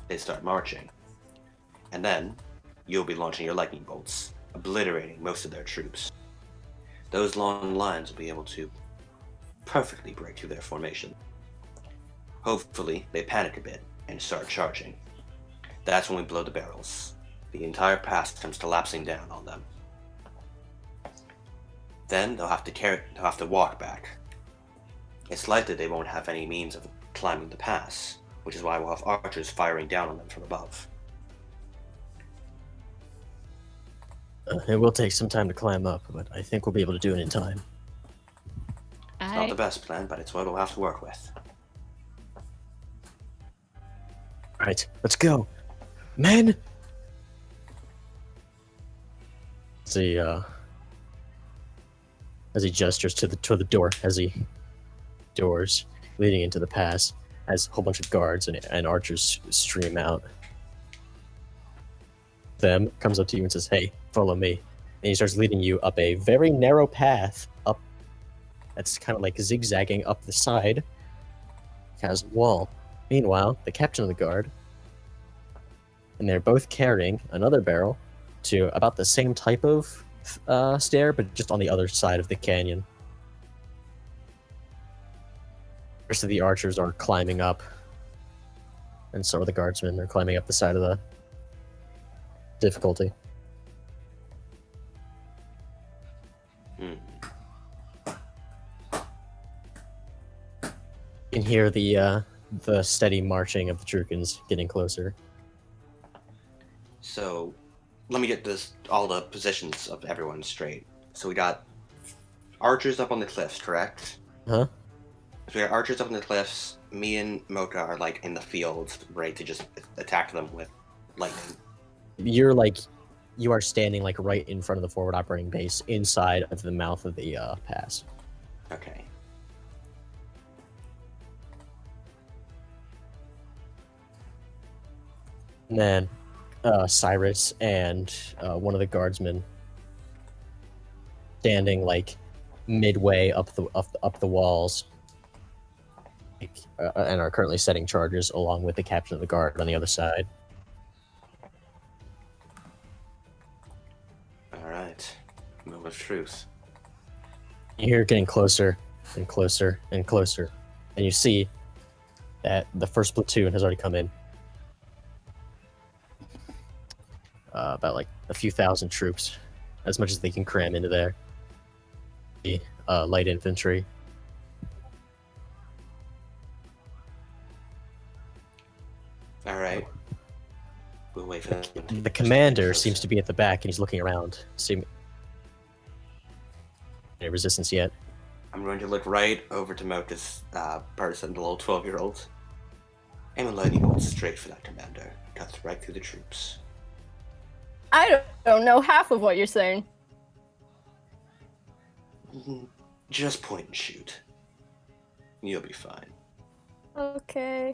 They start marching. And then, you'll be launching your lightning bolts, obliterating most of their troops. Those long lines will be able to perfectly break through their formation. Hopefully, they panic a bit and start charging. That's when we blow the barrels. The entire pass comes collapsing down on them. Then they'll have to walk back. It's likely they won't have any means of climbing the pass, which is why we'll have archers firing down on them from above. It will take some time to climb up, but I think we'll be able to do it in time. It's not the best plan, but it's what we'll have to work with. Alright, let's go. Men! As he gestures to the door, doors leading into the pass, as a whole bunch of guards and archers stream out. Them comes up to you and says, "Hey, follow me." And he starts leading you up a very narrow path up. That's kind of like zigzagging up the side. It has a wall. Meanwhile, the captain of the guard, and they're both carrying another barrel to about the same type of stair, but just on the other side of the canyon. The rest of the archers are climbing up, and so are the guardsmen. They're climbing up the side of the difficulty. You can hear the steady marching of the Trucans getting closer. So, let me get all the positions of everyone straight. So we got archers up on the cliffs, correct? Huh? So we got archers up on the cliffs. Me and Mocha are like in the fields, ready to just attack them with lightning. You are standing like right in front of the forward operating base, inside of the mouth of the pass. Okay. And then Cyrus and one of the guardsmen standing like midway up the walls, and are currently setting charges along with the captain of the guard on the other side. All right. Moment of truth. You hear it getting closer and closer and closer, and you see that the first platoon has already come in. About like a few thousand troops, as much as they can cram into there. The light infantry. All right. We'll wait for them. The commander seems to be at the back, and he's looking around. See any resistance yet? I'm going to look right over to Mocha's person, the little 12-year-old. Aim a lightning bolt straight for that commander. Cuts right through the troops. I don't know half of what you're saying. Just point and shoot. You'll be fine. Okay.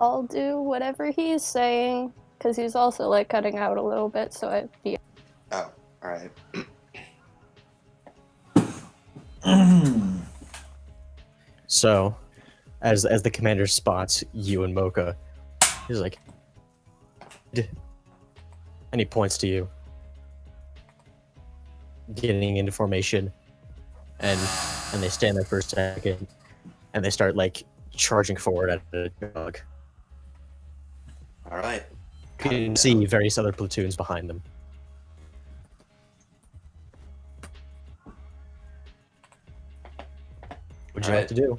I'll do whatever he's saying, because he's also like cutting out a little bit, so I'd be. Oh, alright. So, as the commander spots you and Mocha, he's like, and he points to you, getting into formation, and they stand there for a second, and they start like charging forward at a jog. All right. You can see various other platoons behind them. What'd you like to do?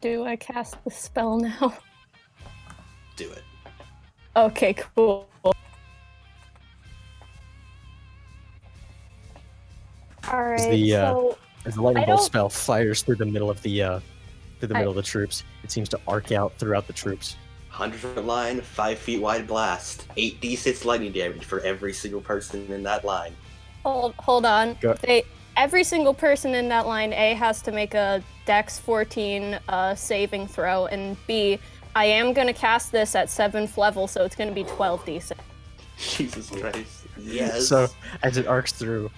do I cast the spell now? Do it. Okay, cool. Alright, so As the lightning I bolt don't- spell fires through the middle of the middle of the troops, it seems to arc out throughout the troops. 100-foot line, 5 feet wide blast. 8d6 lightning damage for every single person in that line. hold on. Go- Every single person in that line, A, has to make a Dex 14 saving throw, and B, I am gonna cast this at 7th level, so it's gonna be 12d6. Jesus Christ. Yes. So as it arcs through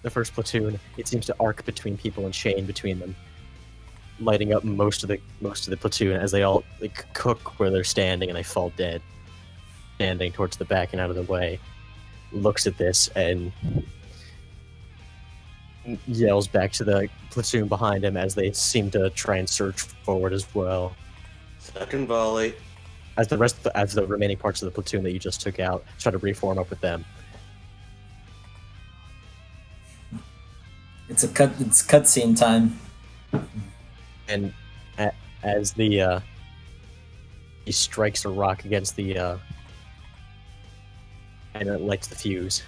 the first platoon, it seems to arc between people and chain between them, lighting up most of the platoon as they all like cook where they're standing and they fall dead, standing towards the back and out of the way. Looks at this and yells back to the platoon behind him as they seem to try and surge forward as well. Second volley. As the remaining parts of the platoon that you just took out try to reform up with them. It's cutscene time. And as he strikes a rock against the and it lights the fuse.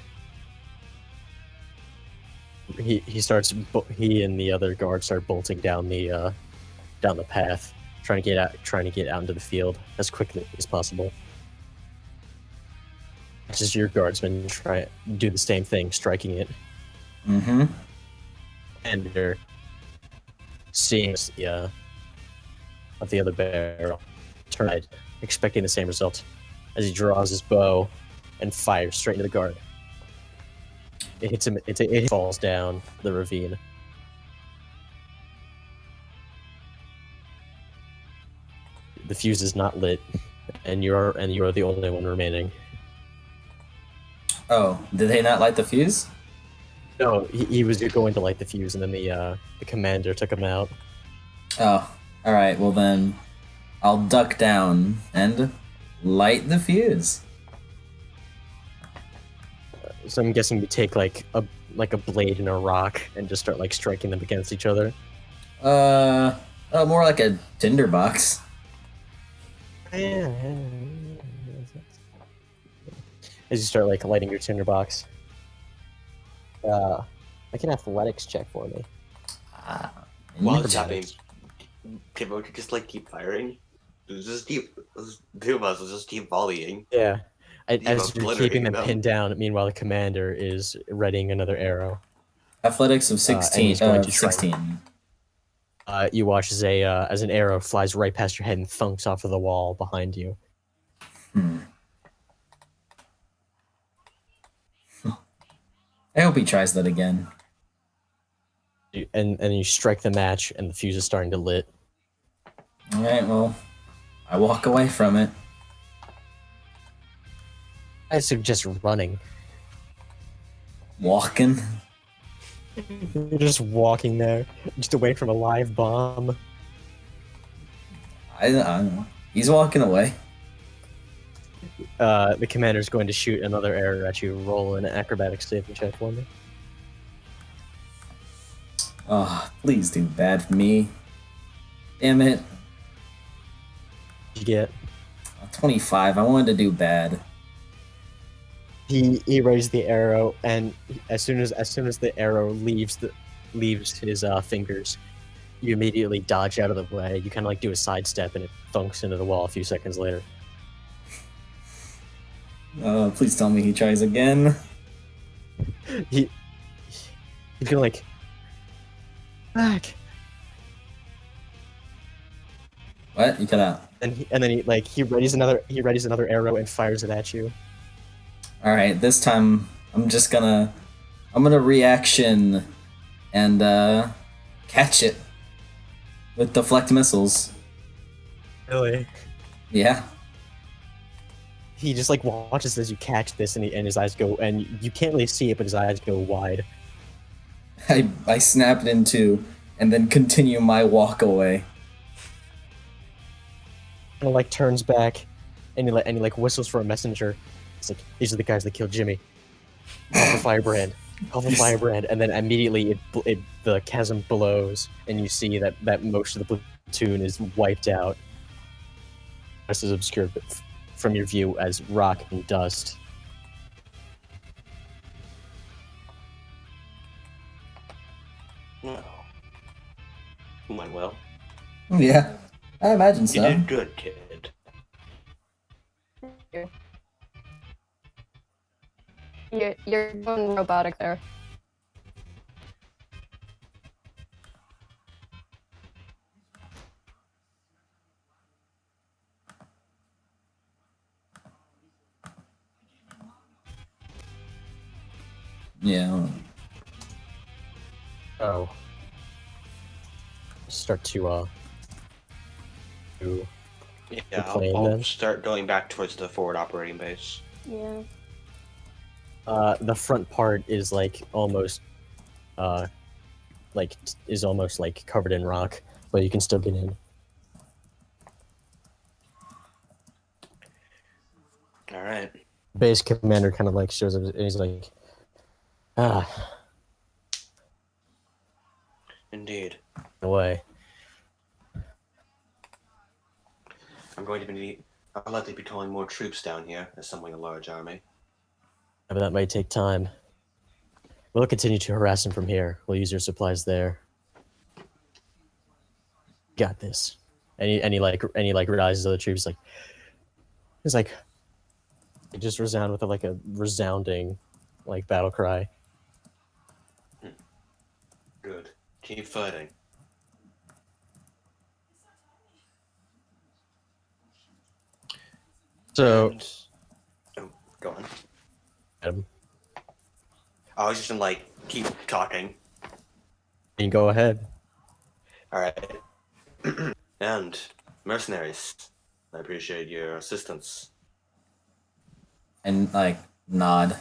He and the other guards start bolting down the path, trying to get out into the field as quickly as possible. Just your guardsmen try do the same thing, striking it. Mm-hmm. And they're seeing the of the other barrel turn, expecting the same result as he draws his bow and fires straight into the guard. It hits him. It falls down the ravine. The fuse is not lit, and you're the only one remaining. Oh, did they not light the fuse? No, he was going to light the fuse, and then the commander took him out. Oh, all right. Well then, I'll duck down and light the fuse. So I'm guessing we take like a blade and a rock and just start like striking them against each other. More like a tinderbox. As you start like lighting your tinderbox. Make an athletics check for me. While it's happening, can we just like keep firing? Just keep. Two of us will just keep volleying. Yeah. As you're obliterating keeping them them. pinned down, meanwhile the commander is readying another arrow. Athletics of and 16. he's going to try- 16. You watch as an arrow flies right past your head and thunks off of the wall behind you. I hope he tries that again. And you strike the match, and the fuse is starting to lit. All right. Well, I walk away from it. I suggest running. Walking. You're just walking there, just away from a live bomb. I don't know. He's walking away. The commander's going to shoot another arrow at you. Roll an acrobatics saving check for me. Oh, please do bad for me. Damn it. You get. 25. I wanted to do bad. He raised the arrow, and as soon as the arrow leaves his fingers, you immediately dodge out of the way. You kind of like do a sidestep, and it thunks into the wall a few seconds later. Please tell me he tries again. He's gonna like back, What? You cut out. and then he readies another arrow and fires it at you. All right. This time I'm gonna reaction and catch it with deflect missiles. Really? Yeah. He just like watches as you catch this, and his eyes go, and you can't really see it, but his eyes go wide. I snap it in two and then continue my walk away. And like turns back, and he like whistles for a messenger. It's like, these are the guys that killed Jimmy. Call for Firebrand. Call for Firebrand. And then immediately the chasm blows, and you see that most of the Tune is wiped out. This is obscured from your view as rock and dust. No. Went well. Yeah, I imagine You so. did good, kid. You're going robotic there. Yeah. Oh. Start to Yeah, plane, I'll then? start going back towards the forward operating base. Yeah. the front part is like almost is almost like covered in rock, but you can still get in. All right. Base commander kind of like shows up and he's like, Indeed. away. I'll likely be calling more troops down here, assembling a large army. But that might take time. We'll continue to harass him from here. We'll use your supplies there. Got this. And he rises to the troops like, it's like, it just resound with a resounding like battle cry. Good. Keep fighting. So, Go on. you I was just gonna keep talking. can go ahead. All right. And mercenaries, I appreciate your assistance. And nod.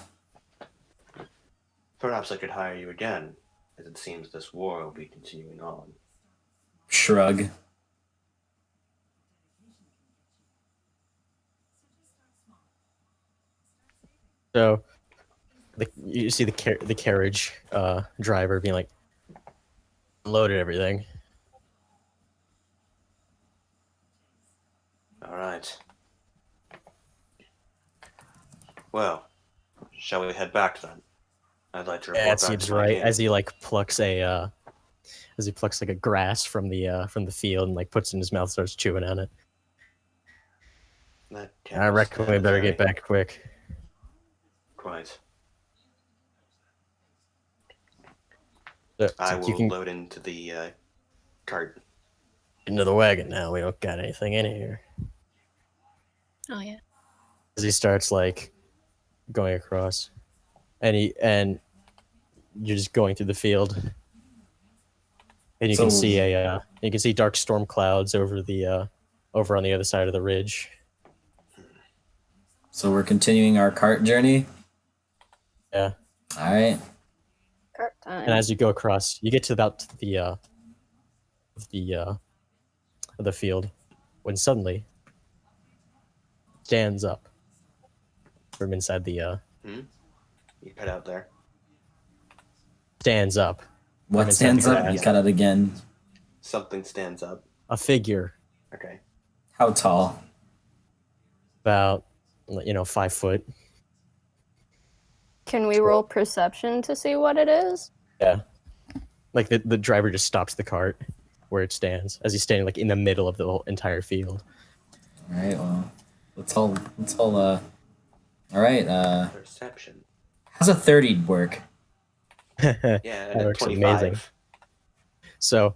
Perhaps I could hire you again, as it seems this war will be continuing on. Shrug. So, you see the carriage driver being like, loaded everything. All right. Well, shall we head back then? I'd like to report Yeah, back it seems to my right. king. As he plucks like a grass from the field and puts it in his mouth, starts chewing on it. That can't I reckon we stand better very- get back quick. Quite. So, I you will can load into the cart. get into the wagon now. We don't got anything in here. Oh yeah. As he starts going across, and you're just going through the field, and you So- can see dark storm clouds over on the other side of the ridge. So we're continuing our cart journey. Yeah, All right. Cart time. and as you go across, you get to about the field, when suddenly stands up from inside the You cut out there. stands up. What inside stands the up? grass. You cut it again. Something stands up. A figure Okay. How tall? about 5 foot. Can we roll perception to see what it is? Yeah. Like the driver just stops the cart where it stands as he's standing in the middle of the whole entire field. All right. Well, let's all. All right. Perception. How's a 30 work? Yeah, That and at works 25. amazing. So,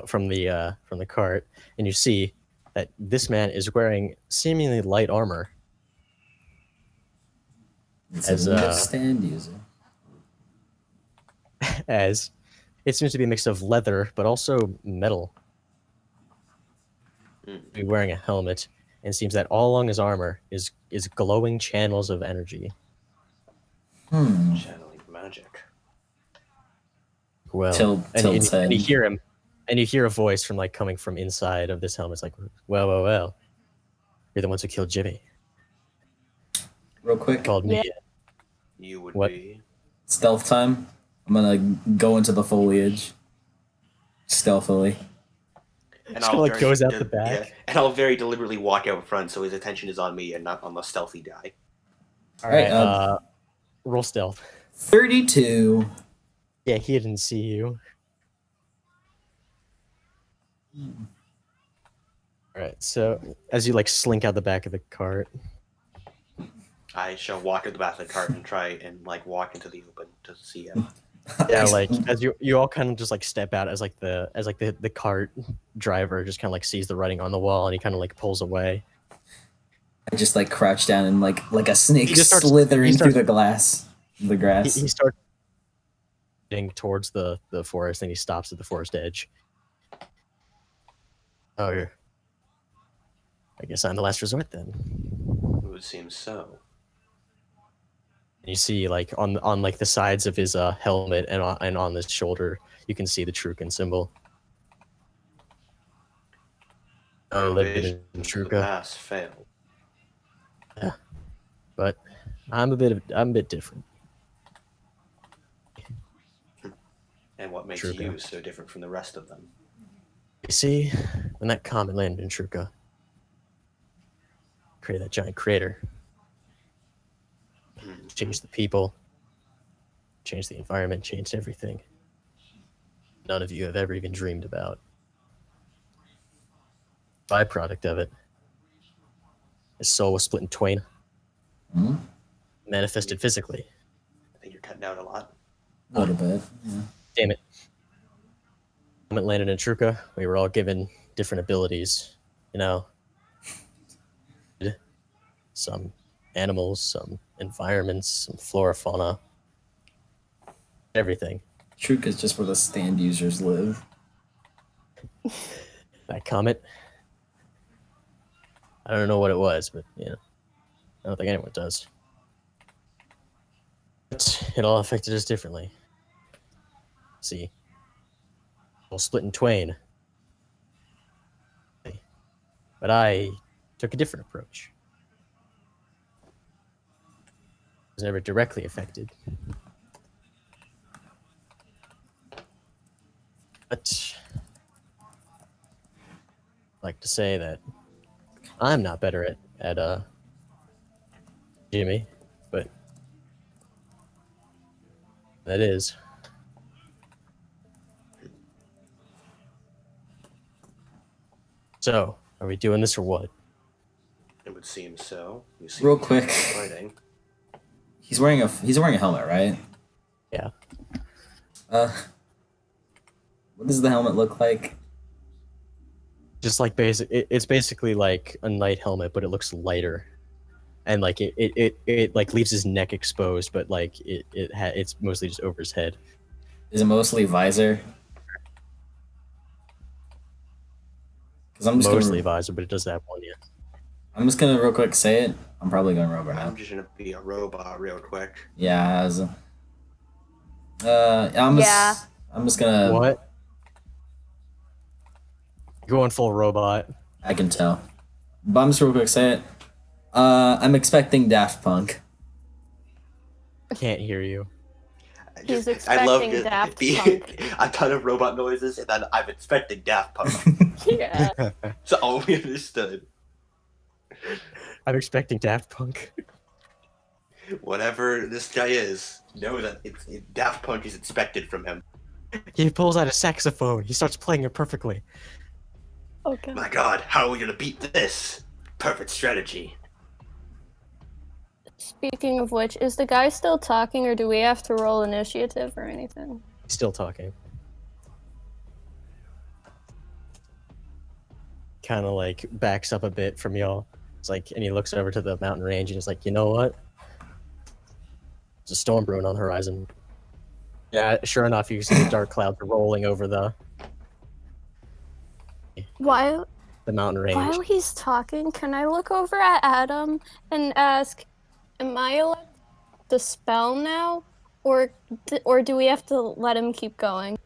from the cart, and you see that this man is wearing seemingly light armor. It's As, a stand user. As it seems to be a mix of leather but also metal. He's wearing a helmet, and it seems that all along his armor is glowing channels of energy. Channeling magic. Well, Tilt's and you head. hear him, and you hear a voice from coming from inside of this helmet. It's like, well, you're the ones who killed Jimmy. Real quick. Called me. You would What? be. Stealth time. I'm gonna go into the foliage. stealthily. And Just kinda, like, goes out the back. Yeah, and I'll very deliberately walk out front so his attention is on me and not on the stealthy guy. All right, Alright, roll stealth. 32. Yeah, he didn't see you. All right, so as you like slink out the back of the cart, I shall walk at the back of the cart and try and like walk into the open to see him. yeah, like as you all kind of just like step out as the cart driver just kind of like sees the writing on the wall and he kind of like pulls away. I just like crouch down and like a snake He just starts- slithering he starts- through the grass. He starts heading towards the forest and he stops at the forest edge. Oh, I guess I'm the last resort then. It would seem so. And you see, like on like the sides of his helmet and on his shoulder, you can see the Trucan symbol. Oh, lived in The Truca, pass failed. but I'm a bit different. And what makes Truca. you so different from the rest of them? You see, when that comet landed in Truca, created that giant crater, changed the people, changed the environment, changed everything. None of you have ever even dreamed about. Byproduct of it, his soul was split in twain, Hmm? manifested physically. I think you're cutting out a lot. A little bit. Yeah. Damn it. When it landed in Truca, we were all given different abilities, you know. Some animals, some environments, some flora, fauna, everything. Truc is just where the stand users live. That comet, I don't know what it was, but you know, I don't think anyone does. But it all affected us differently. See, all split in twain. But I took a different approach. I was never directly affected. But I'd like to say that I'm not better at Jimmy, but that is. So, are we doing this or what? It would seem so. You see Real me quick. fighting. He's wearing a helmet, right? Yeah. What does the helmet look like? Just like it's basically like a knight helmet, but it looks lighter, and like it like leaves his neck exposed, but like it's mostly just over his head. Is it mostly visor? Because Mostly visor, but it does have one. Yeah. I'm just gonna real quick say it. I'm probably going robot now. I'm just gonna be a robot real quick. Yeah. Yeah. I'm just gonna. What? Going full robot. I can tell. But I'm just real quick say it. I'm expecting Daft Punk. Can't hear you. He's I love expecting Daft the Punk. a ton of robot noises, and then I'm expecting Daft Punk. Yeah. So all we understood. I'm expecting Daft Punk. Whatever this guy is, know that Daft Punk is expected from him. He pulls out a saxophone. He starts playing it perfectly. Okay. My God, how are we gonna beat this? Perfect strategy. Speaking of which, is the guy still talking, or do we have to roll initiative or anything? He's still talking. Kind of like backs up a bit from y'all. It's like, and he looks over to the mountain range and he's like, you know what? There's a storm brewing on the horizon. Yeah, sure enough, you see the dark clouds rolling over the While mountain range. while he's talking, can I look over at Adam and ask, am I allowed to spell now, or do we have to let him keep going?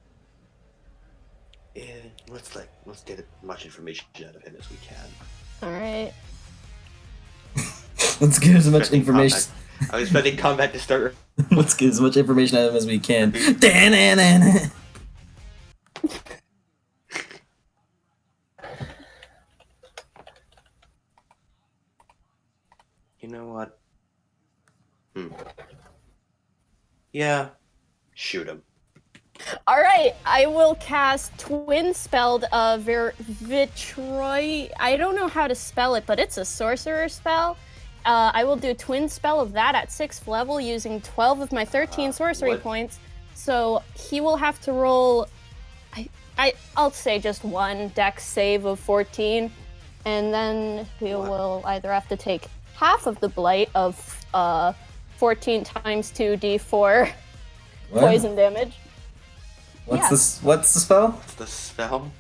Yeah, let's get as much information out of him as we can. All right. Let's get as much Expecting information. combat. I was expecting combat to start. Let's get as much information out of him as we can. You know what? Yeah. Shoot him. All right, I will cast Twin Spelled Vitroi. I don't know how to spell it, but it's a sorcerer spell. I will do Twin Spell of that at 6th level using 12 of my 13 sorcery what? points. So he will have to roll, I'll say just one dex save of 14, and then he will either have to take half of the blight of 14 times 2d4 poison damage. What's the spell? What's the spell?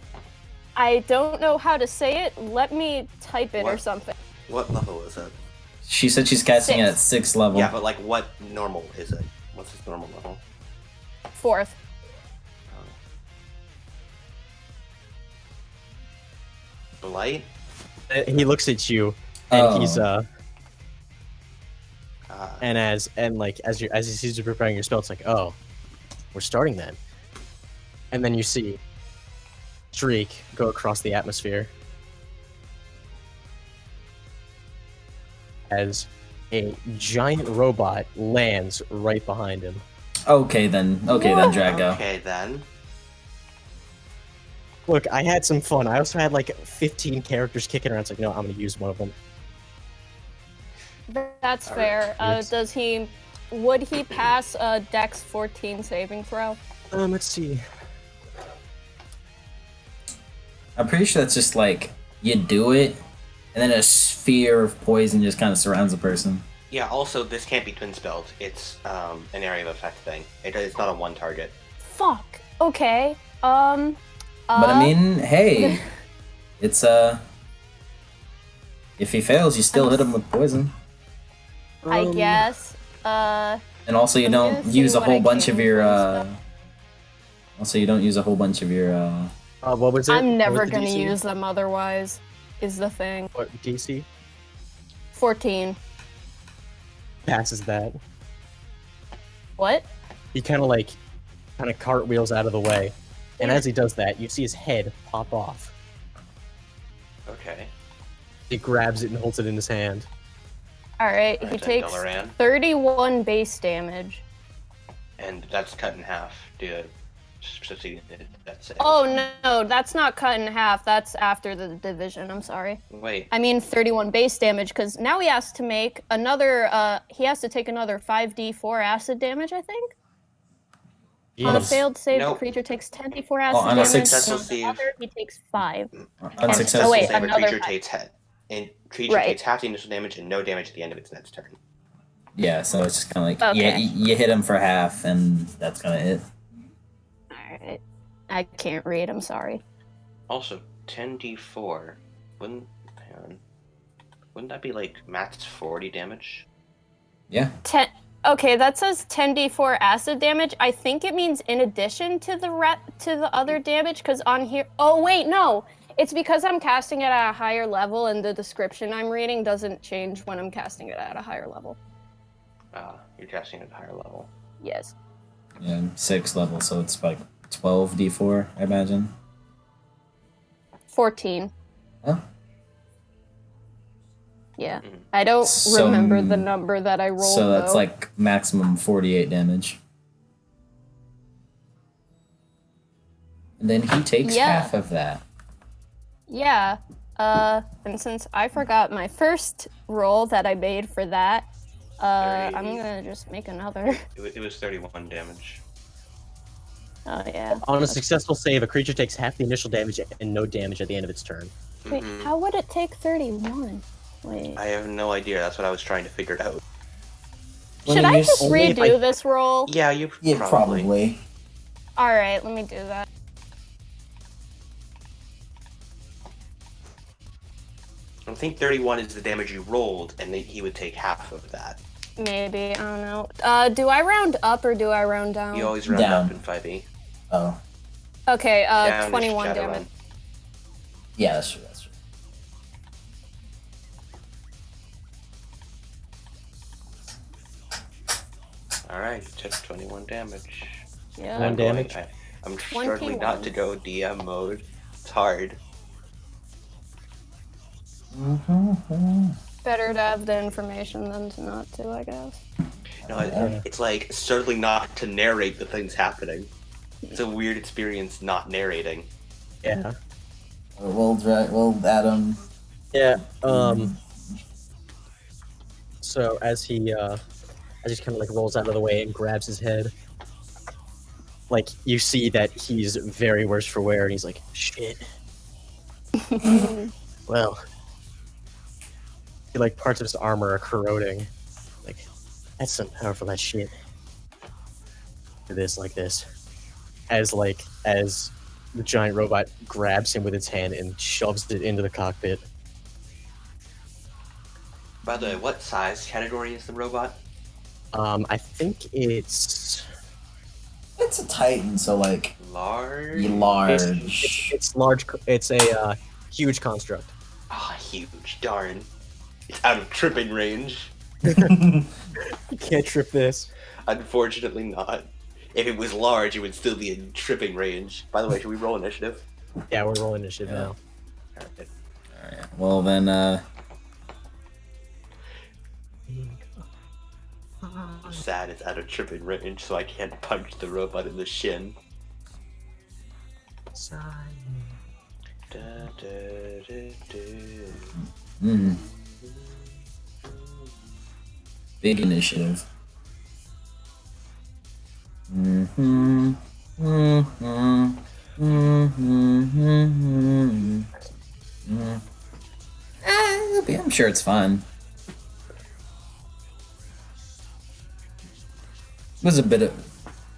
I don't know how to say it. Let me type it or something. What level is it? She said she's casting it at 6th level. Yeah, but like what normal is it? What's his normal level? 4th. Blight? He looks at you, and he's and as he sees you preparing your spell, it's like, oh, we're starting then. And then you see Shriek go across the atmosphere as a giant robot lands right behind him. Okay then, Drago. Okay then. Look, I had some fun. I also had like 15 characters kicking around. It's like, no, I'm gonna use one of them. That's fair. Would he pass a Dex 14 saving throw? Let's see. I'm pretty sure that's just like you do it, and then a sphere of poison just kind of surrounds the person. Yeah, also, this can't be twin spelled. It's an area of effect thing. It's not a one target. Fuck. Okay. But I mean, hey, it's if he fails, you still hit him with poison. I guess. And also, you don't use a whole bunch of your. Also, you don't use a whole bunch of your. What was it? I'm never What was the gonna DC? use them otherwise. Is the thing. What DC? 14. Passes that. What? He kind of cartwheels out of the way, and as he does that, you see his head pop off. Okay. He grabs it and holds it in his hand. All right. He Alright, takes Delaran. 31 base damage. And that's cut in half due to succeeding that save. Oh no, that's not cut in half. That's after the division. I'm sorry. Wait. I mean 31 base damage because now he has to make another. He has to take another 5d4 acid damage. I think. On a Yes. failed save, Nope. the creature takes 10d4 acid on a damage. successful and on the save. other, he takes 5. Unsuccessful. wait, save, a another creature five. takes creature Right. takes half the initial damage and no damage at the end of its next turn. Yeah, so it's just kind of like Okay. you hit him for half, and that's kind of it. Alright. I can't read. I'm sorry. Also, 10d4. Hang on. Wouldn't that be like max 40 damage? Yeah. 10. Okay, that says 10d4 acid damage. I think it means in addition to the other damage, because on here. Oh wait, no. It's because I'm casting it at a higher level, and the description I'm reading doesn't change when I'm casting it at a higher level. You're casting at a higher level. Yes. Yeah, 6th level, so it's like 12 d4, I imagine. 14. Huh? Yeah. I don't So- remember the number that I rolled. So that's though. like maximum 48 damage. And then he takes Yeah. half of that. Yeah. And since I forgot my first roll that I made for that, I'm gonna just make another. It was 31 damage. Oh yeah. On a successful save, a creature takes half the initial damage and no damage at the end of its turn. Wait, how would it take 31? Wait. I have no idea. That's what I was trying to figure out. Should I just only if redo I- this roll? Yeah, you probably. All right, let me do that. I think 31 is the damage you rolled, and he would take half of that. Maybe, I don't know. Do I round up or do I round down? You always round Down. up in 5e. Oh. Okay, Down is 21 Shadowrun. damage. Yeah, that's true, that's true. Alright, you took 21 damage. Yeah. One damage. I'm struggling not to go DM mode. It's hard. Better to have the information than to not to, I guess. No, it's like startling not to narrate the things happening. It's a weird experience not narrating. Yeah. We'll Adam. Yeah. So as he kind of like rolls out of the way and grabs his head, like you see that he's very worse for wear, and he's like, "Shit." Well, like parts of his armor are corroding. Like, that's some powerful that shit. Like this, as the giant robot grabs him with its hand and shoves it into the cockpit. By the way, what size category is the robot? I think it's It's a Titan, so like Large? large. it's large. It's a huge construct. Ah, huge. Darn. It's out of tripping range. You can't trip this. Unfortunately not. If it was large, it would still be in tripping range. By the way, should we roll initiative? Yeah, we're rolling this shit Yeah. now. Alright. Alright. Well then, I'm sad it's out of tripping range, so I can't punch the robot in the shin. Da, da, da, da. Big initiative. I'm sure it's fun. It was a bit of,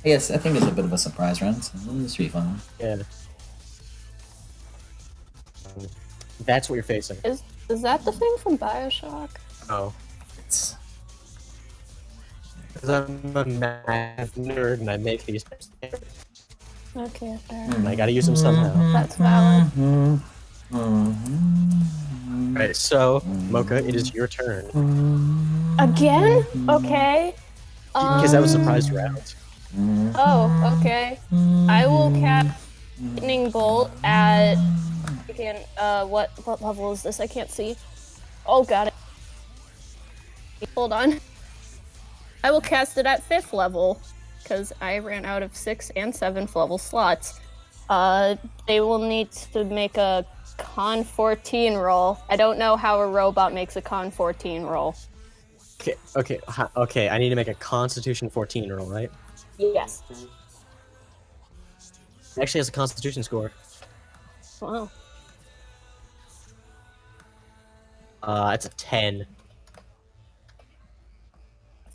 yes, I think it was a bit of a surprise run, so this should be fun. Yeah. That's what you're facing. Is that the thing from Bioshock? Oh. It's Because I'm a math nerd and I make these. Okay, fair. And I gotta use them somehow. That's valid. Alright, so, Mocha, it is your turn. Again? Okay. Because that was surprise round. Oh, okay. I will cast lightning bolt at. Again, what level is this? I can't see. Oh, got it. Hold on. I will cast it at 5th level because I ran out of 6th and 7th level slots. They will need to make a Con 14 roll. I don't know how a robot makes a Con 14 roll. Okay, I need to make a Constitution 14 roll, right? Yes. It actually has a Constitution score. Wow. It's a 10.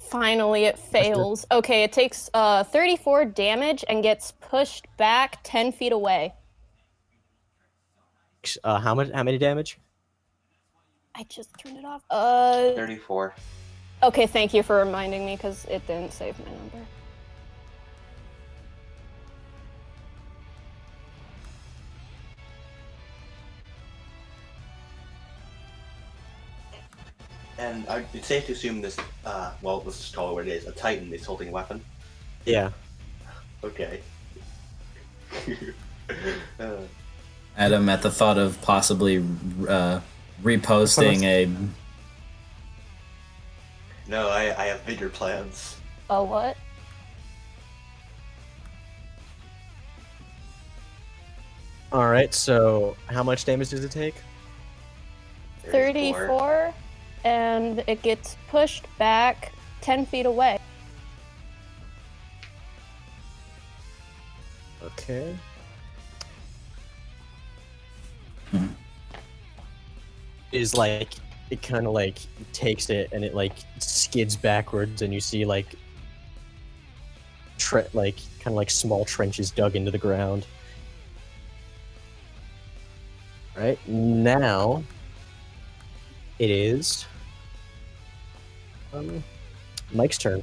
Finally, it fails. Okay, it takes 34 damage and gets pushed back 10 feet away. How many damage? I just turned it off. 34. Okay, thank you for reminding me because it didn't save my number. And it's safe to assume this, well, let's just call it what it is. A Titan is holding a weapon. Yeah. Okay. Adam, at the thought of possibly reposting a. No, I have bigger plans. Oh, what? Alright, so how much damage does it take? 34, and it gets pushed back 10 feet away. Okay. Is like it kind of like takes it and it like skids backwards and you see like kind of like small trenches dug into the ground. Right now it is Mike's turn.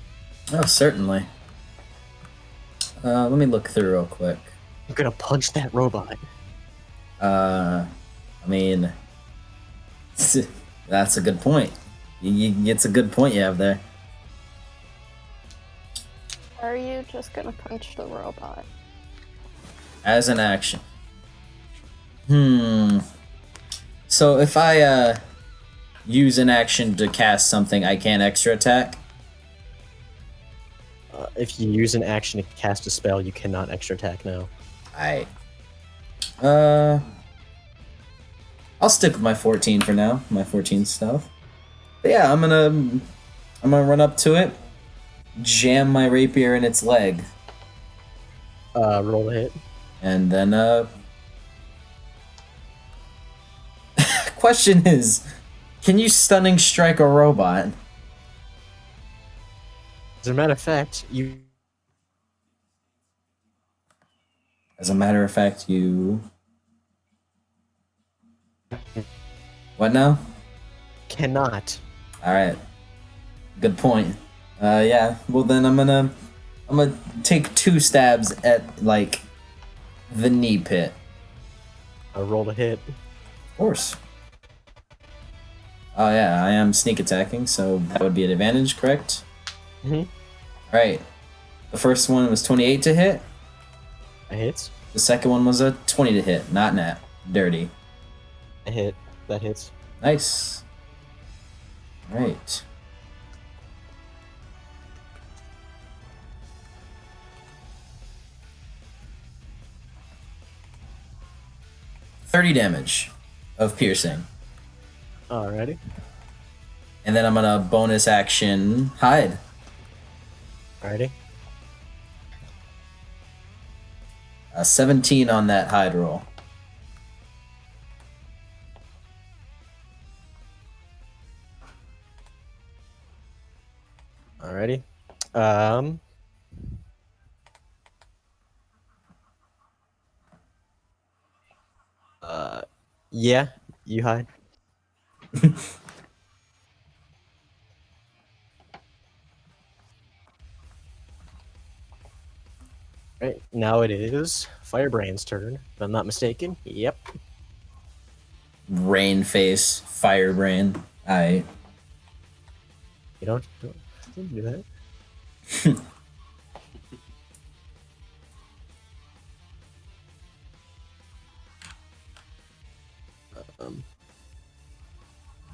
Oh, certainly. Let me look through real quick. I'm gonna punch that robot. I mean, that's a good point. It's a good point you have there. Are you just gonna punch the robot? As an action. So if I use an action to cast something, I can't extra attack? If you use an action to cast a spell, you cannot extra attack now. Alright. I'll stick with my 14 for now. My 14 stuff. But yeah, I'm gonna run up to it, jam my rapier in its leg, Roll a hit. and then question is, can you stunning strike a robot? As a matter of fact, you As a matter of fact, you... What now? cannot. Alright. Good point. Yeah, well then I'm gonna take 2 stabs at, like, the knee pit. Roll a hit. Of course. Oh yeah, I am sneak attacking, so that would be an advantage, correct? Mhm. Alright. The first one was 28 to hit. That hits. The second one was a 20 to hit, not nat. Dirty. A hit. That hits. Nice. Alright. $30 damage of piercing. Alrighty. And then I'm gonna bonus action hide. Alrighty. 17 on that hide roll. Alrighty. Yeah, you hide. Right, now it is Firebrand's turn, if I'm not mistaken. Yep. Rain face, firebrand. Alright. You don't do that.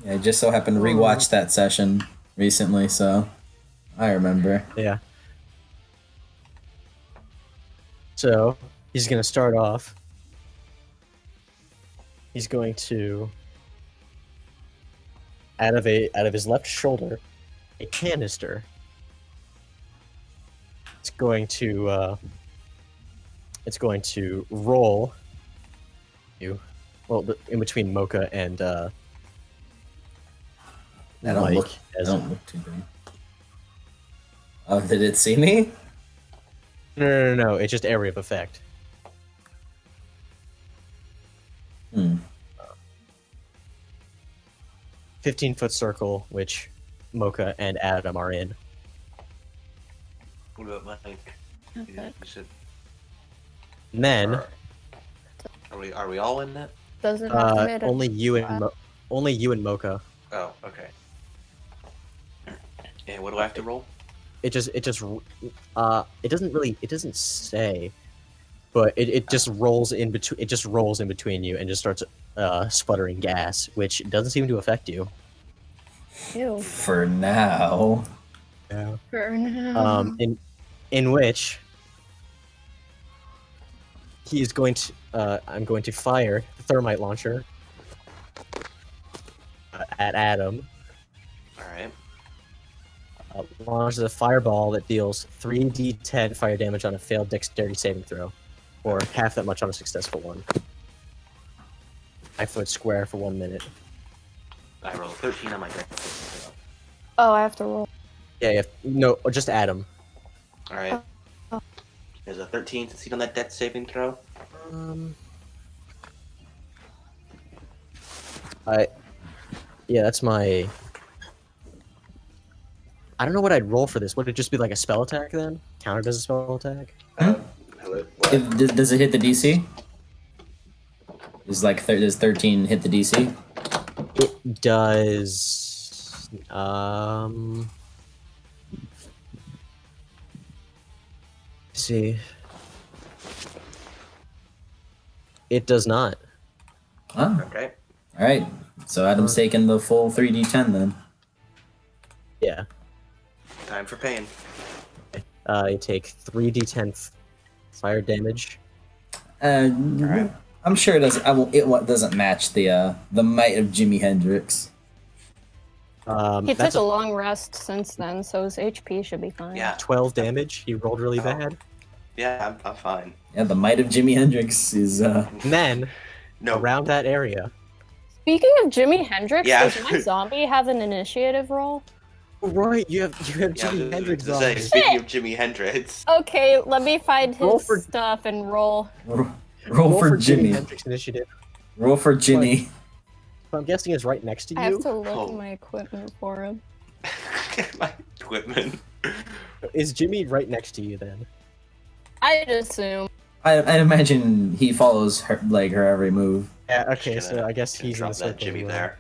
Yeah, I just so happened to rewatch that session recently, so I remember. Yeah. So he's gonna start off. He's going to out of his left shoulder a canister. It's going to roll you. Well, in between Mocha and I don't Mike look. I as don't look too good. Oh, did it see me? no. It's just area of effect. 15-foot circle, which Mocha and Adam are in. What about Mike? Okay. You said, And then are we all in that? Doesn't have to make it. only you and Mocha. Oh, okay. And what do I have to roll? It doesn't say, but it just rolls in between. It just rolls in between you and just starts sputtering gas, which doesn't seem to affect you. Ew. For now. Yeah. For now. In which he is going to. I'm going to fire the thermite launcher at Adam. All right. Launches a fireball that deals 3d10 fire damage on a failed dexterity saving throw, or half that much on a successful one. 5 foot square for 1 minute. I rolled 13 on my dex. Oh, I have to roll. Yeah, no, or just Adam. All right. There's a 13 succeed on that dex saving throw. Yeah, that's my. I don't know what I'd roll for this. Would it just be like a spell attack then? Countered as a spell attack? Hello. What? Does it hit the DC? Does 13 hit the DC? It does. See. It does not. Huh? Okay. All right. So Adam's taking the full 3d10 then. Yeah. Time for pain. You take 3d10 fire damage. Alright. I'm sure it doesn't. Doesn't match the might of Jimi Hendrix. He That's took a long rest since then, so his HP should be fine. Yeah. 12 damage. He rolled really Oh. bad. Yeah, I'm fine. Yeah, the might of Jimi Hendrix is. And then, No. around that area... Speaking of Jimi Hendrix, Yeah. does my zombie have an initiative roll? Right, you have Yeah, Jimi Hendrix to on. say, speaking of Jimi Hendrix, Okay, let me find his Roll for- stuff and roll. Roll for Jimmy. Hendrix initiative. Roll for Ginny. Who I'm guessing is right next to I have you. to look Oh. at my equipment for him. my equipment. Is Jimmy right next to you then? I'd assume. I imagine he follows her every move. Yeah. Okay, Just so gonna- I guess gonna he's in drop the circle. that Jimmy as well. there.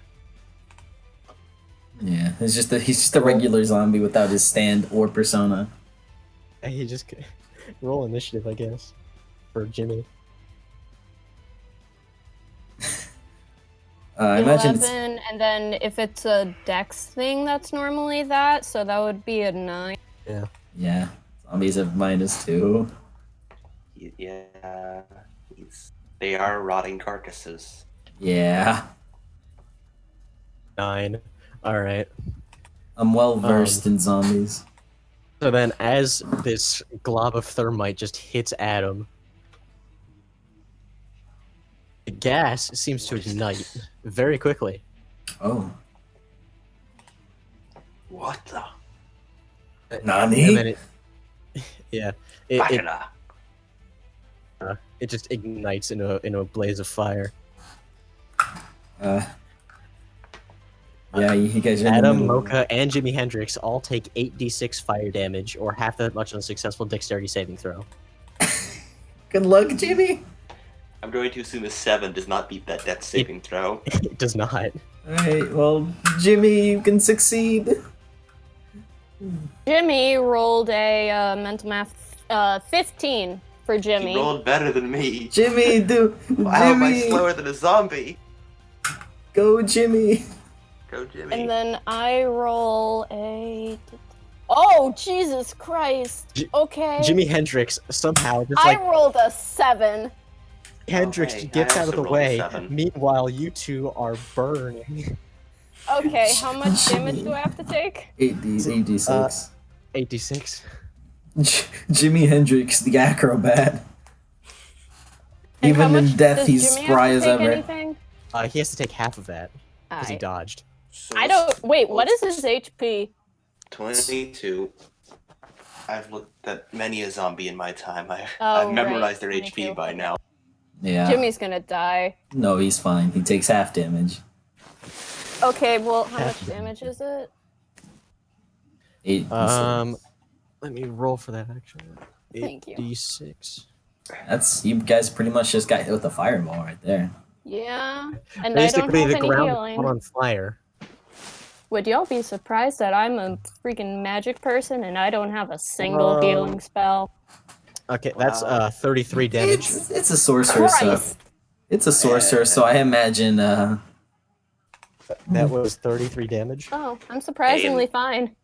Yeah, he's just a regular zombie without his stand or persona. And he just roll initiative, I guess, for Jimmy. I imagine 11, and then if it's a dex thing, that's normally that, so that would be a 9. yeah, zombies have -2. Yeah, they are rotting carcasses. Yeah, 9. All right. I'm well versed in zombies. So then, as this glob of thermite just hits Adam, the gas seems to ignite very quickly. Oh, What the? Nani? And then it, yeah, Back it, it up. it just ignites in a blaze of fire. Yeah, you guys are in the Adam, middle. Mocha, and Jimi Hendrix all take 8d6 fire damage, or half that much on a successful dexterity saving throw. Good luck, Jimmy. I'm going to assume a 7 does not beat that death saving throw. It does not. Alright, well, Jimmy, you can succeed. Jimmy rolled a mental math 15 for Jimmy. He rolled better than me. Jimmy, How am I Jimmy, slower than a zombie? go, Jimmy. Go, Jimmy. And then I roll a. Oh, Jesus Christ! Okay. Jimi Hendrix somehow just I like rolled a 7. Hendrix hey, gets I out of the also rolled a way. 7. Meanwhile, you two are burning. Okay, how much damage do I have to take? 8d6. 8d6. Jimi Hendrix, the acrobat. And how Even in much death, does he's Jimmy spry have as to take ever. anything? He has to take half of that because he Alright. dodged. So I don't. Wait, what is his HP? 22. I've looked at many a zombie in my time. I've Oh, memorized right, their 22. HP by now. Yeah. Jimmy's gonna die. No, he's fine. He takes half damage. Okay, well, how much damage is it? 8d6. Let me roll for that actually. Thank you. 8d6. That's you guys pretty much just got hit with a fireball right there. Yeah, and Basically, I don't the have any ground healing. caught on fire. Would y'all be surprised that I'm a freaking magic person and I don't have a single healing spell? Okay, that's Wow. 33 damage. It's a sorcerer, so Christ! it's a sorcerer, so I imagine That was 33 damage. Oh, I'm surprisingly fine.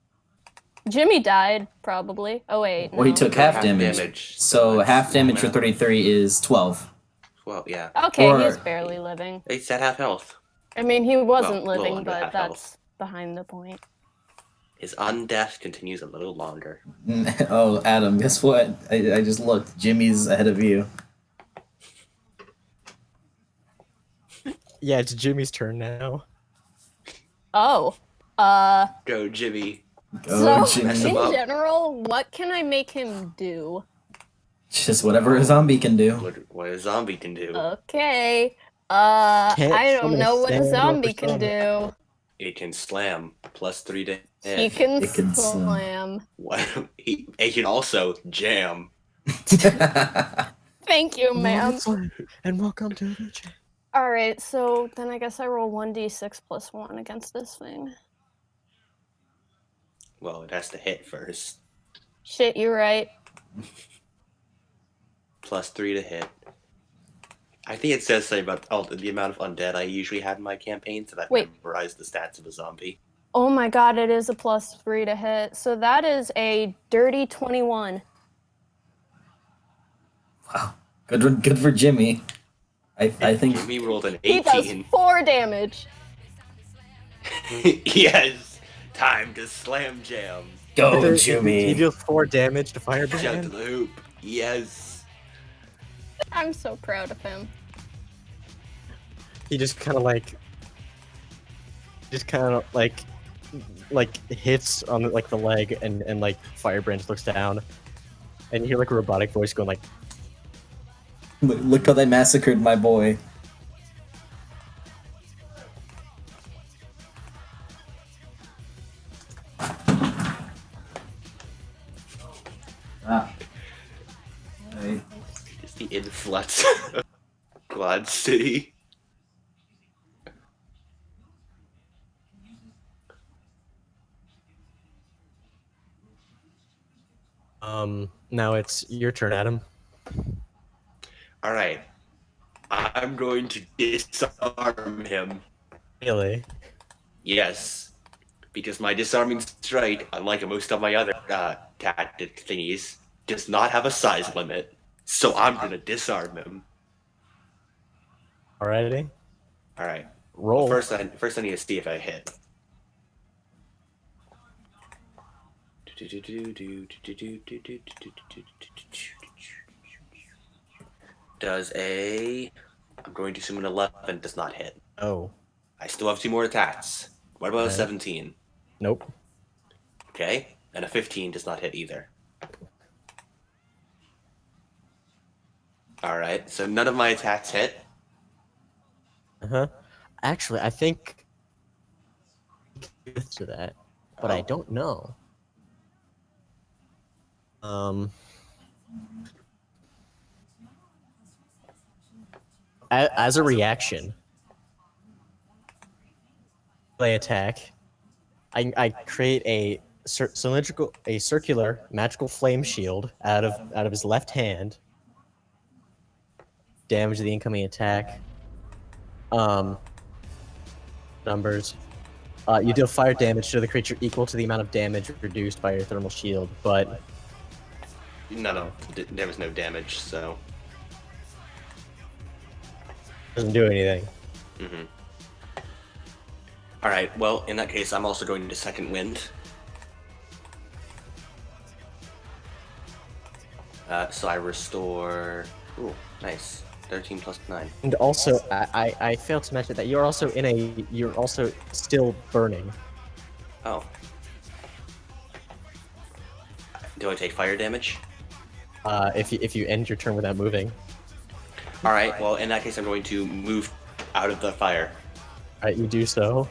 Jimmy died, probably. Oh wait, no. well, he took half damage. So that's half damage for math. 33 is 12. Well, yeah. Okay, or- he's barely living. He's at half health. I mean, he wasn't Well, living, under but half health. that's behind the point. His undeath continues a little longer. Oh, Adam, guess what? I just looked. Jimmy's ahead of you. Yeah, it's Jimmy's turn now. Oh, Go, Jimmy. Go, so Mess him in Jimmy. up. general, what can I make him do? Just whatever a zombie can do. What a zombie can do. Okay, Can't I don't summon a know what a stand or zombie can persona. do. It can slam. +3 to He hit. can It can slam. What? He can also jam. Thank you, ma'am. And welcome to the chat. Alright, so then I guess I roll 1d6 plus 1 against this thing. Well, it has to hit first. Shit, you're right. +3 to hit. I think it says something about the amount of undead I usually have in my campaign, so I've Wait. memorized the stats of a zombie. Oh my god, it is a +3 to hit. So that is a dirty 21. Wow. Good for Jimmy. I think Jimmy rolled an He does 18. 4 damage. Yes, time to slam jam. go He Jimmy. deals 4 damage to Shout to Firebrand. the hoop. Yes. I'm so proud of him. He just kind of like hits on like the leg, and like Firebrand just looks down, and you hear like a robotic voice going like, Look how they massacred my boy. Ah. Hey. It's the influx of Quad City. now it's your turn, Adam. All right. I'm going to disarm him. Really? Yes. Because my disarming strike, unlike most of my other tactic thingies, does not have a size limit. So I'm going to disarm him. Alrighty. All right. Roll. Well, first I need to see if I hit. I'm going to assume an 11 does not hit. Oh. I still have 2 more attacks. What about a Okay. 17? Nope. Okay. And a 15 does not hit either. Alright, so none of my attacks hit. Uh-huh. Actually, I think to that, but I Oh. don't know. As a reaction, play attack. I create a circular magical flame shield out of his left hand. Damage the incoming attack. Numbers. You deal fire damage to the creature equal to the amount of damage reduced by your thermal shield, but No, there was no damage, so. doesn't do anything. Mm-hmm. Alright, well, in that case, I'm also going to Second Wind. So I restore. Ooh, nice. 13 plus 9. And also, I failed to mention that you're also still burning. Oh. Do I take fire damage? If you end your turn without moving. Alright, well, in that case, I'm going to move out of the fire. Alright, you do so.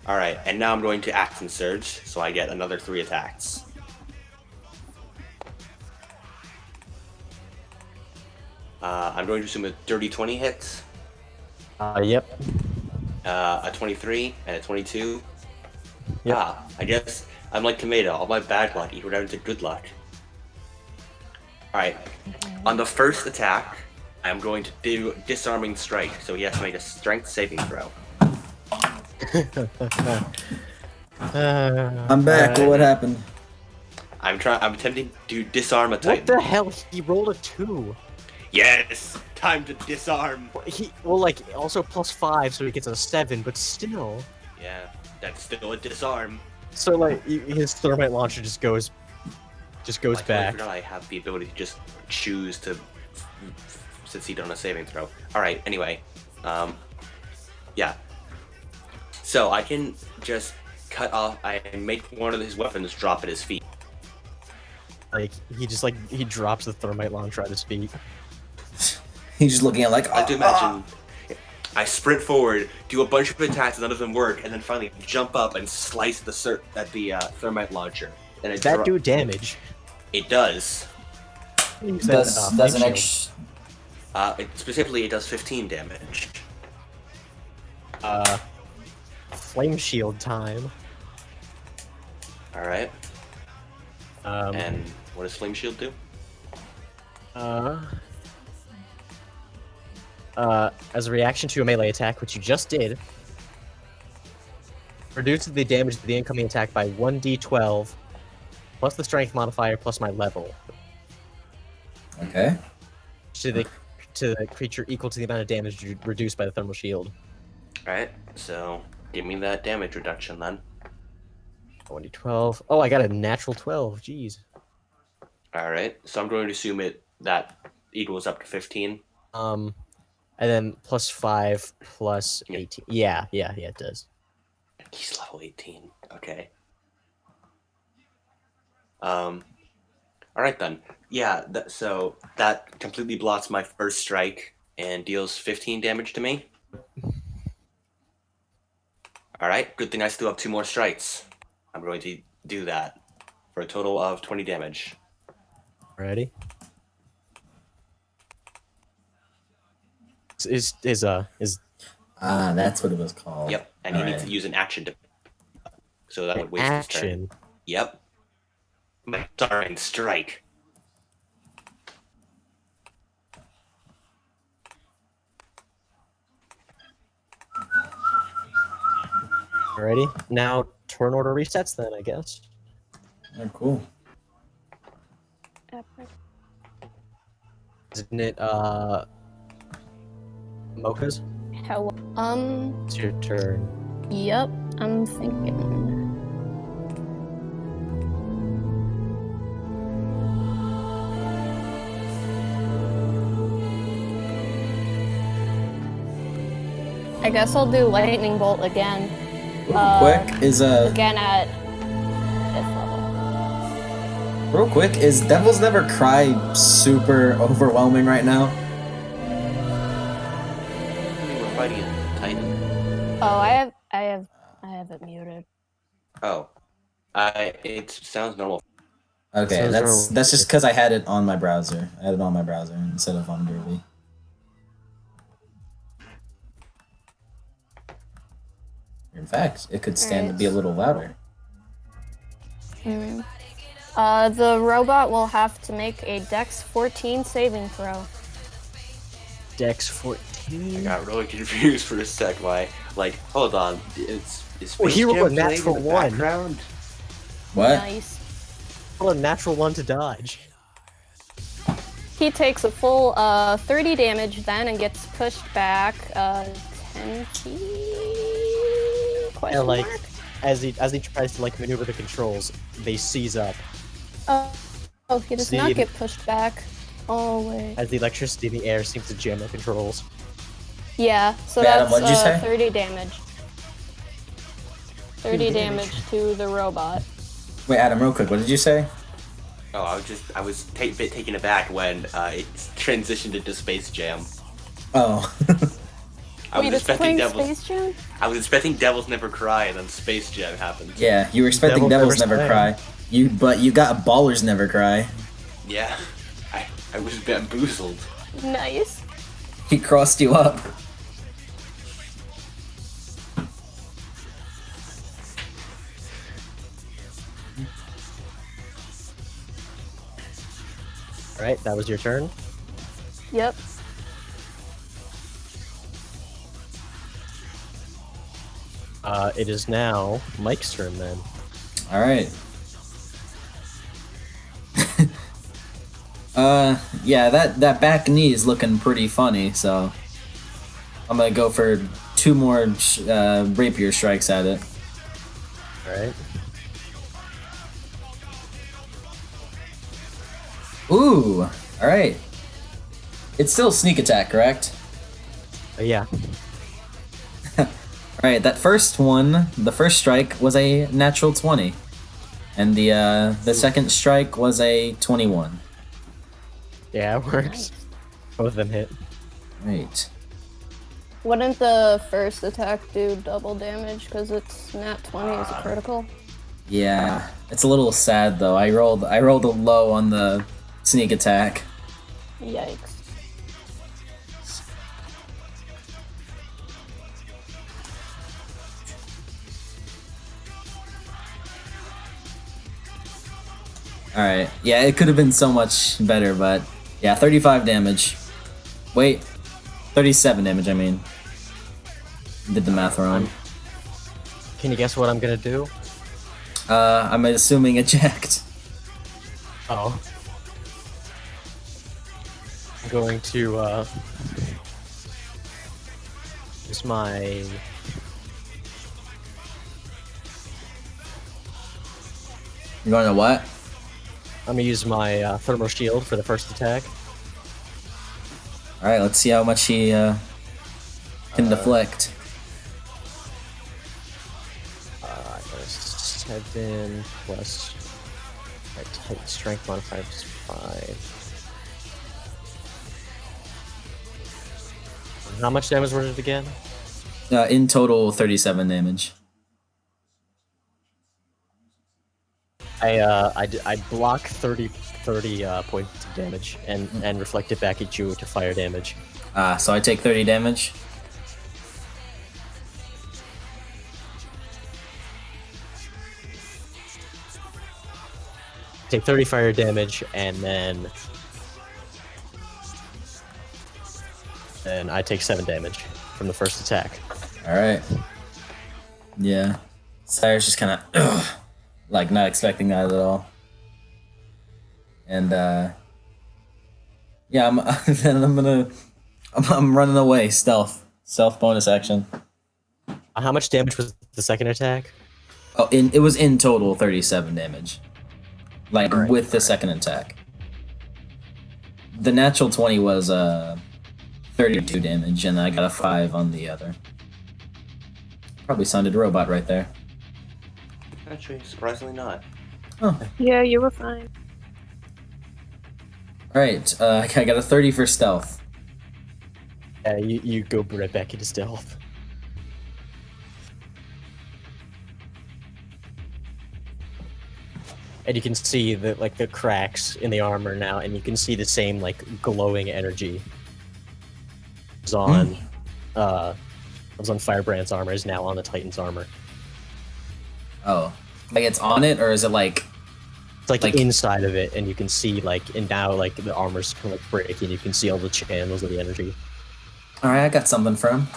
Alright, and now I'm going to Action Surge, so I get another 3 attacks. I'm going to assume a dirty 20 hits, Yep. a 23, and a 22. Yep. I guess I'm like Tomato. All my bad luck equal down to good luck. Alright, on the first attack, I'm going to do Disarming Strike, so he has to make a Strength saving throw. I'm back. Alright. What happened? I'm attempting to disarm a What Titan. the hell? He rolled a 2. Yes! Time to disarm! Also +5, so he gets a 7, but still. Yeah, that's still a disarm. So like his thermite launcher just goes I totally back. forgot I have the ability to just choose to succeed on a saving throw. Alright, anyway. Yeah. So I can just cut off, I make one of his weapons drop at his feet. Like he drops the thermite launcher at his feet. He's just looking at like. I like to imagine I sprint forward, do a bunch of attacks, none of them work, and then finally jump up and slice the thermite launcher. And That do damage. It does. Use that, Does an flame extra. Specifically, it does 15 damage. shield. Flame shield time. All right. Um, And what does Flame Shield do? as a reaction to a melee attack, which you just did, reduces the damage to the incoming attack by 1d12, plus the strength modifier, plus my level. Okay. To the creature equal to the amount of damage reduced by the thermal shield. Alright, so give me that damage reduction then. 1d12. Oh, I got a natural 12. Jeez. Alright, so I'm going to assume that equals up to 15. And then plus 5 plus 18. Yeah, it does. He's level 18. Okay. Alright then. Yeah, so that completely blots my first strike and deals 15 damage to me. Alright, good thing I still have 2 more strikes. I'm going to do that for a total of 20 damage. Ready? Is That's what it was called. Yep, and he needs to use an action to... So that would waste his turn. action. Yep. My darn strike. Alrighty. Now turn order resets then, I guess. Oh, cool. Isn't it Mocha's? Hello. It's your turn. Yep. I'm thinking. I guess I'll do lightning bolt again. Real quick is Again at 5th level. real quick is Devil's Never Cry super overwhelming right now? We're fighting a Titan. Oh, I have it muted. Oh. It sounds normal. Okay, So that's just because I had it on my browser. I had it on my browser instead of on Derby. In fact, it could stand to be a little louder. The robot will have to make a Dex 14 saving throw. Dex I 14. got really confused for a sec. Why? Like, hold on. Is Well, he Space rolled a Jam playing natural in the one. background? What? Nice. Roll a natural 1 to dodge. He takes a full 30 damage then and gets pushed back 10 feet? Question And like, mark? as he tries to like maneuver the controls, they seize up Oh, he does not get pushed back all the way. as the electricity in the air seems to jam the controls. Yeah, so Wait, Adam, that's what'd you say? 30 damage. 30 damage to the robot. Wait, Adam, real quick, what did you say? Oh, I was a bit taken aback when it transitioned into Space Jam. Oh. I was Wait, it's expecting playing Space Jam? I was expecting Devils Never Cry, and then Space Jam happened. Yeah, you were expecting Devil's Devils Never Never Cry. Cry. But you got Ballers Never Cry. Yeah, I was bamboozled. Nice. He crossed you up. Alright, that was your turn. Yep. It is now Mike's turn then. Alright. Yeah, that back knee is looking pretty funny, so I'm gonna go for 2 more rapier strikes at it. Alright. Ooh, alright. It's still sneak attack, correct? Yeah. Alright, that first one, the first strike was a natural 20. And the second strike was a 21. Yeah, it works. Both of them hit. Right. Wouldn't the first attack do double damage because it's nat 20 is a critical? Yeah. It's a little sad though. I rolled a low on the sneak attack. Yikes. Alright. Yeah, it could have been so much better, but yeah, 35 damage. Wait. 37 damage, I mean. Did the math wrong. Can you guess what I'm gonna do? I'm assuming eject. Oh. I'm going to use my You're going to what? I'm gonna use my thermal shield for the first attack. Alright, let's see how much he can deflect. I got a 7 plus my tight strength modifier is 5. How much damage was it again? In total, 37 damage. I block 30 points of damage and reflect it back at you to fire damage. So I take 30 damage. Take 30 fire damage and then I take 7 damage from the first attack. Alright. Yeah. Sire's just kind of like not expecting that at all. And yeah, I'm running away. Stealth bonus action. How much damage was the second attack? Oh, it was in total 37 damage. Like Alright, with the second attack. The natural 20 was 32 damage, and I got a 5 on the other. Probably sounded robot right there. Actually, surprisingly not. Oh. Yeah, you were fine. Alright, I got a 30 for stealth. Yeah, you go right back into stealth. And you can see the cracks in the armor now, and you can see the same like glowing energy. It was on Firebrand's armor, is now on the Titan's armor. Oh. Like it's on it, or is it like... It's like inside of it, and you can see and now the armor's kind of breaking. You can see all the channels of the energy. Alright, I got something for him.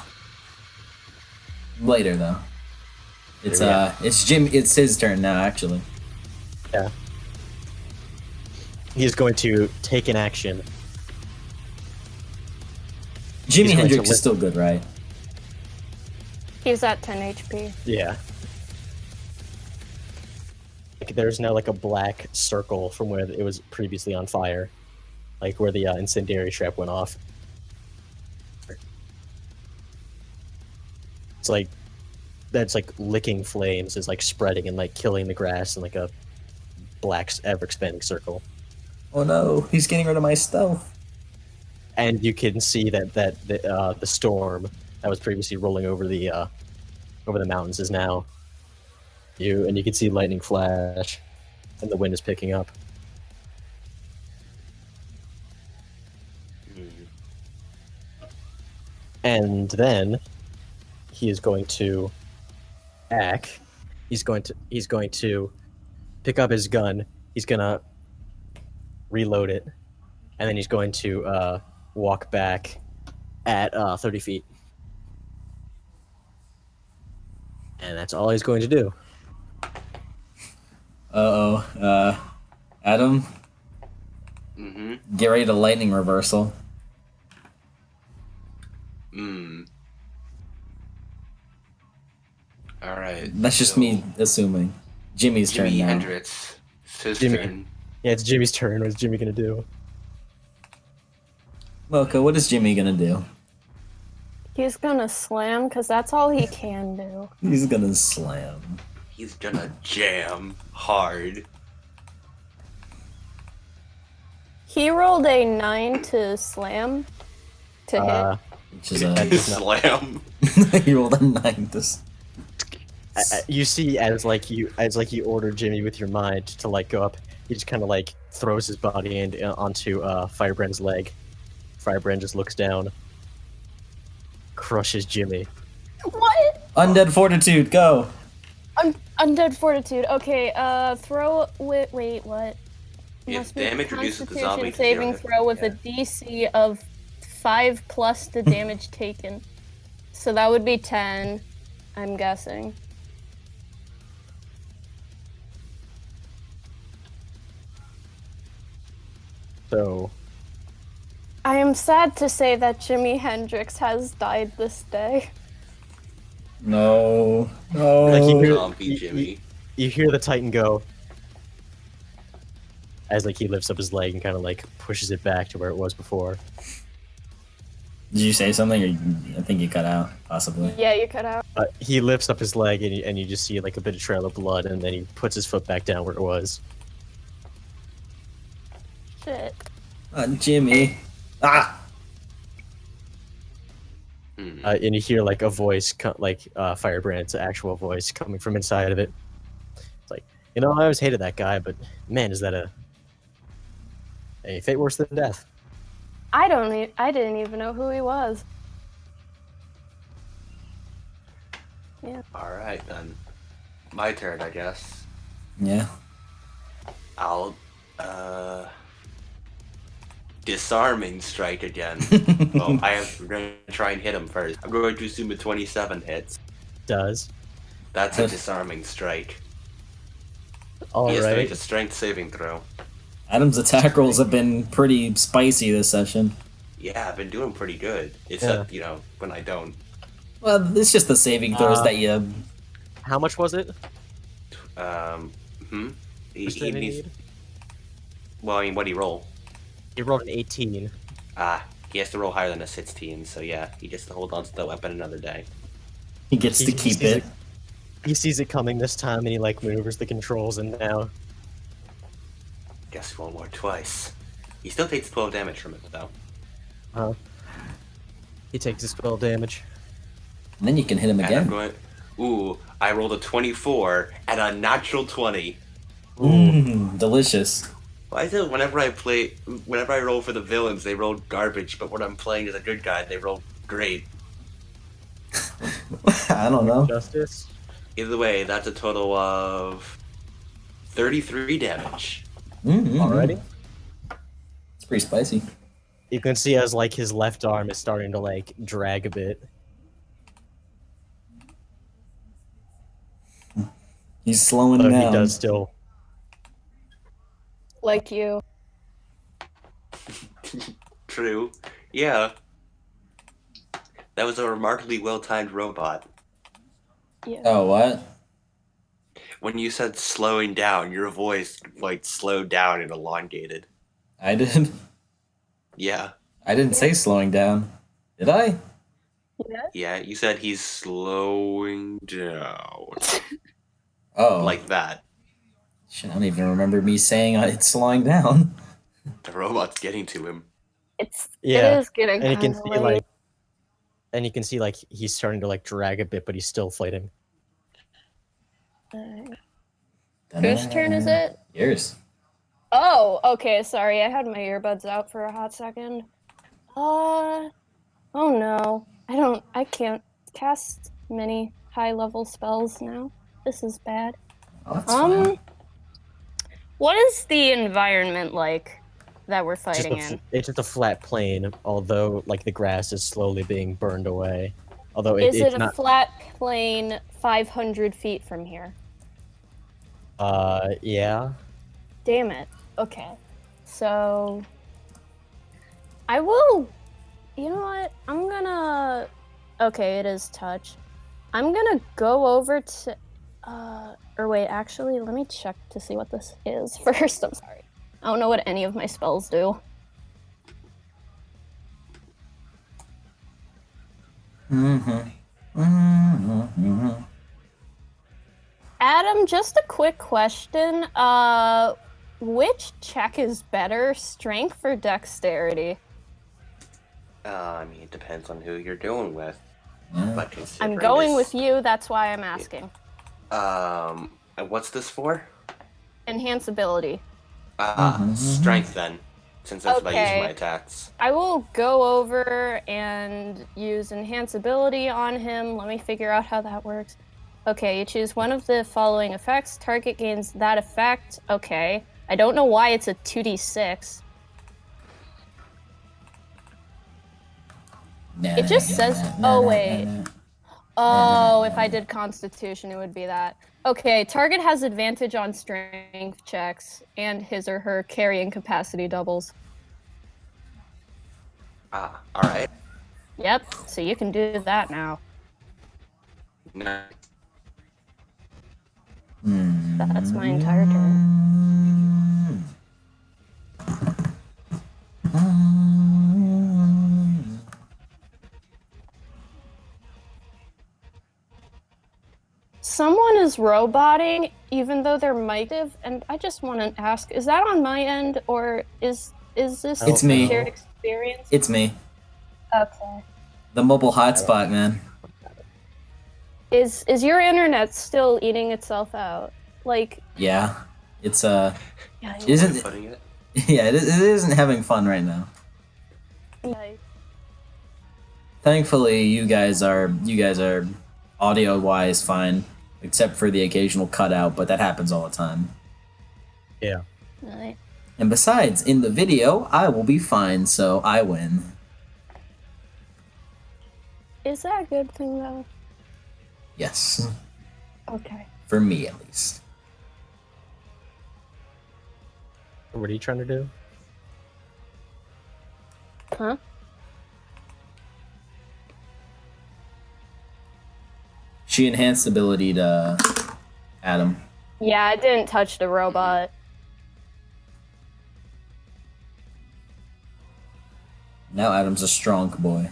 Later though. It's Jim. It's his turn now, actually. Yeah. He's going to take an action. Jimi He's going Hendrix to is still good, right? He's at 10 HP. Yeah. There's now a black circle from where it was previously on fire, like where the incendiary trap went off. It's that's licking flames is spreading and killing the grass in a black ever expanding circle. Oh no, he's getting rid of my stealth. And you can see that the storm that was previously rolling over the mountains is now and you can see lightning flash, and the wind is picking up. And then he is going to act. He's going to pick up his gun. He's gonna reload it, and then he's going to walk back at 30 feet. And that's all he's going to do. Adam? Mm-hmm. Get ready to lightning reversal. Alright. That's just me assuming. Jimmy's turn Jimi now. Hendrix. It's his Jimmy. turn. Yeah, it's Jimmy's turn. What's Jimmy gonna do? Mocha, what is Jimmy gonna do? He's gonna slam, because that's all he can do. He's gonna slam. He's gonna jam hard. He rolled a 9 to slam to hit. Which is Slam. he rolled a 9 this. You see, as you order Jimmy with your mind to go up, he just kind of throws his body onto Firebrand's leg. Firebrand just looks down, crushes Jimmy. What? Undead Fortitude, go! Undead Fortitude. Okay, wait, what? If Must be damage reduces the Constitution zombie to saving 0, throw with yeah. a DC of 5 plus the damage taken. So that would be 10, I'm guessing. So I am sad to say that Jimi Hendrix has died this day. No. like you hear, Zombie Jimmy. you hear the Titan go as like he lifts up his leg and kind of like pushes it back to where it was before. Did you say something, or I think you cut out, possibly? Yeah, you cut out. He lifts up his leg and you just see like a bit of trail of blood, and then he puts his foot back down where it was. Shit. Jimmy. Ah! And you hear like a voice, Firebrand's actual voice coming from inside of it. It's like, I always hated that guy, but man, is that a fate worse than death? I didn't even know who he was. Yeah. Alright then. My turn, I guess. Yeah. I'll, disarming strike again. Well, I'm going to try and hit him first. I'm going to assume a 27 hits. Does. That's a disarming strike. All He has to right. make a strength saving throw. Adam's attack rolls have been pretty spicy this session. Yeah, I've been doing pretty good. Except, when I don't. Well, it's just the saving throws that you... How much was it? He Which did he needs... need? Well, I mean, what'd he roll? He rolled an 18. He has to roll higher than a 16, so yeah, he gets to hold on to the weapon another day. He gets to keep sees it. He sees it coming this time, and he like maneuvers the controls, and now Guess he won't work twice. He still takes 12 damage from it, though. he takes his 12 damage. And then you can hit him And again. I'm going... Ooh, I rolled a 24 and a natural 20. Delicious. Why is it whenever I roll for the villains, they roll garbage, but when I'm playing as a good guy, they roll great. I don't know. Justice. Either way, that's a total of 33 damage. Already. It's pretty spicy. You can see as like his left arm is starting to like drag a bit. He's slowing But down. he does still. Like you. True. Yeah. That was a remarkably well-timed robot. Yeah. Oh, what? When you said slowing down, your voice, slowed down and elongated. I did? Yeah. I didn't say slowing down. Did I? Yeah. Yeah, you said he's slowing down. Oh. Like that. Shit, I don't even remember me saying it's slowing down. The robot's getting to him. It is getting and you can kinda see late. like, and you can see like he's starting to like drag a bit, but he's still fighting. Whose turn is it? Yours. Oh, okay, sorry. I had my earbuds out for a hot second. Oh no. I can't cast many high-level spells now. This is bad. Oh, that's fine. What is the environment like that we're It's just fighting a, in? it's just a flat plain, although like the grass is slowly being burned away. Although Is it's it a not. flat plain 500 feet from here? Yeah. Damn it. Okay. So I will. You know what? I'm gonna. Okay, it is touch. I'm gonna go over to. Or wait, actually, let me check to see what this is first. I'm sorry. I don't know what any of my spells do. Adam, just a quick question. Which check is better, strength or dexterity? I mean, it depends on who you're dealing with. But I'm going with you, that's why I'm asking. And what's this for? Enhance ability. Strength then, since that's what I use Okay. my attacks. I will go over and use enhance ability on him. Let me figure out how that works. Okay, you choose one of the following effects. Target gains that effect. Okay. I don't know why it's a 2d6. It just says. Oh wait. Oh, if I did Constitution, it would be that. Okay, target has advantage on strength checks and his or her carrying capacity doubles. Ah, alright. Yep, so you can do that now. Nice. That's my entire turn. Someone is roboting, even though they're mitive, and I just want to ask: is that on my end, or is this It's me. a shared experience? It's me. Okay. The mobile hotspot, man. Is your internet still eating itself out? Like, Yeah. It's yeah, isn't Putting it. yeah, it isn't having fun right now. yeah. Thankfully, you guys are audio wise fine, except for the occasional cutout, but that happens all the time. Yeah. Right. And besides, in the video, I will be fine, so I win. Is that a good thing though? Yes. Okay. For me, at least. What are you trying to do? Huh? She enhanced ability to Adam. Yeah, I didn't touch the robot. Now Adam's a strong boy.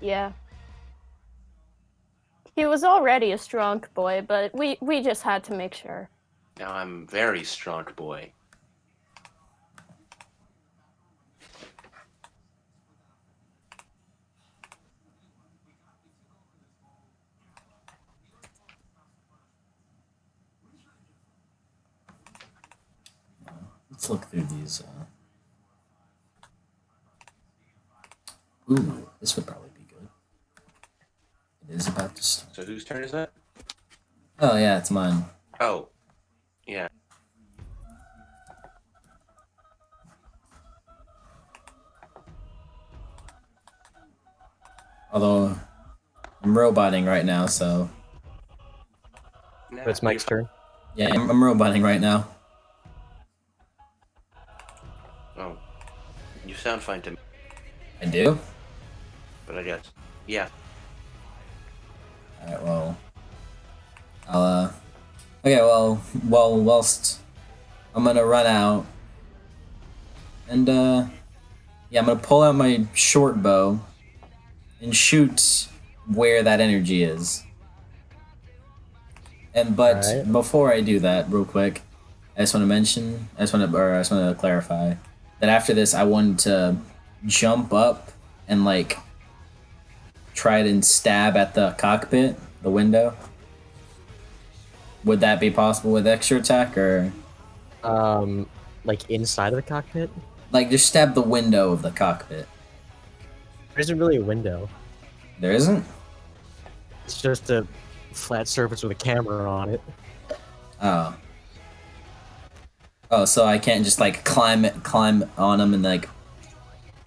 Yeah. He was already a strong boy, but we just had to make sure. Now I'm very strong boy. Let's look through these. Ooh, this would probably be good. It is about to start. So whose turn is that? Oh yeah, it's mine. Oh. Yeah. Although I'm roboting right now, so Nah, But it's Mike's turn. yeah, I'm roboting right now. Oh. You sound fine to me, I do. but I guess. Yeah. All right, well, I'll okay, well, whilst I'm gonna run out, and yeah, I'm gonna pull out my short bow and shoot where that energy is. And but Alright. before I do that, real quick, I just want to clarify that after this, I wanted to jump up and like try and stab at the cockpit, the window. Would that be possible with extra attack, or Like inside of the cockpit? like just stab the window of the cockpit? There isn't really a window. There isn't. It's just a flat surface with a camera on it. Oh. Oh, so I can't just like climb on them and like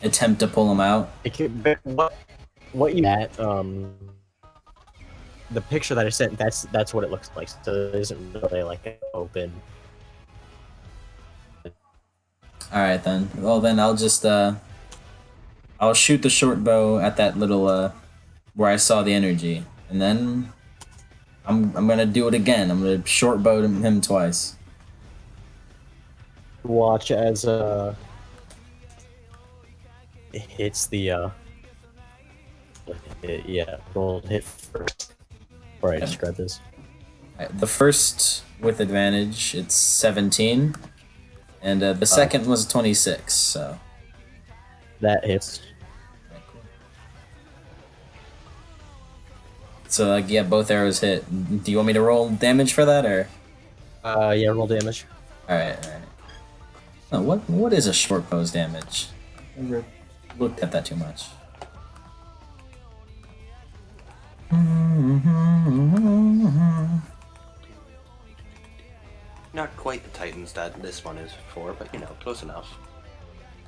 attempt to pull them out. It could, but what you that the picture that I sent, that's what it looks like. So it isn't really like open. All right then. Well then I'll just I'll shoot the short bow at that little where I saw the energy, and then I'm gonna do it again. I'm gonna short bow him twice. Watch as it hits the yeah, roll hit first. Before I describe this. All right, the first with advantage, it's 17, and the second was 26. So. That hits. So like yeah, both arrows hit. Do you want me to roll damage for that, or? Yeah, roll damage. All right. Oh, what is a short bow's damage? Never looked at that too much. Not quite the Titans that this one is for, but you know, close enough.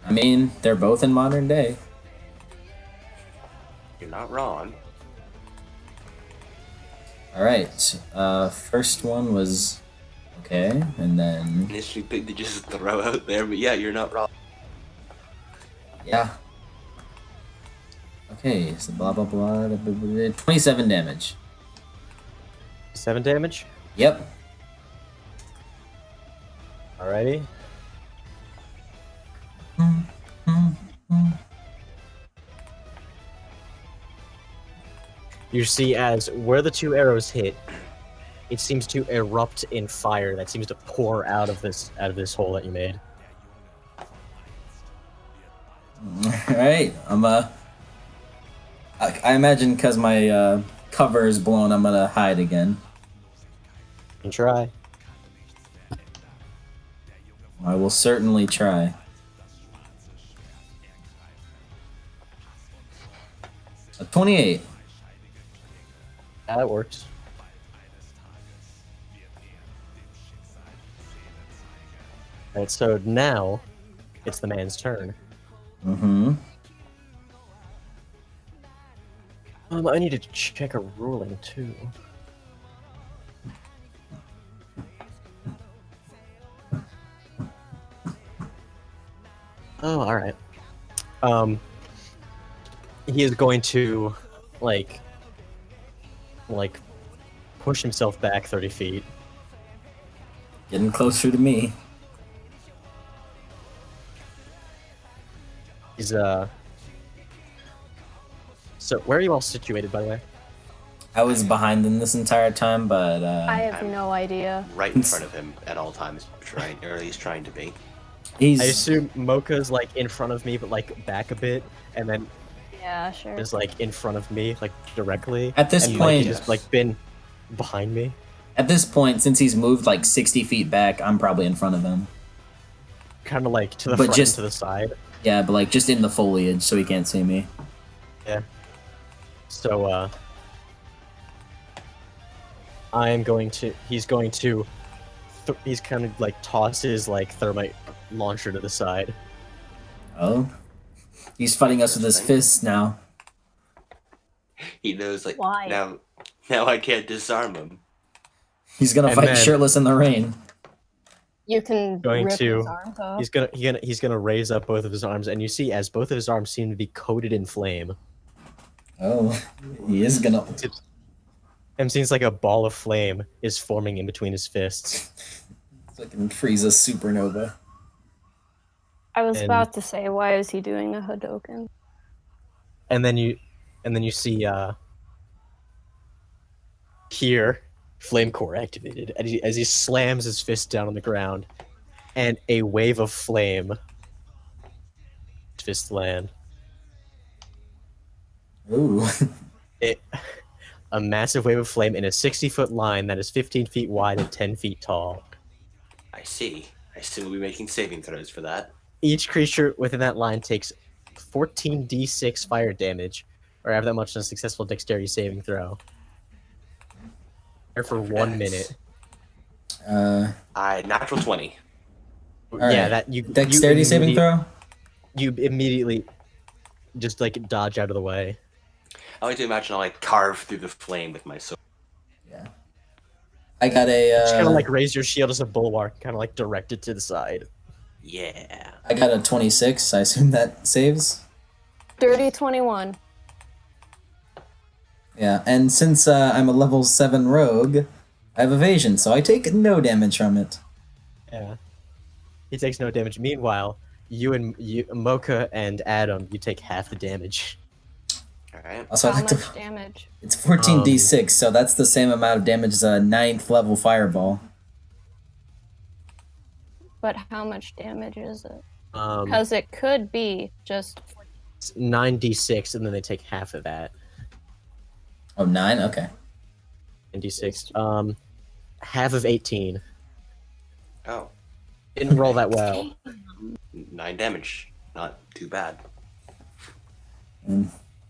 I mean, they're both in modern day. You're not wrong. All right. First one was okay, and then Initially big to just throw out there, but yeah, you're not wrong. yeah. Okay, so blah blah blah. 27 damage. 7 damage. Yep. Alrighty. You see, as where the 2 arrows hit, it seems to erupt in fire that seems to pour out of this hole that you made. All right. I imagine because my cover is blown, I'm gonna hide again. You can try. I will certainly try. A 28. That works. Alright, so now it's the man's turn. Mm-hmm. I need to check a ruling too. Oh, alright. He is going to like push himself back 30 feet. Getting closer to me. He's So where are you all situated, by the way? I was behind them this entire time, but I have no idea. Right in front of him at all times, trying, or at least trying to be. he's I assume Mocha's like in front of me, but like back a bit, and then Yeah, sure. is like in front of me, like directly. At this and point- Mike has like been behind me. at this point, since he's moved like 60 feet back, I'm probably in front of him. Kind of like to the But front just- and to the side. Yeah, but like just in the foliage, so he can't see me. Yeah. So I'm going to. He's going to. He's kind of like toss his like thermite launcher to the side. Oh, he's fighting us with his fists now. He knows, like, Why? now I can't disarm him. He's gonna And fight then- shirtless in the rain. You can Going rip to- his arms off. He's gonna raise up both of his arms, and you see as both of his arms seem to be coated in flame. Oh, he is gonna. And seems like a ball of flame is forming in between his fists. It's like in Frieza supernova. I was and- about to say, why is he doing a Hadoken? And then you see here flame core activated as he slams his fist down on the ground, and a wave of flame fist land. Ooh. A massive wave of flame in a 60-foot line that is 15 feet wide and 10 feet tall. I see. I assume we'll be making saving throws for that. Each creature within that line takes 14d6 fire damage, or have that much on a successful dexterity saving throw. There for 1 minute. Natural 20. Yeah, Alright. that you Dexterity saving throw. You immediately just like dodge out of the way. I like to imagine I'll like carve through the flame with my sword. Yeah. I got Just kind a. of like raise your shield as a bulwark, kind of like direct it to the side. Yeah. I got a 26. I assume that saves. Dirty 21. Yeah, and since I'm a level 7 rogue, I have evasion, so I take no damage from it. Yeah. He takes no damage. Meanwhile, Mocha and Adam, you take half the damage. Alright. Also, How I like much to. damage? It's 14d6, so that's the same amount of damage as a 9th level fireball. But how much damage is it? Um, Because it could be just 9d6, and then they take half of that. Oh, 9? Okay. 9d6. Half of 18. Oh. Didn't roll that well. 9 damage. Not too bad.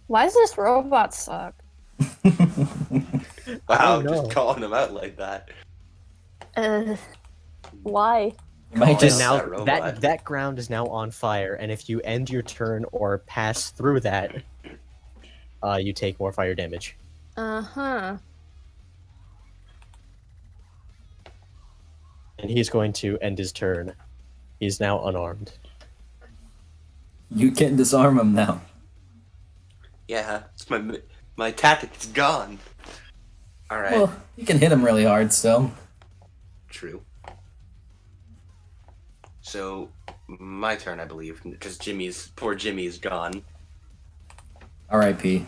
Why does this robot suck? Wow, know. just calling him out like that. Why? You might Oh, just. yeah. Now that robot. that ground is now on fire, and if you end your turn or pass through that, you take more fire damage. Uh-huh. And he's going to end his turn. He's now unarmed. You can disarm him now. Yeah, it's my tactic is gone. All right. Well, you can hit him really hard still. True. So, my turn, I believe, because poor Jimmy's gone. R.I.P.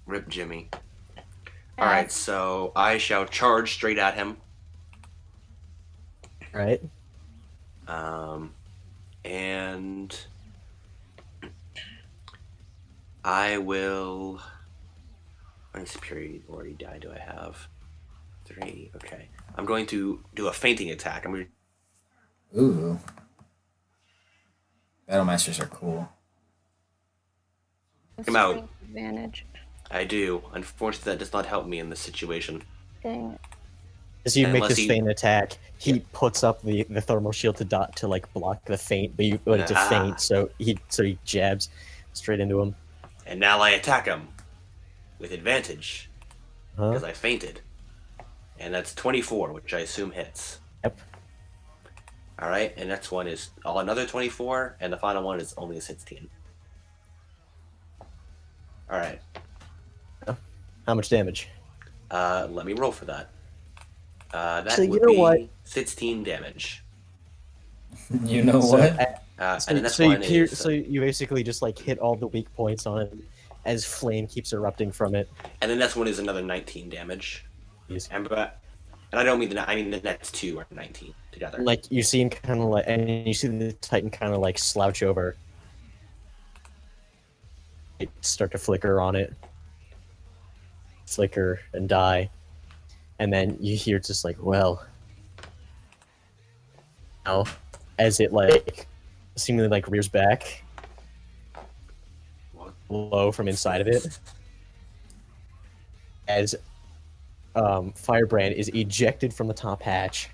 Rip Jimmy. Alright, so I shall charge straight at him. Right? And I will. How many superiority die do I have? 3. Okay. I'm going to do a fainting attack. I'm going to. Ooh. Battle Masters are cool. Come out. Strength advantage. I do. Unfortunately, that does not help me in this situation. Dang it. As you make Unless this he- feint attack, he puts up the thermal shield to like block the feint, but you want it to Ah. feint, so he jabs straight into him. And now I attack him with advantage Huh? because I fainted. And that's 24, which I assume hits. Yep. Alright, and next one is another 24, and the final one is only a 16. Alright, How much damage? let me roll for that. That Actually, would you know be what? 16 damage. You know So, what? And the next so you one is... so you basically just like hit all the weak points on it as flame keeps erupting from it. And the next one is another 19 damage. Jeez. And I don't mean I mean the next two are 19 together. Like you see him kind of like, and you see the Titan kind of like slouch over, it start to flicker on it, flicker and die, and then you hear just like, well, now, as it like seemingly like rears back, What? low from inside of it, as Firebrand is ejected from the top hatch.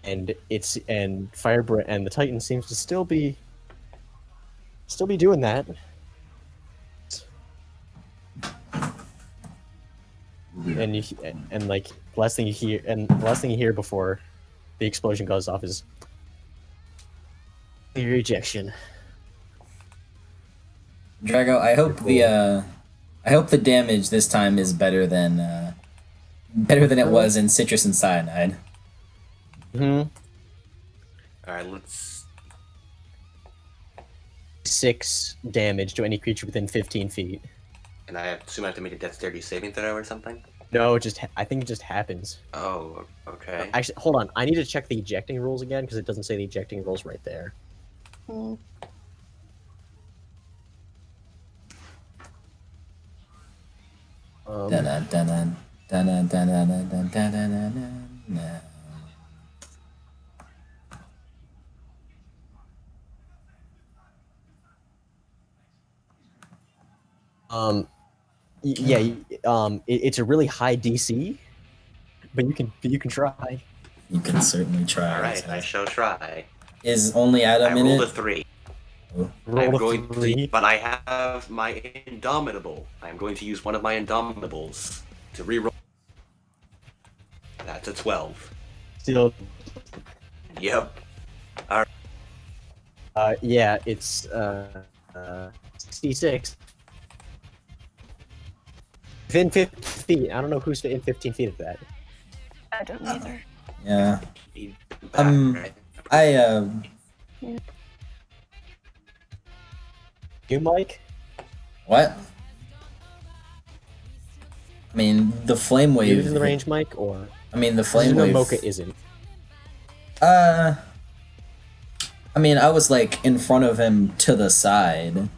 And Firebrand and the Titan seems to still be doing that. And like the last thing you hear before the explosion goes off is your ejection. Drago, I hope the damage this time is better than it was in Citrus and Cyanide. Mm-hmm. Alright, let's... 6 damage to any creature within 15 feet. And I assume I have to make a dexterity saving throw or something? No, I think it just happens. Oh, okay. Actually, hold on. I need to check the ejecting rules again because it doesn't say the ejecting rules right there. Hmm. Dun-dun, dun-dun, dun-dun, dun-dun, dun-dun, dun-dun, dun-dun. It's a really high DC, but you can try. You can certainly try. Alright, I shall try. Is only I Adam in rolled a it? 3. Oh. Roll I'm a going 3. to, but I have my Indomitable. I'm going to use one of my Indomitables to reroll. That's a 12. Still, Yep. yeah, it's 66. Within 15 feet. I don't know who's in 15 feet of that. I don't either. Yeah. Back, right? I You, Mike? what? I mean, the flame Are you wave. in the range, Mike, or I mean, the flame no, wave. Mocha isn't. I mean, I was like in front of him to the side.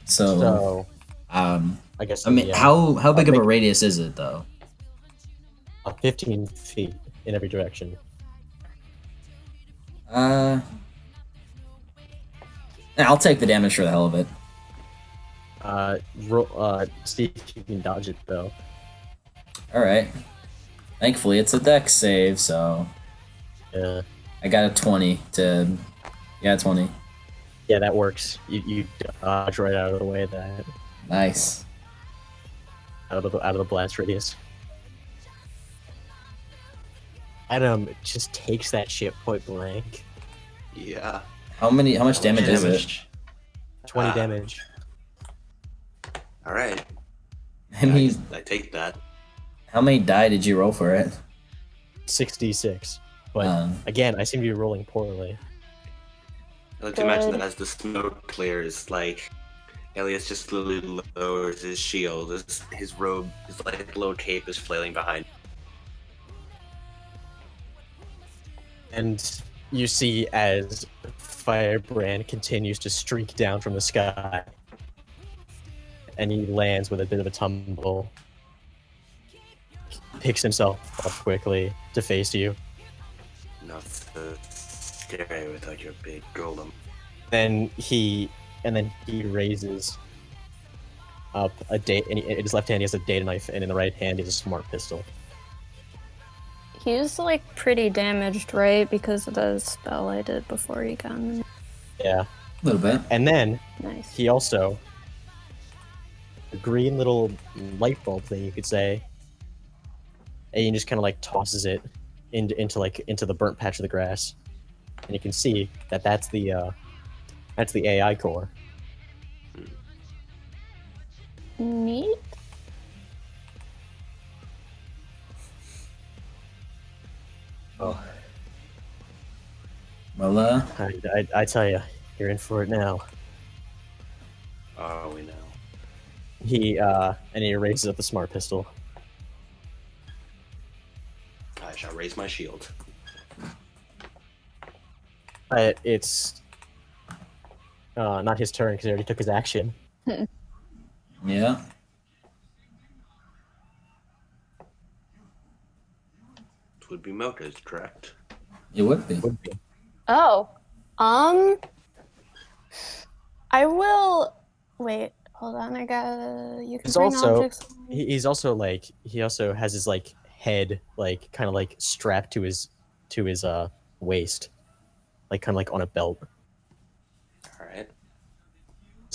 So, I guess. I mean, yeah, how big of a make- radius is it though? 15 feet in every direction. I'll take the damage for the hell of it. See if you can dodge it though. All right. Thankfully, it's a dex save, so Yeah. I got a 20 to. Yeah, 20. Yeah, that works. You dodge right out of the way of that, Nice. out of the blast radius. Adam just takes that shit point blank. Yeah. How much damage is it? Damage. 20 Ah. damage. All right. I mean, I take that. how many die did you roll for it? 66. But Um, again, I seem to be rolling poorly. I like to imagine Good. that as the smoke clears, like Elias just slowly lowers his shield. His robe, his like little cape, is flailing behind. And you see as Firebrand continues to streak down from the sky. And he lands with a bit of a tumble. Picks himself up quickly to face you. Not so scary without your big golem. Then he raises up a date, and in his left hand he has a data knife, and in the right hand he has a smart pistol. He's like pretty damaged, right? Because of the spell I did before he got in. Yeah. a little bit. And then Nice. he also a green little light bulb thing, you could say, and he just kind of like tosses it into the burnt patch of the grass, and you can see that that's the AI core. Neat. Oh, Well, I tell you, you're in for it now. Oh, we know. And he raises up the smart pistol. I shall raise my shield. It's not his turn because he already took his action. yeah. It would be Mocha's, correct? It would be. Would be. Oh. I will wait, hold on, I gotta you can He's bring also objects. he also has his like head like kind of like strapped to his waist, like kind of like on a belt. All right.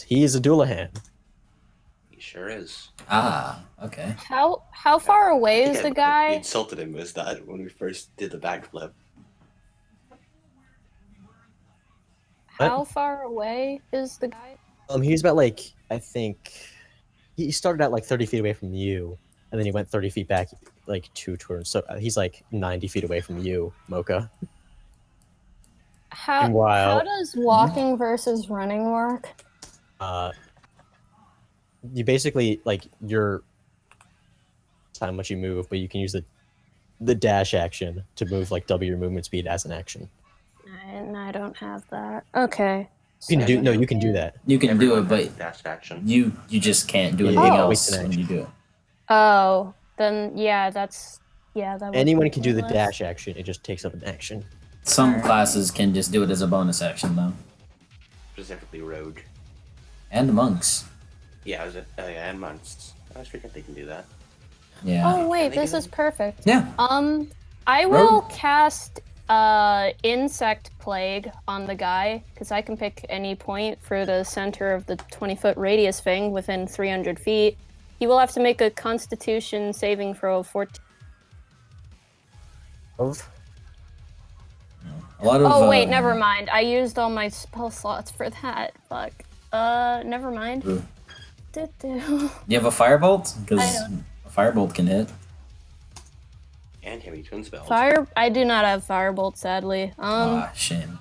He is a Doulahan. He sure is. Ah, okay. How far away is Yeah, the We guy? insulted him as that when we first did the backflip. How far away is the guy? He's about like I think he started out like 30 feet away from you, and then he went 30 feet back like 2 turns. So he's like 90 feet away from you, Mocha. How Meanwhile- does walking versus running work? You basically like your how much you move, but you can use the dash action to move like double your movement speed as an action. And I don't have that. Okay. You can So- you can do that. You can do Everyone it, has but dash action. you just can't do Yeah, anything oh. else when you do it. Oh, then yeah, that would Anyone be can do the pointless. dash action. It just takes up an action. Some Alright. classes can just do it as a bonus action though, Specifically Rogue. and monks. Yeah, and monks. I always forget they can do that. Yeah. Oh wait, Can they this do is perfect. Yeah. I will cast insect plague on the guy because I can pick any point for the center of the 20-foot radius thing within 300 feet. He will have to make a Constitution saving throw of 14. Of A lot of. Oh wait, never mind. I used all my spell slots for that. Fuck. Never mind. Ooh. Do-do. You have a firebolt? I Because don't. a firebolt can hit. And can be twin spells. I do not have firebolt, sadly. Shame.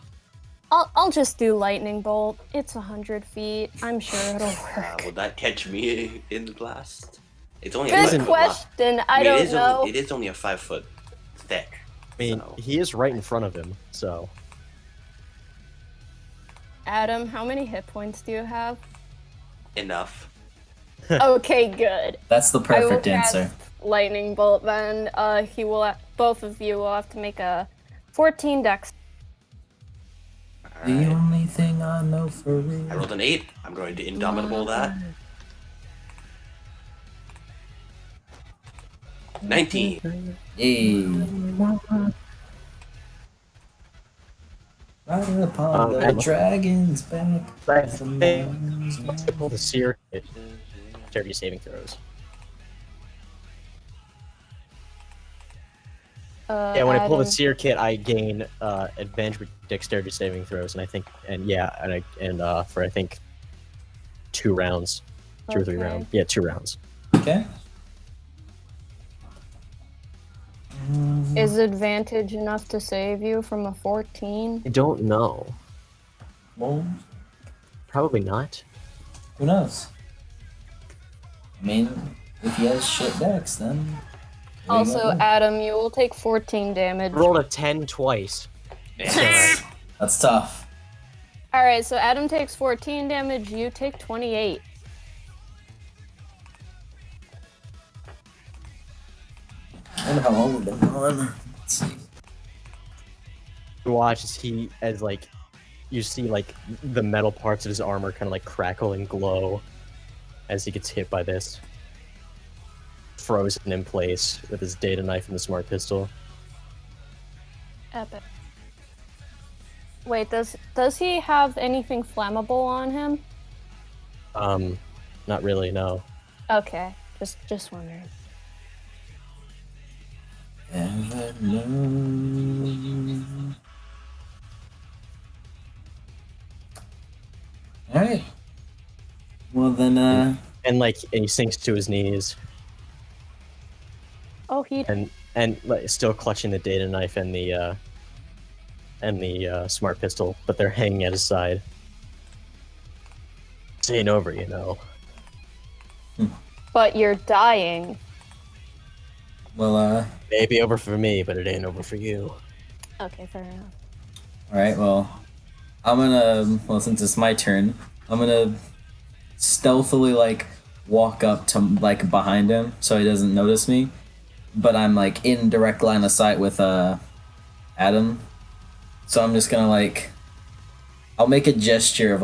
I'll just do lightning bolt. It's 100 feet. I'm sure it'll work. Will that catch me in the blast? It's only a Good 5 foot block. question. I mean, don't know. it is only a 5 foot thick. I mean, So, he is right in front of him, so Adam, how many hit points do you have? enough. Okay, good. That's the I will perfect cast answer. lightning bolt then. Both of you will have to make a 14 dex. The Alright. only thing I know for I real. rolled an 8. I'm going to indomitable that. 19. Hey. Ride upon the Adam, dragon's back. I with the think lions once I pull the seer kit, dexterity saving throws. Yeah, when I pull the Adam, seer kit, I gain advantage with dexterity saving throws, and I think, for I think 2 rounds, 2 or 3 Okay. rounds. Yeah, 2 rounds. Okay. is advantage enough to save you from a 14? I don't know. Well, Probably not. who knows? I mean, if he has shit decks, then. there you Also, go. Adam, you will take 14 damage. I rolled a 10 twice. That's tough. Alright, so Adam takes 14 damage, you take 28. I wonder how long we've been going. Let's see. You watch you see like the metal parts of his armor kind of like crackle and glow as he gets hit by this. Frozen in place with his data knife and the smart pistol. Epic. Wait, does he have anything flammable on him? Not really, no. Okay, just wondering. Ever know. Alright. Well then, And he sinks to his knees Oh, he and like, still clutching the data knife and the smart pistol, but they're hanging at his side. This ain't over, you know. But you're dying. well, Maybe over for me, but it ain't over for you. Okay, fair enough. alright, well, I'm gonna, well, since it's my turn, I'm gonna stealthily, walk up to, behind him so he doesn't notice me, but I'm, in direct line of sight with, Adam. So I'm just gonna, I'll make a gesture of,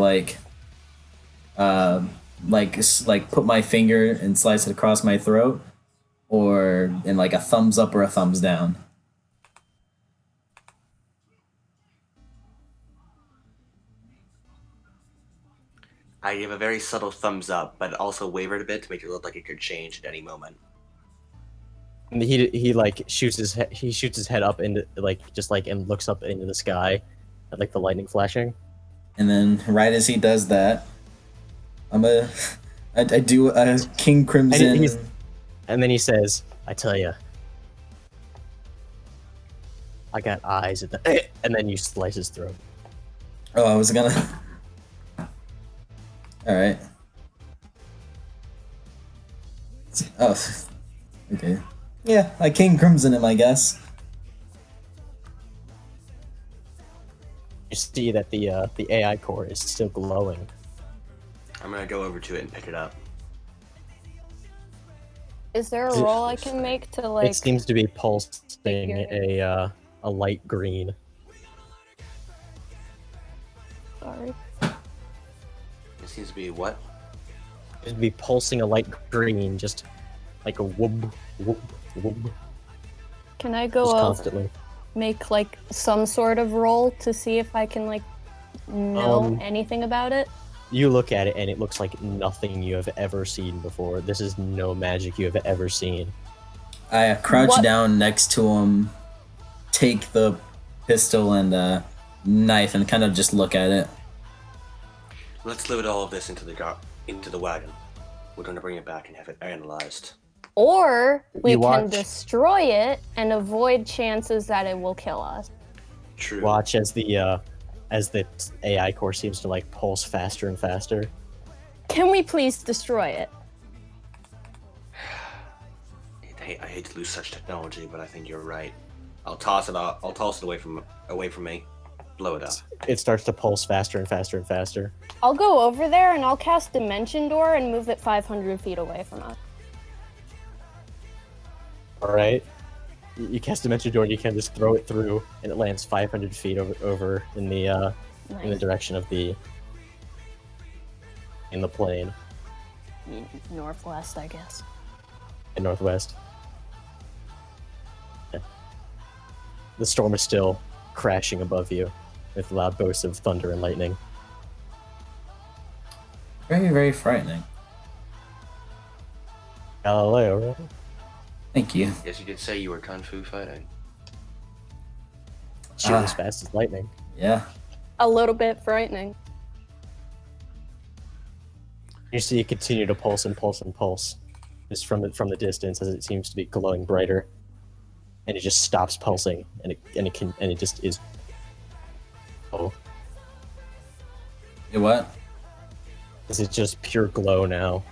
put my finger and slice it across my throat, or in, a thumbs up or a thumbs down. I give a very subtle thumbs up, but also wavered a bit to make it look like it could change at any moment. And he shoots his head up into and looks up into the sky at the lightning flashing. And then, right as he does that, I do a King Crimson. And then he says, "I tell ya, I got eyes at the." And then you slice his throat. Oh, I was gonna. All right. Oh, okay. Yeah, I King Crimson him, I guess. You see that the AI core is still glowing. I'm gonna go over to it and pick it up. Is there a roll I can make to It seems to be pulsing figure- a light green. Sorry. It seems to be what? It would be pulsing a light green, just like a whoop, whoop, whoop, Can I just go constantly. make some sort of roll to see if I can know anything about it? You look at it and it looks like nothing you have ever seen before. This is no magic you have ever seen. I crouch What? down next to him, take the pistol and knife, and kind of just look at it. Let's load all of this into the wagon. We're gonna bring it back and have it analyzed. Or we You can watch. destroy it and avoid chances that it will kill us. True. Watch as the AI core seems to pulse faster and faster. Can we please destroy it? I hate to lose such technology, but I think you're right. I'll toss it out. I'll toss it away from me. Blow it up. It starts to pulse faster and faster and faster. I'll go over there and I'll cast Dimension Door and move it 500 feet away from us. All right. You cast Dimension Door and you can just throw it through, and it lands 500 feet over in the Nice. direction of the plane Northwest, I guess. in northwest. Yeah. The storm is still crashing above you. with loud boasts of thunder and lightning. Very, very frightening. Galileo, right? Thank you. Yes, you did say you were kung fu fighting. Shoot as fast as lightning. Yeah. A little bit frightening. You see it continue to pulse and pulse and pulse, just from the distance as it seems to be glowing brighter, and it just stops pulsing, and it just is. Oh, You what? this is just pure glow now.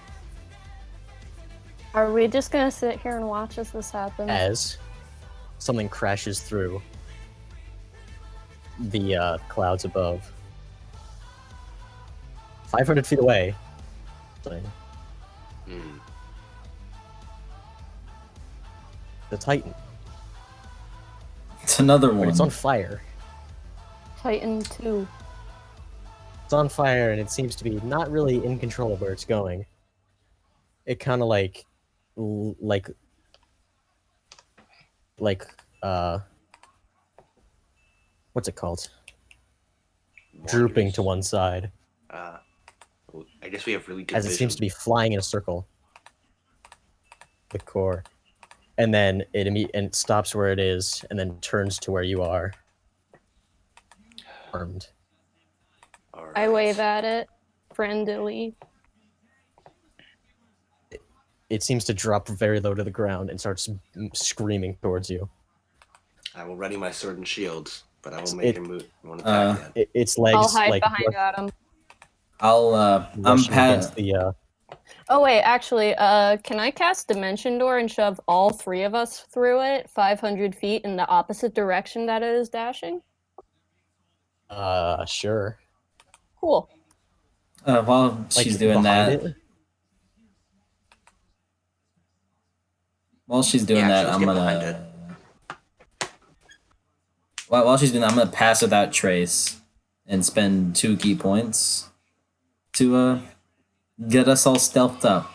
Are we just gonna sit here and watch as this happens? As something crashes through the clouds above, 500 feet away. Hmm. The Titan, It's another but one. it's on fire. Titan 2. It's on fire, and it seems to be not really in control of where it's going. It kind of like what's it called? Drooping to one side, Well, I guess we have really good as it vision. seems to be flying in a circle. The core, and then it stops where it is, and then turns to where you are. Armed. All I right. wave at it friendly. It seems to drop very low to the ground and starts screaming towards you. I will ready my sword and shields, but I will It- make him move. I won't attack yet. Its legs I'll hide like behind Adam. I'm rushing against the. Oh wait, actually, can I cast Dimension Door and shove all three of us through it 500 feet in the opposite direction that it is dashing? Sure. Cool. While she's doing behind that, it? while she's doing Yeah, that, let's I'm get behind it. gonna. While she's doing that, I'm gonna pass without trace, and spend 2 key points to get us all stealthed up.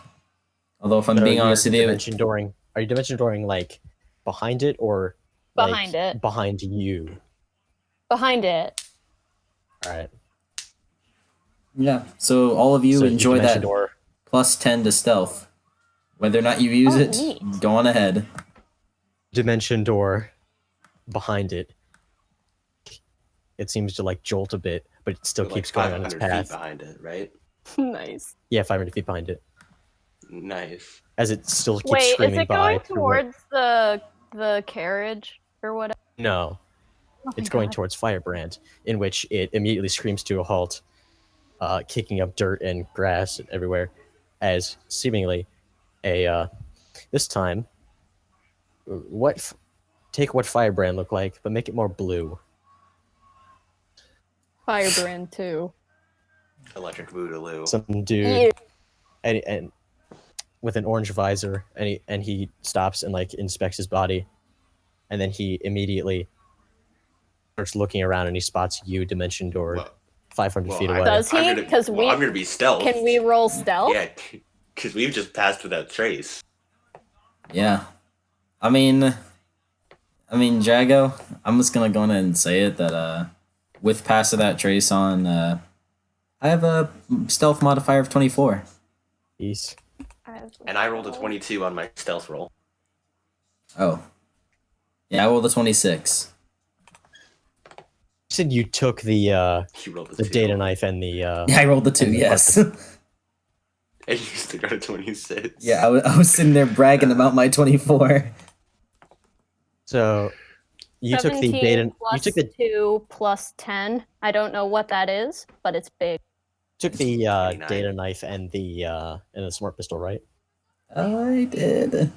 Although if I'm So being you're honest with you, dimension dooring. Are you dimension dooring like behind it or like, Behind it. Behind you. Behind it. All right. yeah. So all of you So enjoy dimension that door. plus 10 to stealth. Whether or not you use Oh, it, neat. go on ahead. Dimension door behind it. It seems to like jolt a bit, but it still We're keeps like going on its 500 feet path. behind it, right? Nice. Yeah, 500 feet behind it, Nice. as it still keeps Wait, is screaming it by. going towards the carriage or whatever? No, Oh it's my going God. towards Firebrand, in which it immediately screams to a halt, kicking up dirt and grass everywhere, as seemingly this time, take what Firebrand looked like, but make it more blue. Firebrand 2. Electric Boogaloo. Some dude, and with an orange visor, and he stops and like inspects his body, and then he immediately starts looking around and he spots you, Dimension Door, Well, 500 feet I- away. Does he? I'm gonna- 'Cause well, I'm gonna be stealth. Can we roll stealth? Yeah, because we've just passed without trace. Yeah. I mean, Drago, I'm just gonna go in and say it that with pass of that trace on, I have a stealth modifier of 24. He's And I rolled a 22 on my stealth roll. Oh. Yeah, I rolled a 26. You said you took the You rolled a the 2. data knife and the Yeah, I rolled the 2, And the yes. And you still got a 26. Yeah, I was sitting there bragging about my 24. so you took the 17 data plus you took the 2 plus 10. I don't know what that is, but it's big. took the 29. data knife and the smart pistol, right? I did.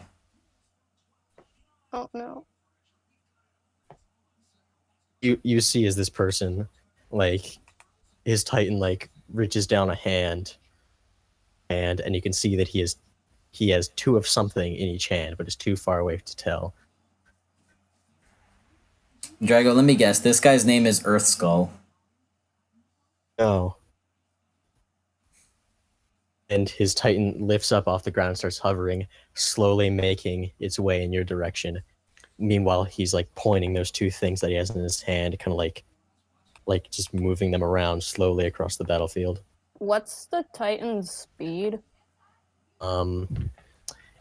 Oh no. You see as this person, like, his Titan like reaches down a hand, and you can see that he has 2 of something in each hand, but it's too far away to tell. Drago, let me guess. This guy's name is Earth Skull. No. And his Titan lifts up off the ground and starts hovering, slowly making its way in your direction. Meanwhile, he's like pointing those 2 things that he has in his hand, kind of like like just moving them around slowly across the battlefield. What's the Titan's speed?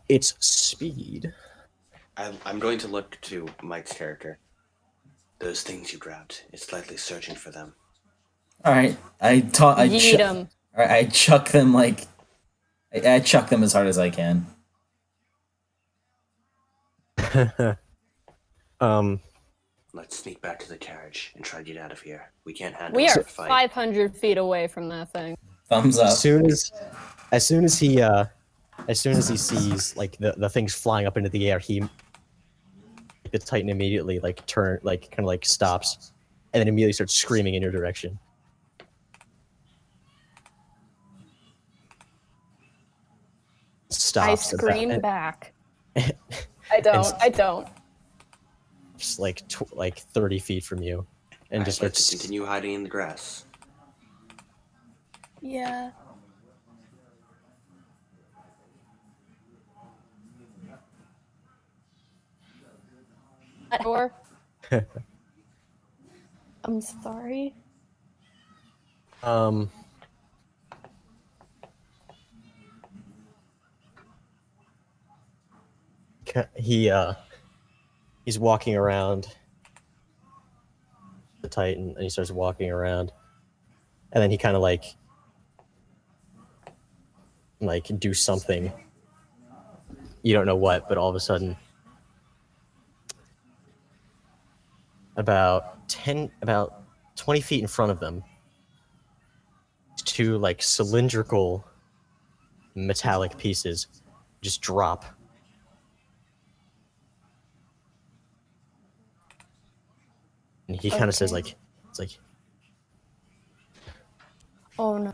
Its speed. I'm going to look to Mike's character. Those things you grabbed, it's likely searching for them. All right, Yeet 'em. All right, I chuck them like I chuck them as hard as I can. Let's sneak back to the carriage and try to get out of here. We can't handle We are a fight. 500 feet away from that thing. Thumbs up. As soon as he sees like the things flying up into the air, the Titan immediately like kind of like stops, and then immediately starts screaming in your direction. Stops. I scream back. I don't. Just like 30 feet from you, and just let's starts. continue hiding in the grass. Yeah. That door. I'm sorry. He's walking around the Titan, and he starts walking around, and then he kind of like do something. You don't know what, but all of a sudden, about 20 feet in front of them, two like cylindrical metallic pieces just drop. And he kind of says like, it's like, Oh no.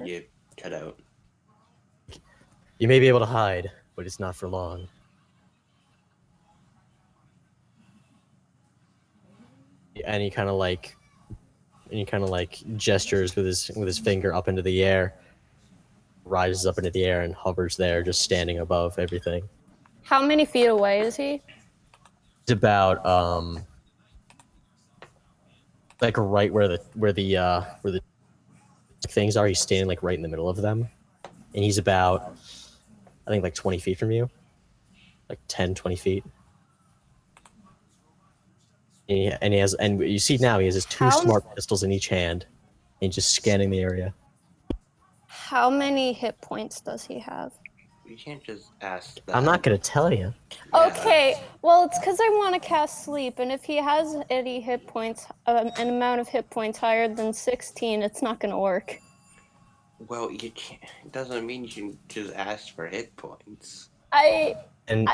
You cut out. you may be able to hide, but it's not for long. And he kind of like gestures with his finger up into the air, rises up into the air and hovers there, just standing above everything. How many feet away is he? It's about like right where the things are. He's standing like right in the middle of them, and he's about, I think, like 20 feet from you, like 10, 20 feet. And you see now he has his two smart pistols in each hand, and he's just scanning the area. How many hit points does he have? You can't just ask that. I'm not gonna tell you. Okay, well, it's because I want to cast sleep, and if he has any hit points, an amount of hit points higher than 16, it's not going to work. Well, you can't. It doesn't mean you can just ask for hit points. Then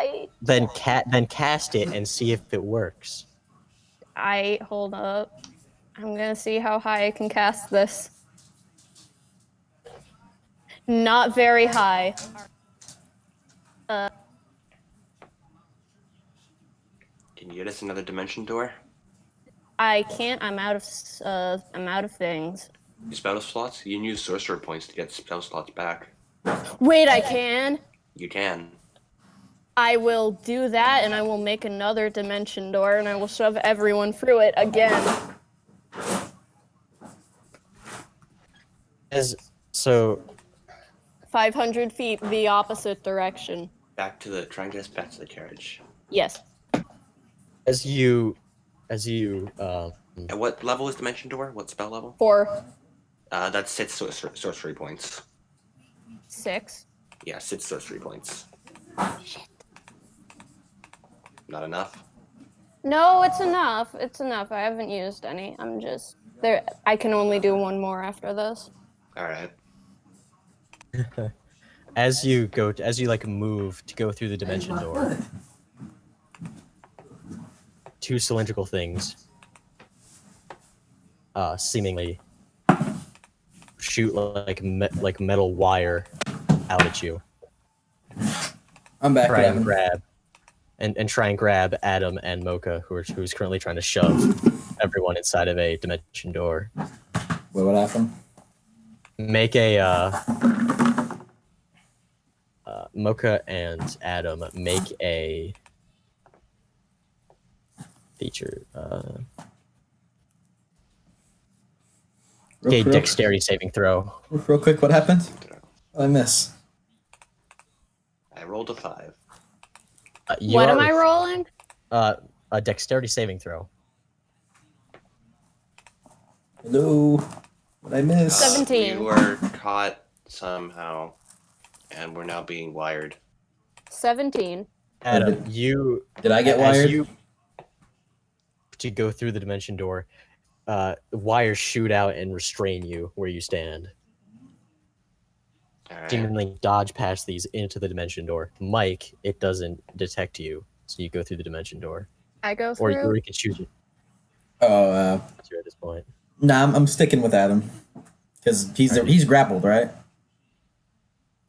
cast it and see if it works. Hold up. I'm going to see how high I can cast this. Not very high. Can you get us another dimension door? I can't. I'm out of things. Your spell slots? You can use sorcerer points to get spell slots back. Wait, I can? You can. I will do that, and I will make another dimension door, and I will shove everyone through it again. 500 feet the opposite direction. Try and get us back to the carriage. Yes. As you At what level is dimension door? What spell level? 4. That's 6 sorcery points. 6. Yeah, 6 sorcery points. Shit. Not enough? No, it's enough. It's enough. I haven't used any. I'm just there. I can only do one more after this. All right. as you move to go through the dimension door, two cylindrical things seemingly shoot like metal wire out at you. I'm back. Try and grab try and grab Adam and Mocha, who's currently trying to shove everyone inside of a dimension door. What happened? Make a Mocha and Adam make a feature. Okay, dexterity saving throw. Real quick, what happened? I miss. I rolled a 5. What am I rolling? A dexterity saving throw. Hello. What I miss? 17. We were caught somehow, and we're now being wired. 17. Adam, you Did I get as wired? you to go through the dimension door, wires shoot out and restrain you where you stand. All right. Seemingly dodge past these into the dimension door. Mike, it doesn't detect you, so you go through the dimension door. I go Or through. you can choose it Oh, at this point. nah, I'm sticking with Adam. Because he's grappled, right?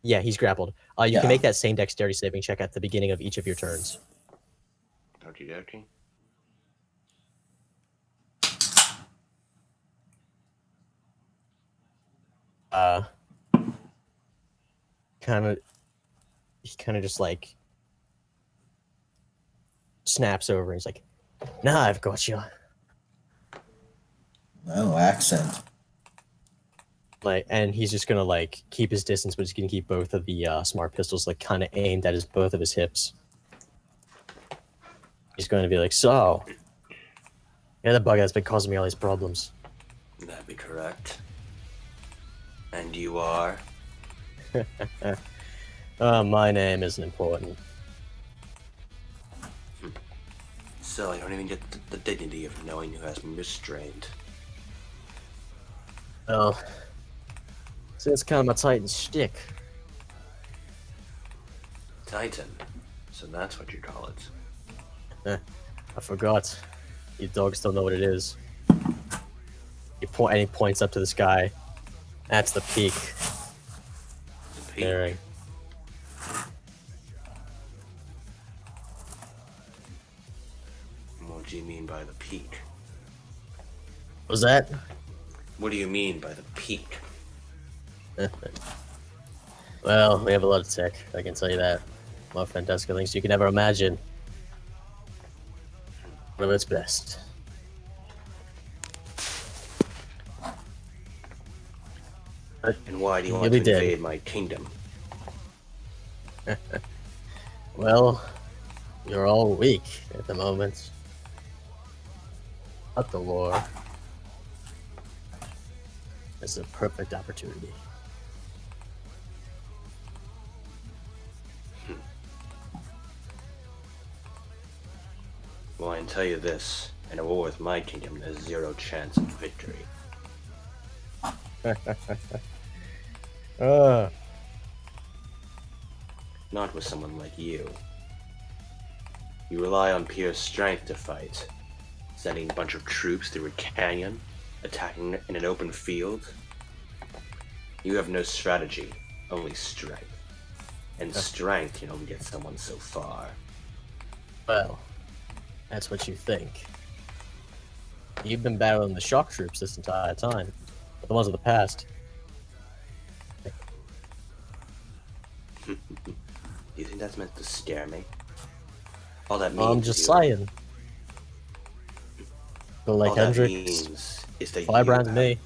Yeah, he's grappled. You Yeah. can make that same dexterity saving check at the beginning of each of your turns. Okie dokie. He kind of just like snaps over and he's like, "Nah, I've got you." Oh, accent. Like, and he's just gonna like keep his distance, but he's gonna keep both of the smart pistols like kind of aimed at both of his hips. He's going to be like, "So, yeah, the bug has been causing me all these problems." That'd be correct. And you are? My name isn't important. So you don't even get the dignity of knowing who has been restrained. Well, see, it's kind of my Titan shtick. Titan. So that's what you call it. I forgot. You dogs don't know what it is. And he points up to the sky. That's the peak. The peak. There. What do you mean by the peak? Was that? What do you mean by the peak? Well, we have a lot of tech, I can tell you that. More fantastic things you can ever imagine. One of its best. And why do you want You'll to be dead. invade my kingdom? Well, you're all weak at the moment. Not the war. It's a perfect opportunity. Well, I can tell you this. In a war with my kingdom, there's zero chance of victory. Not with someone like you. You rely on pure strength to fight, sending a bunch of troops through a canyon, attacking in an open field. You have no strategy, only strength. And strength can only get someone so far. Well, that's what you think. You've been battling the shock troops this entire time. But the ones of the past. Do you think that's meant to scare me? All that means I'm just you- saying. Go like all that Hendrix. means is that Fly you Brown to have- me.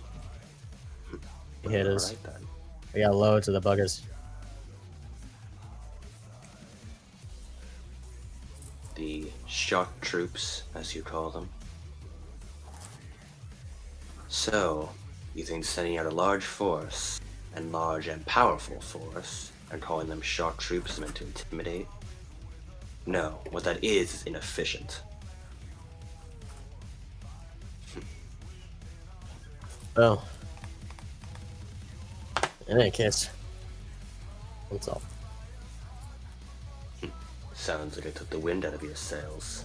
Well, Yeah, it is. alright then. We got loads of the buggers. The shock troops, as you call them. So, you think sending out a large force, and large and powerful force, and calling them shock troops is meant to intimidate? No, what that is inefficient. Well, in any case, what's up? Sounds like it took the wind out of your sails.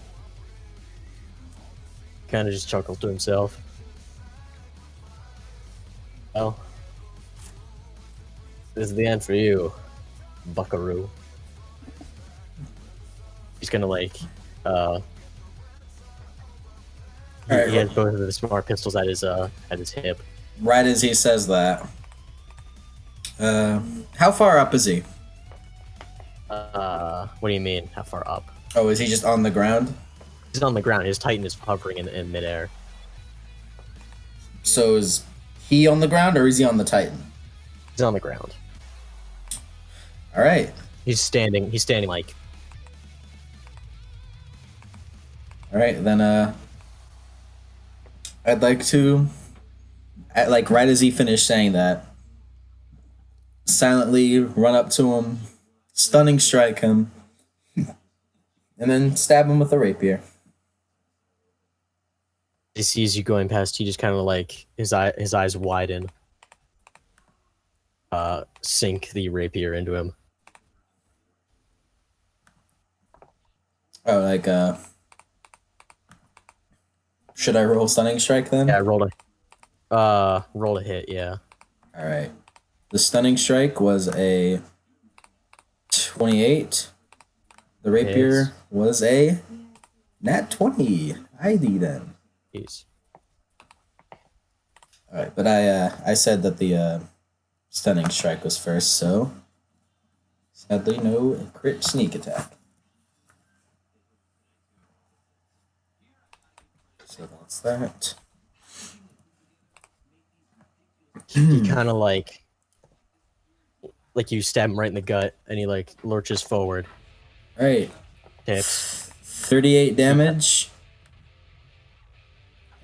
Kind of just chuckled to himself. Well, this is the end for you, buckaroo. He's gonna like, Alright, he has both of the smart pistols at his hip. right as he says that. How far up is he? What do you mean? How far up? Oh, is he just on the ground? He's on the ground. His Titan is hovering in midair. So is he on the ground or is he on the Titan? He's on the ground. All right. He's standing like. All right, then I'd like to, like right as he finished saying that, silently run up to him, stunning strike him, and then stab him with a rapier. He sees you going past. He just kind of like his eyes widen. Sink the rapier into him. Oh, like should I roll stunning strike then? Yeah, roll a hit. Yeah. All right. The stunning strike was a 28. The rapier Hits. was a nat 20. ID then. Jeez. All right, but I said that the stunning strike was first, so sadly no crit sneak attack. So that's that. He kind of like you stab him right in the gut, and he like lurches forward. All right, Hits. 38 damage,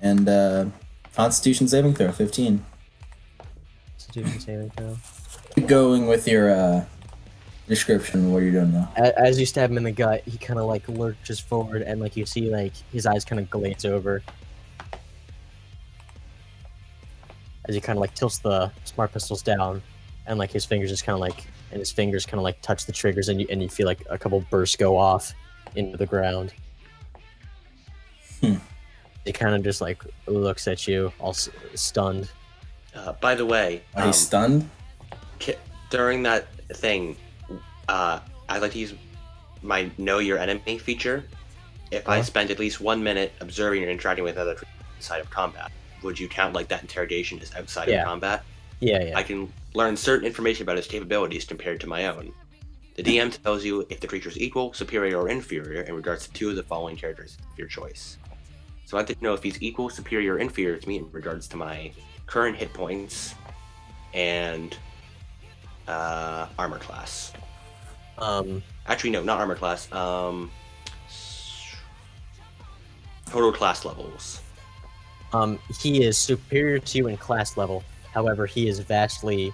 and Constitution saving throw 15. Constitution saving throw. Keep going with your description of what you're doing now. As you stab him in the gut, he kind of like lurches forward, and like you see like his eyes kind of glaze over as he kind of like tilts the smart pistols down, and like his fingers just kind of like touch the triggers, and you feel like a couple bursts go off into the ground. He kind of just like looks at you, all stunned. By the way, Are you stunned? during that thing, I'd like to use my Know Your Enemy feature. If I spend at least 1 minute observing or interacting with other creatures outside of combat, would you count like that interrogation as outside of combat? Yeah. I can learn certain information about its capabilities compared to my own. The DM tells you if the creature is equal, superior, or inferior in regards to 2 of the following characters of your choice. So I'd like to know if he's equal, superior, or inferior to me in regards to my current hit points and armor class. Actually, no, not armor class. Total class levels. He is superior to you in class level. However, he is vastly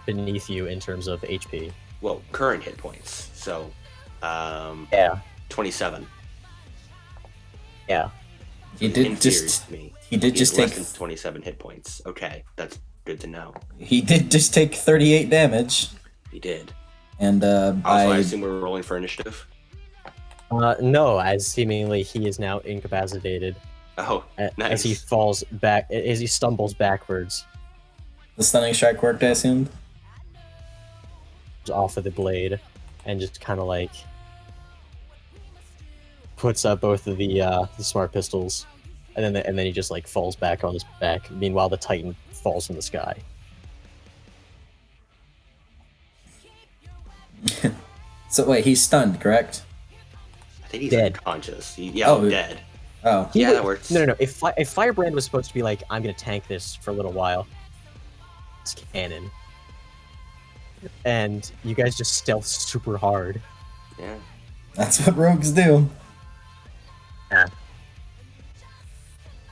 beneath you in terms of HP. Well, current hit points. So, 27. Yeah. He did Inferior just to me. he did He just has take less than 27 hit points. Okay, that's good to know. he did just take 38 damage, He did. and Also, I assume we're rolling for initiative. No, as seemingly he is now incapacitated. Oh, nice. As he falls back, as he stumbles backwards the stunning strike worked, I assumed. off of the blade, and just kind of like puts up both of the smart pistols, and then he just like falls back on his back. Meanwhile, the Titan falls from the sky. So wait, he's stunned, correct? I think he's Dead. unconscious. Oh, Dead. Oh, Yeah, that works. No. If Firebrand was supposed to be like, I'm gonna tank this for a little while, it's canon, and you guys just stealth super hard. Yeah. that's what rogues do. Yeah.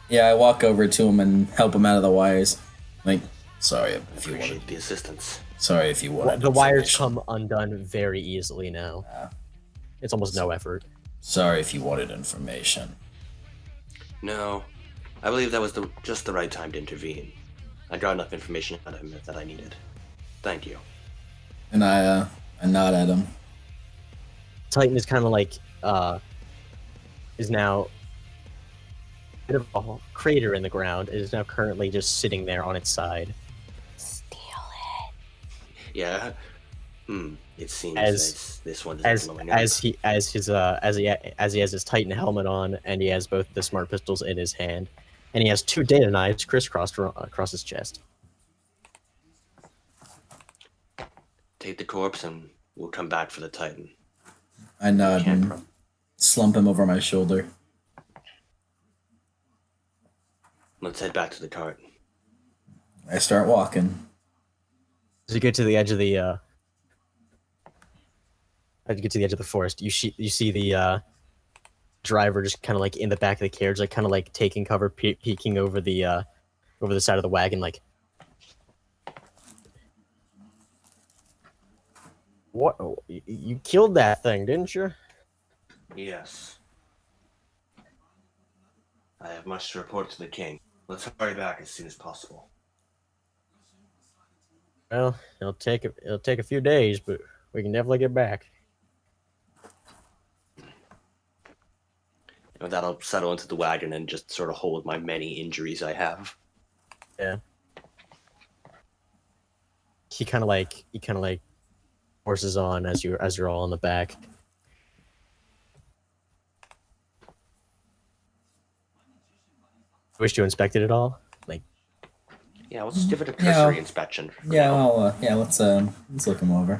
Yeah, I walk over to him and help him out of the wires. Like, sorry if you Appreciate wanted. the assistance. Sorry if you wanted. The wires information. come undone very easily now. It's almost no effort. Sorry if you wanted information. No, I believe that was just the right time to intervene. I got enough information out of him that I needed. Thank you. And I nod at him. Titan is kind of like is now a bit of a crater in the ground. It is now currently just sitting there on its side. Steal Yeah. It seems this one As doesn't come he has his Titan helmet on, and he has both the smart pistols in his hand, and he has 2 data knives crisscrossed across his chest. Take the corpse and we'll come back for the Titan. I nod Can't and slump him over my shoulder. Let's head back to the cart. I start walking. As you get to the edge of the forest, you see the driver just kind of like in the back of the carriage, like kind of like taking cover, peeking over the side of the wagon, like, what? You killed that thing, didn't you? Yes. I have much to report to the king. Let's hurry back as soon as possible. Well, it'll take a few days, but we can definitely get back. And that'll settle into the wagon and just sort of hold my many injuries I have. Yeah. He kind of like horses on as you're all on the back. Wish to inspect it at all? Like, Yeah, let's just give it a cursory inspection. Yeah, let's look him over.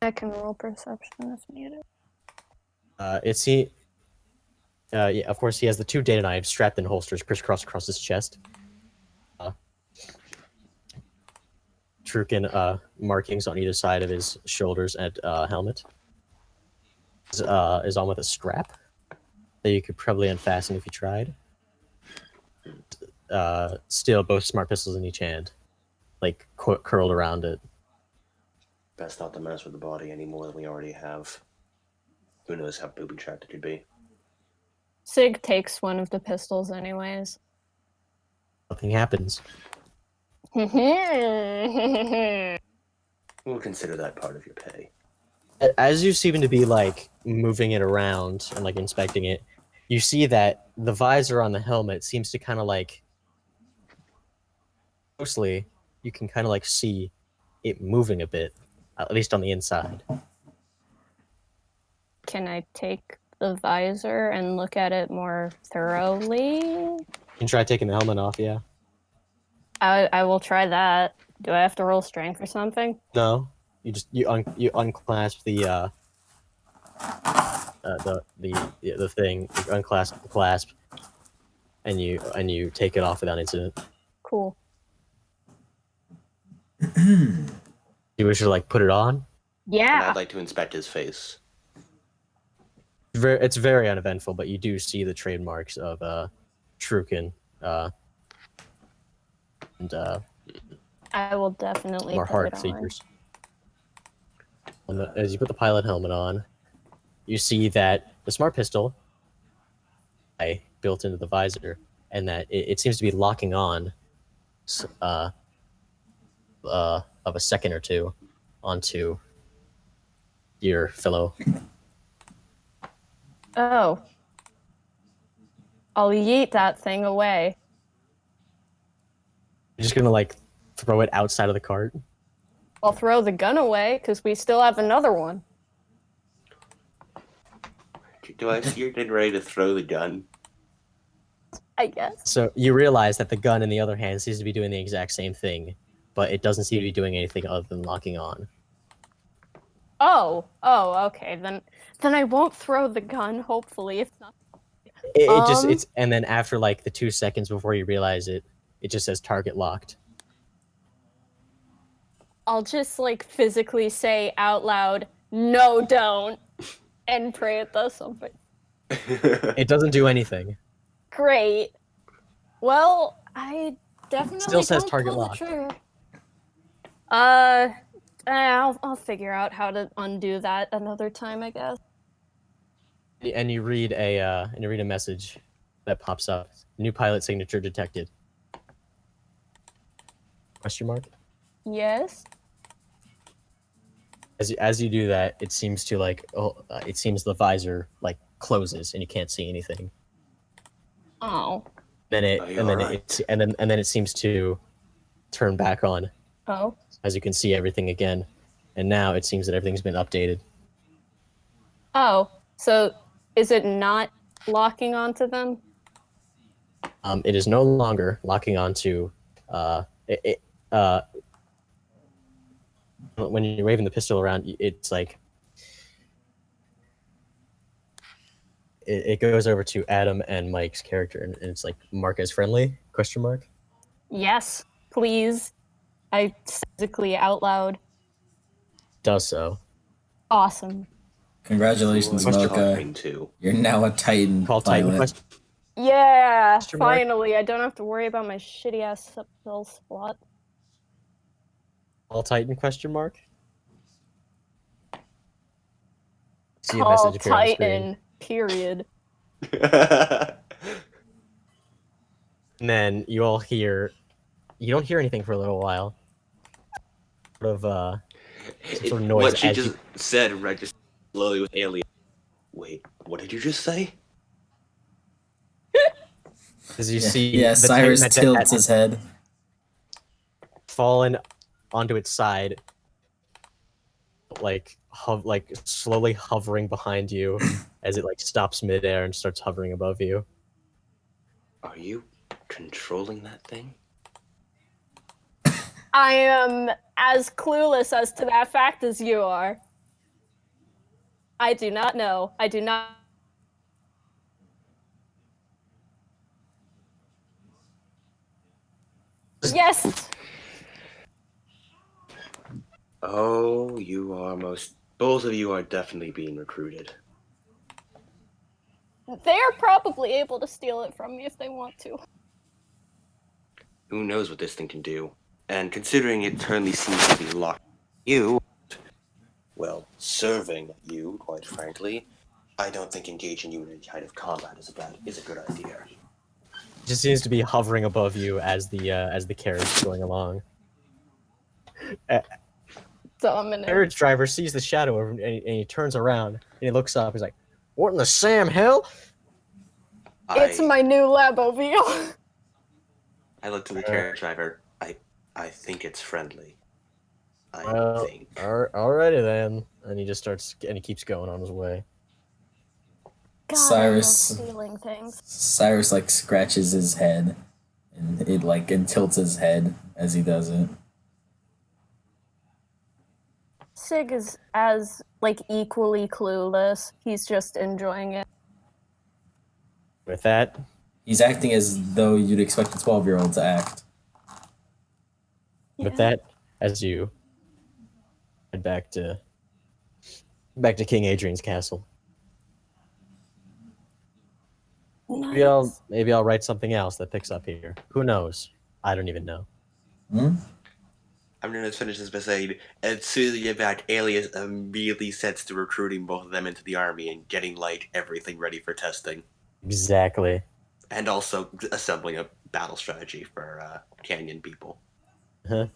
I can roll perception if needed. Yeah, of course, he has the 2 data knives strapped in holsters crisscrossed across his chest. Trukin markings on either side of his shoulders and helmet. Is on with a strap that you could probably unfasten if you tried. Still, both smart pistols in each hand, like curled around it. Best not to mess with the body any more than we already have. Who knows how booby-trapped it could be. Sig takes one of the pistols anyways. Nothing happens. We'll consider that part of your pay. As you seem to be like moving it around and like inspecting it, you see that the visor on the helmet seems to kind of like closely. You can kind of like see it moving a bit, at least on the inside. Can I take the visor and look at it more thoroughly? You can try taking the helmet off, yeah. I will try that. Do I have to roll strength or something? No, you unclasp the thing, you unclasp the clasp, and you take it off without incident. Cool. You wish to like put it on? And Yeah. I'd like to inspect his face. It's very uneventful, but you do see the trademarks of Trukin and I will definitely more put hard it on. features. As you put the pilot helmet on, you see that the smart pistol built into the visor, and that it seems to be locking on of a second or two onto your fellow. Oh. I'll yeet that thing away. You're just gonna like throw it outside of the cart. I'll throw the gun away because we still have another one. Do I see you're getting ready to throw the gun? I guess. So you realize that the gun in the other hand seems to be doing the exact same thing, but it doesn't seem to be doing anything other than locking on. Oh, okay. Then I won't throw the gun. Hopefully, if not. It's and then after like the 2 seconds before you realize it, it just says target locked. I'll just like physically say out loud, "No, don't," and pray it does something. It doesn't do anything. Great. Well, I definitely Still says don't target pull the locked. trigger. I'll figure out how to undo that another time, I guess. And you read a message that pops up. New pilot signature detected. Question mark? Yes. As you do that, it seems to like it seems the visor like closes and you can't see anything. Oh. Then it Are you and then alright? and then it seems to turn back on Oh. as you can see everything again. And now it seems that everything's been updated. Oh. So is it not locking onto them? It is no longer locking onto when you're waving the pistol around, it's like it goes over to Adam and Mike's character, and it's like mark as friendly. Question mark. Yes, please. I physically out loud. Does so. Awesome. Congratulations, Who are you Mocha. talking to? You're now a Titan Call Titan pilot. question. Yeah, Question mark? finally. I don't have to worry about my shitty ass spell slot. Call Titan question mark. See a Call message appear on the screen. Titan. Period. And then you all hear. You don't hear anything for a little while. Sort of some sort of noise What she as just said registered slowly with alien. Wait, what did you just say? you see Yeah, the Cyrus Titan tilts his head. fallen onto its side, like slowly hovering behind you as it like stops midair and starts hovering above you. Are you controlling that thing? I am as clueless as to that fact as you are. I do not know. I do not. Yes! Oh, you are both of you are definitely being recruited. They're probably able to steal it from me if they want to. Who knows what this thing can do? And considering it currently seems to be locked you, well, serving you, quite frankly, I don't think engaging you in any kind of combat is a good idea. It just seems to be hovering above you as the carriage is going along. Dominant. Carriage driver sees the shadow and he turns around and he looks up. He's like, "What in the Sam hell?" It's my new Laboville. I look to the carriage driver. I think it's friendly. I Well, think. alrighty then. And he just starts and he keeps going on his way. God, Cyrus- I love stealing things. Cyrus like scratches his head, and and tilts his head as he does it. Sig is as equally clueless. He's just enjoying it. With that, He's acting as though you'd expect a 12-year-old to act. with that, as you head back to King Adrian's castle. Nice. Maybe I'll write something else that picks up here. Who knows? I don't even know. Hmm? I'm gonna finish this by saying, as soon as you get back, Alias immediately sets to recruiting both of them into the army and getting everything ready for testing, Exactly. and also assembling a battle strategy for Canyon people. Huh?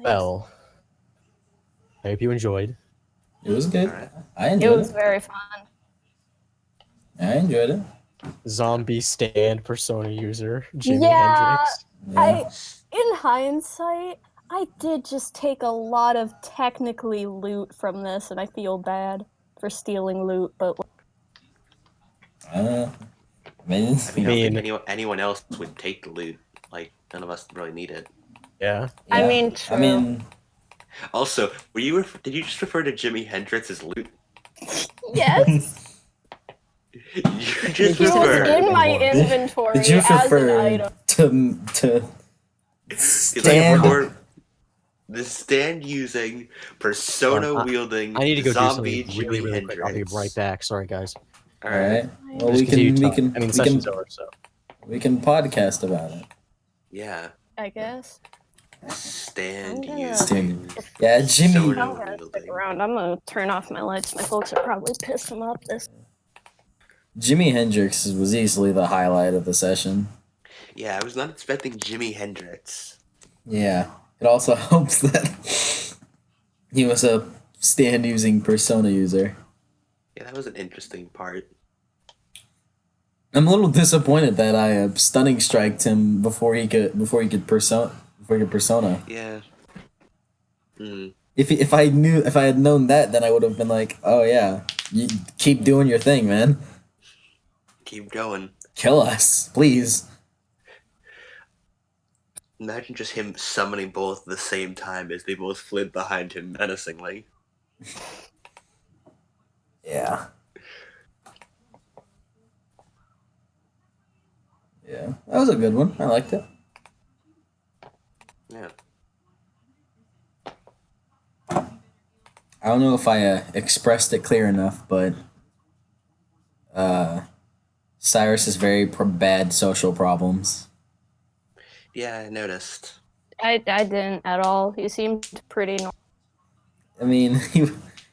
Well, I hope you enjoyed. It was good. Alright. I It enjoyed was it. very fun. I enjoyed it. Zombie stand persona user Jimi Yeah. Hendrix. Yeah. In hindsight, I did just take a lot of technically loot from this, and I feel bad for stealing loot, but I mean, I mean, I don't mean- think anyone else would take the loot. None of us really need it. Yeah. I yeah. mean, true. I mean, Also, did you just refer to Jimi Hendrix as loot? yes, You just he was referred. in my inventory did you as an prefer item. to It's like stand? the stand using, persona wielding I need to go do zombie something really, Jimi really quick. I'll be Hendrix. right back. Sorry, guys. All right. Well, Just we continue can talking. I mean, the session's over, so. we can podcast about it. Yeah. I guess. Stand I'm gonna- using. Stand. Yeah, Jimmy. Persona I'm gonna stick wielding. around. I'm gonna turn off my lights. My folks are probably piss them up. Jimi Hendrix was easily the highlight of the session. Yeah, I was not expecting Jimi Hendrix. Yeah. It also helps that he was a stand using persona user. Yeah, that was an interesting part. I'm a little disappointed that I stunning striked him before he could persona. Yeah. If I had known that, then I would have been like, oh yeah, you keep doing your thing, man. Keep going. Kill us, please. Imagine just him summoning both at the same time as they both fled behind him menacingly. Yeah. That was a good one. I liked it. Yeah. I don't know if I expressed it clear enough, but Cyrus has very bad social problems. Yeah, I noticed. I didn't at all. He seemed pretty normal. I mean,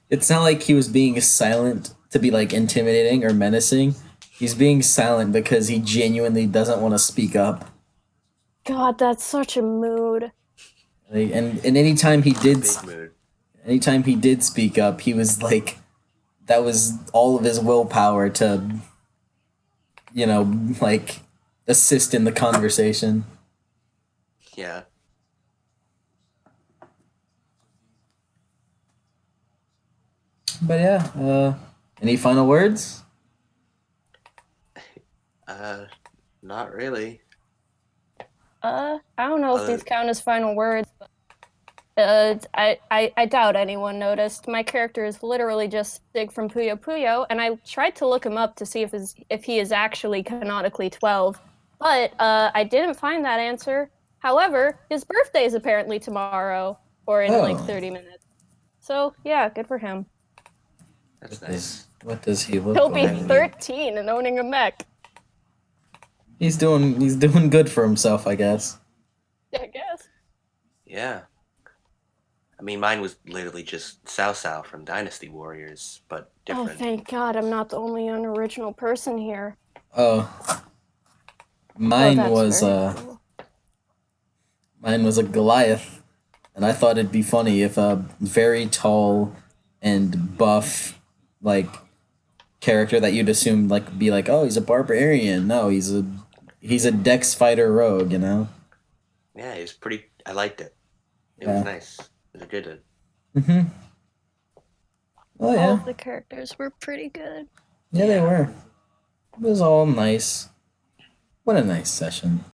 it's not like he was being silent to be like intimidating or menacing. He's being silent because he genuinely doesn't want to speak up. God, that's such a mood. Like, and Big mood. anytime he did speak up, he was like, that was all of his willpower to, like assist in the conversation. Yeah. But yeah, any final words? Not really. I don't know if Other these count as final words. I doubt anyone noticed. My character is literally just Sig from Puyo Puyo, and I tried to look him up to see if he is actually canonically 12, but I didn't find that answer. However, his birthday is apparently tomorrow, or in like Oh, 30 minutes. So yeah, good for him. That's nice. what does he look He'll be like? 13 and owning a mech. He's doing good for himself, I guess. I guess. Yeah. I mean, mine was literally just Cao Cao from Dynasty Warriors, but Oh, different. thank God, I'm not the only unoriginal person here. Oh, Oh, mine that's was very cool. mine was a Goliath, and I thought it'd be funny if a very tall and buff, like, character that you'd assume like be like, oh, he's a barbarian. No, he's a dex fighter rogue. Yeah, it was pretty. I liked it. It Yeah. was nice. It was a good one. Mm-hmm. Oh All yeah, of the characters were pretty good. yeah, they Yeah. were. It was all nice. What a nice session.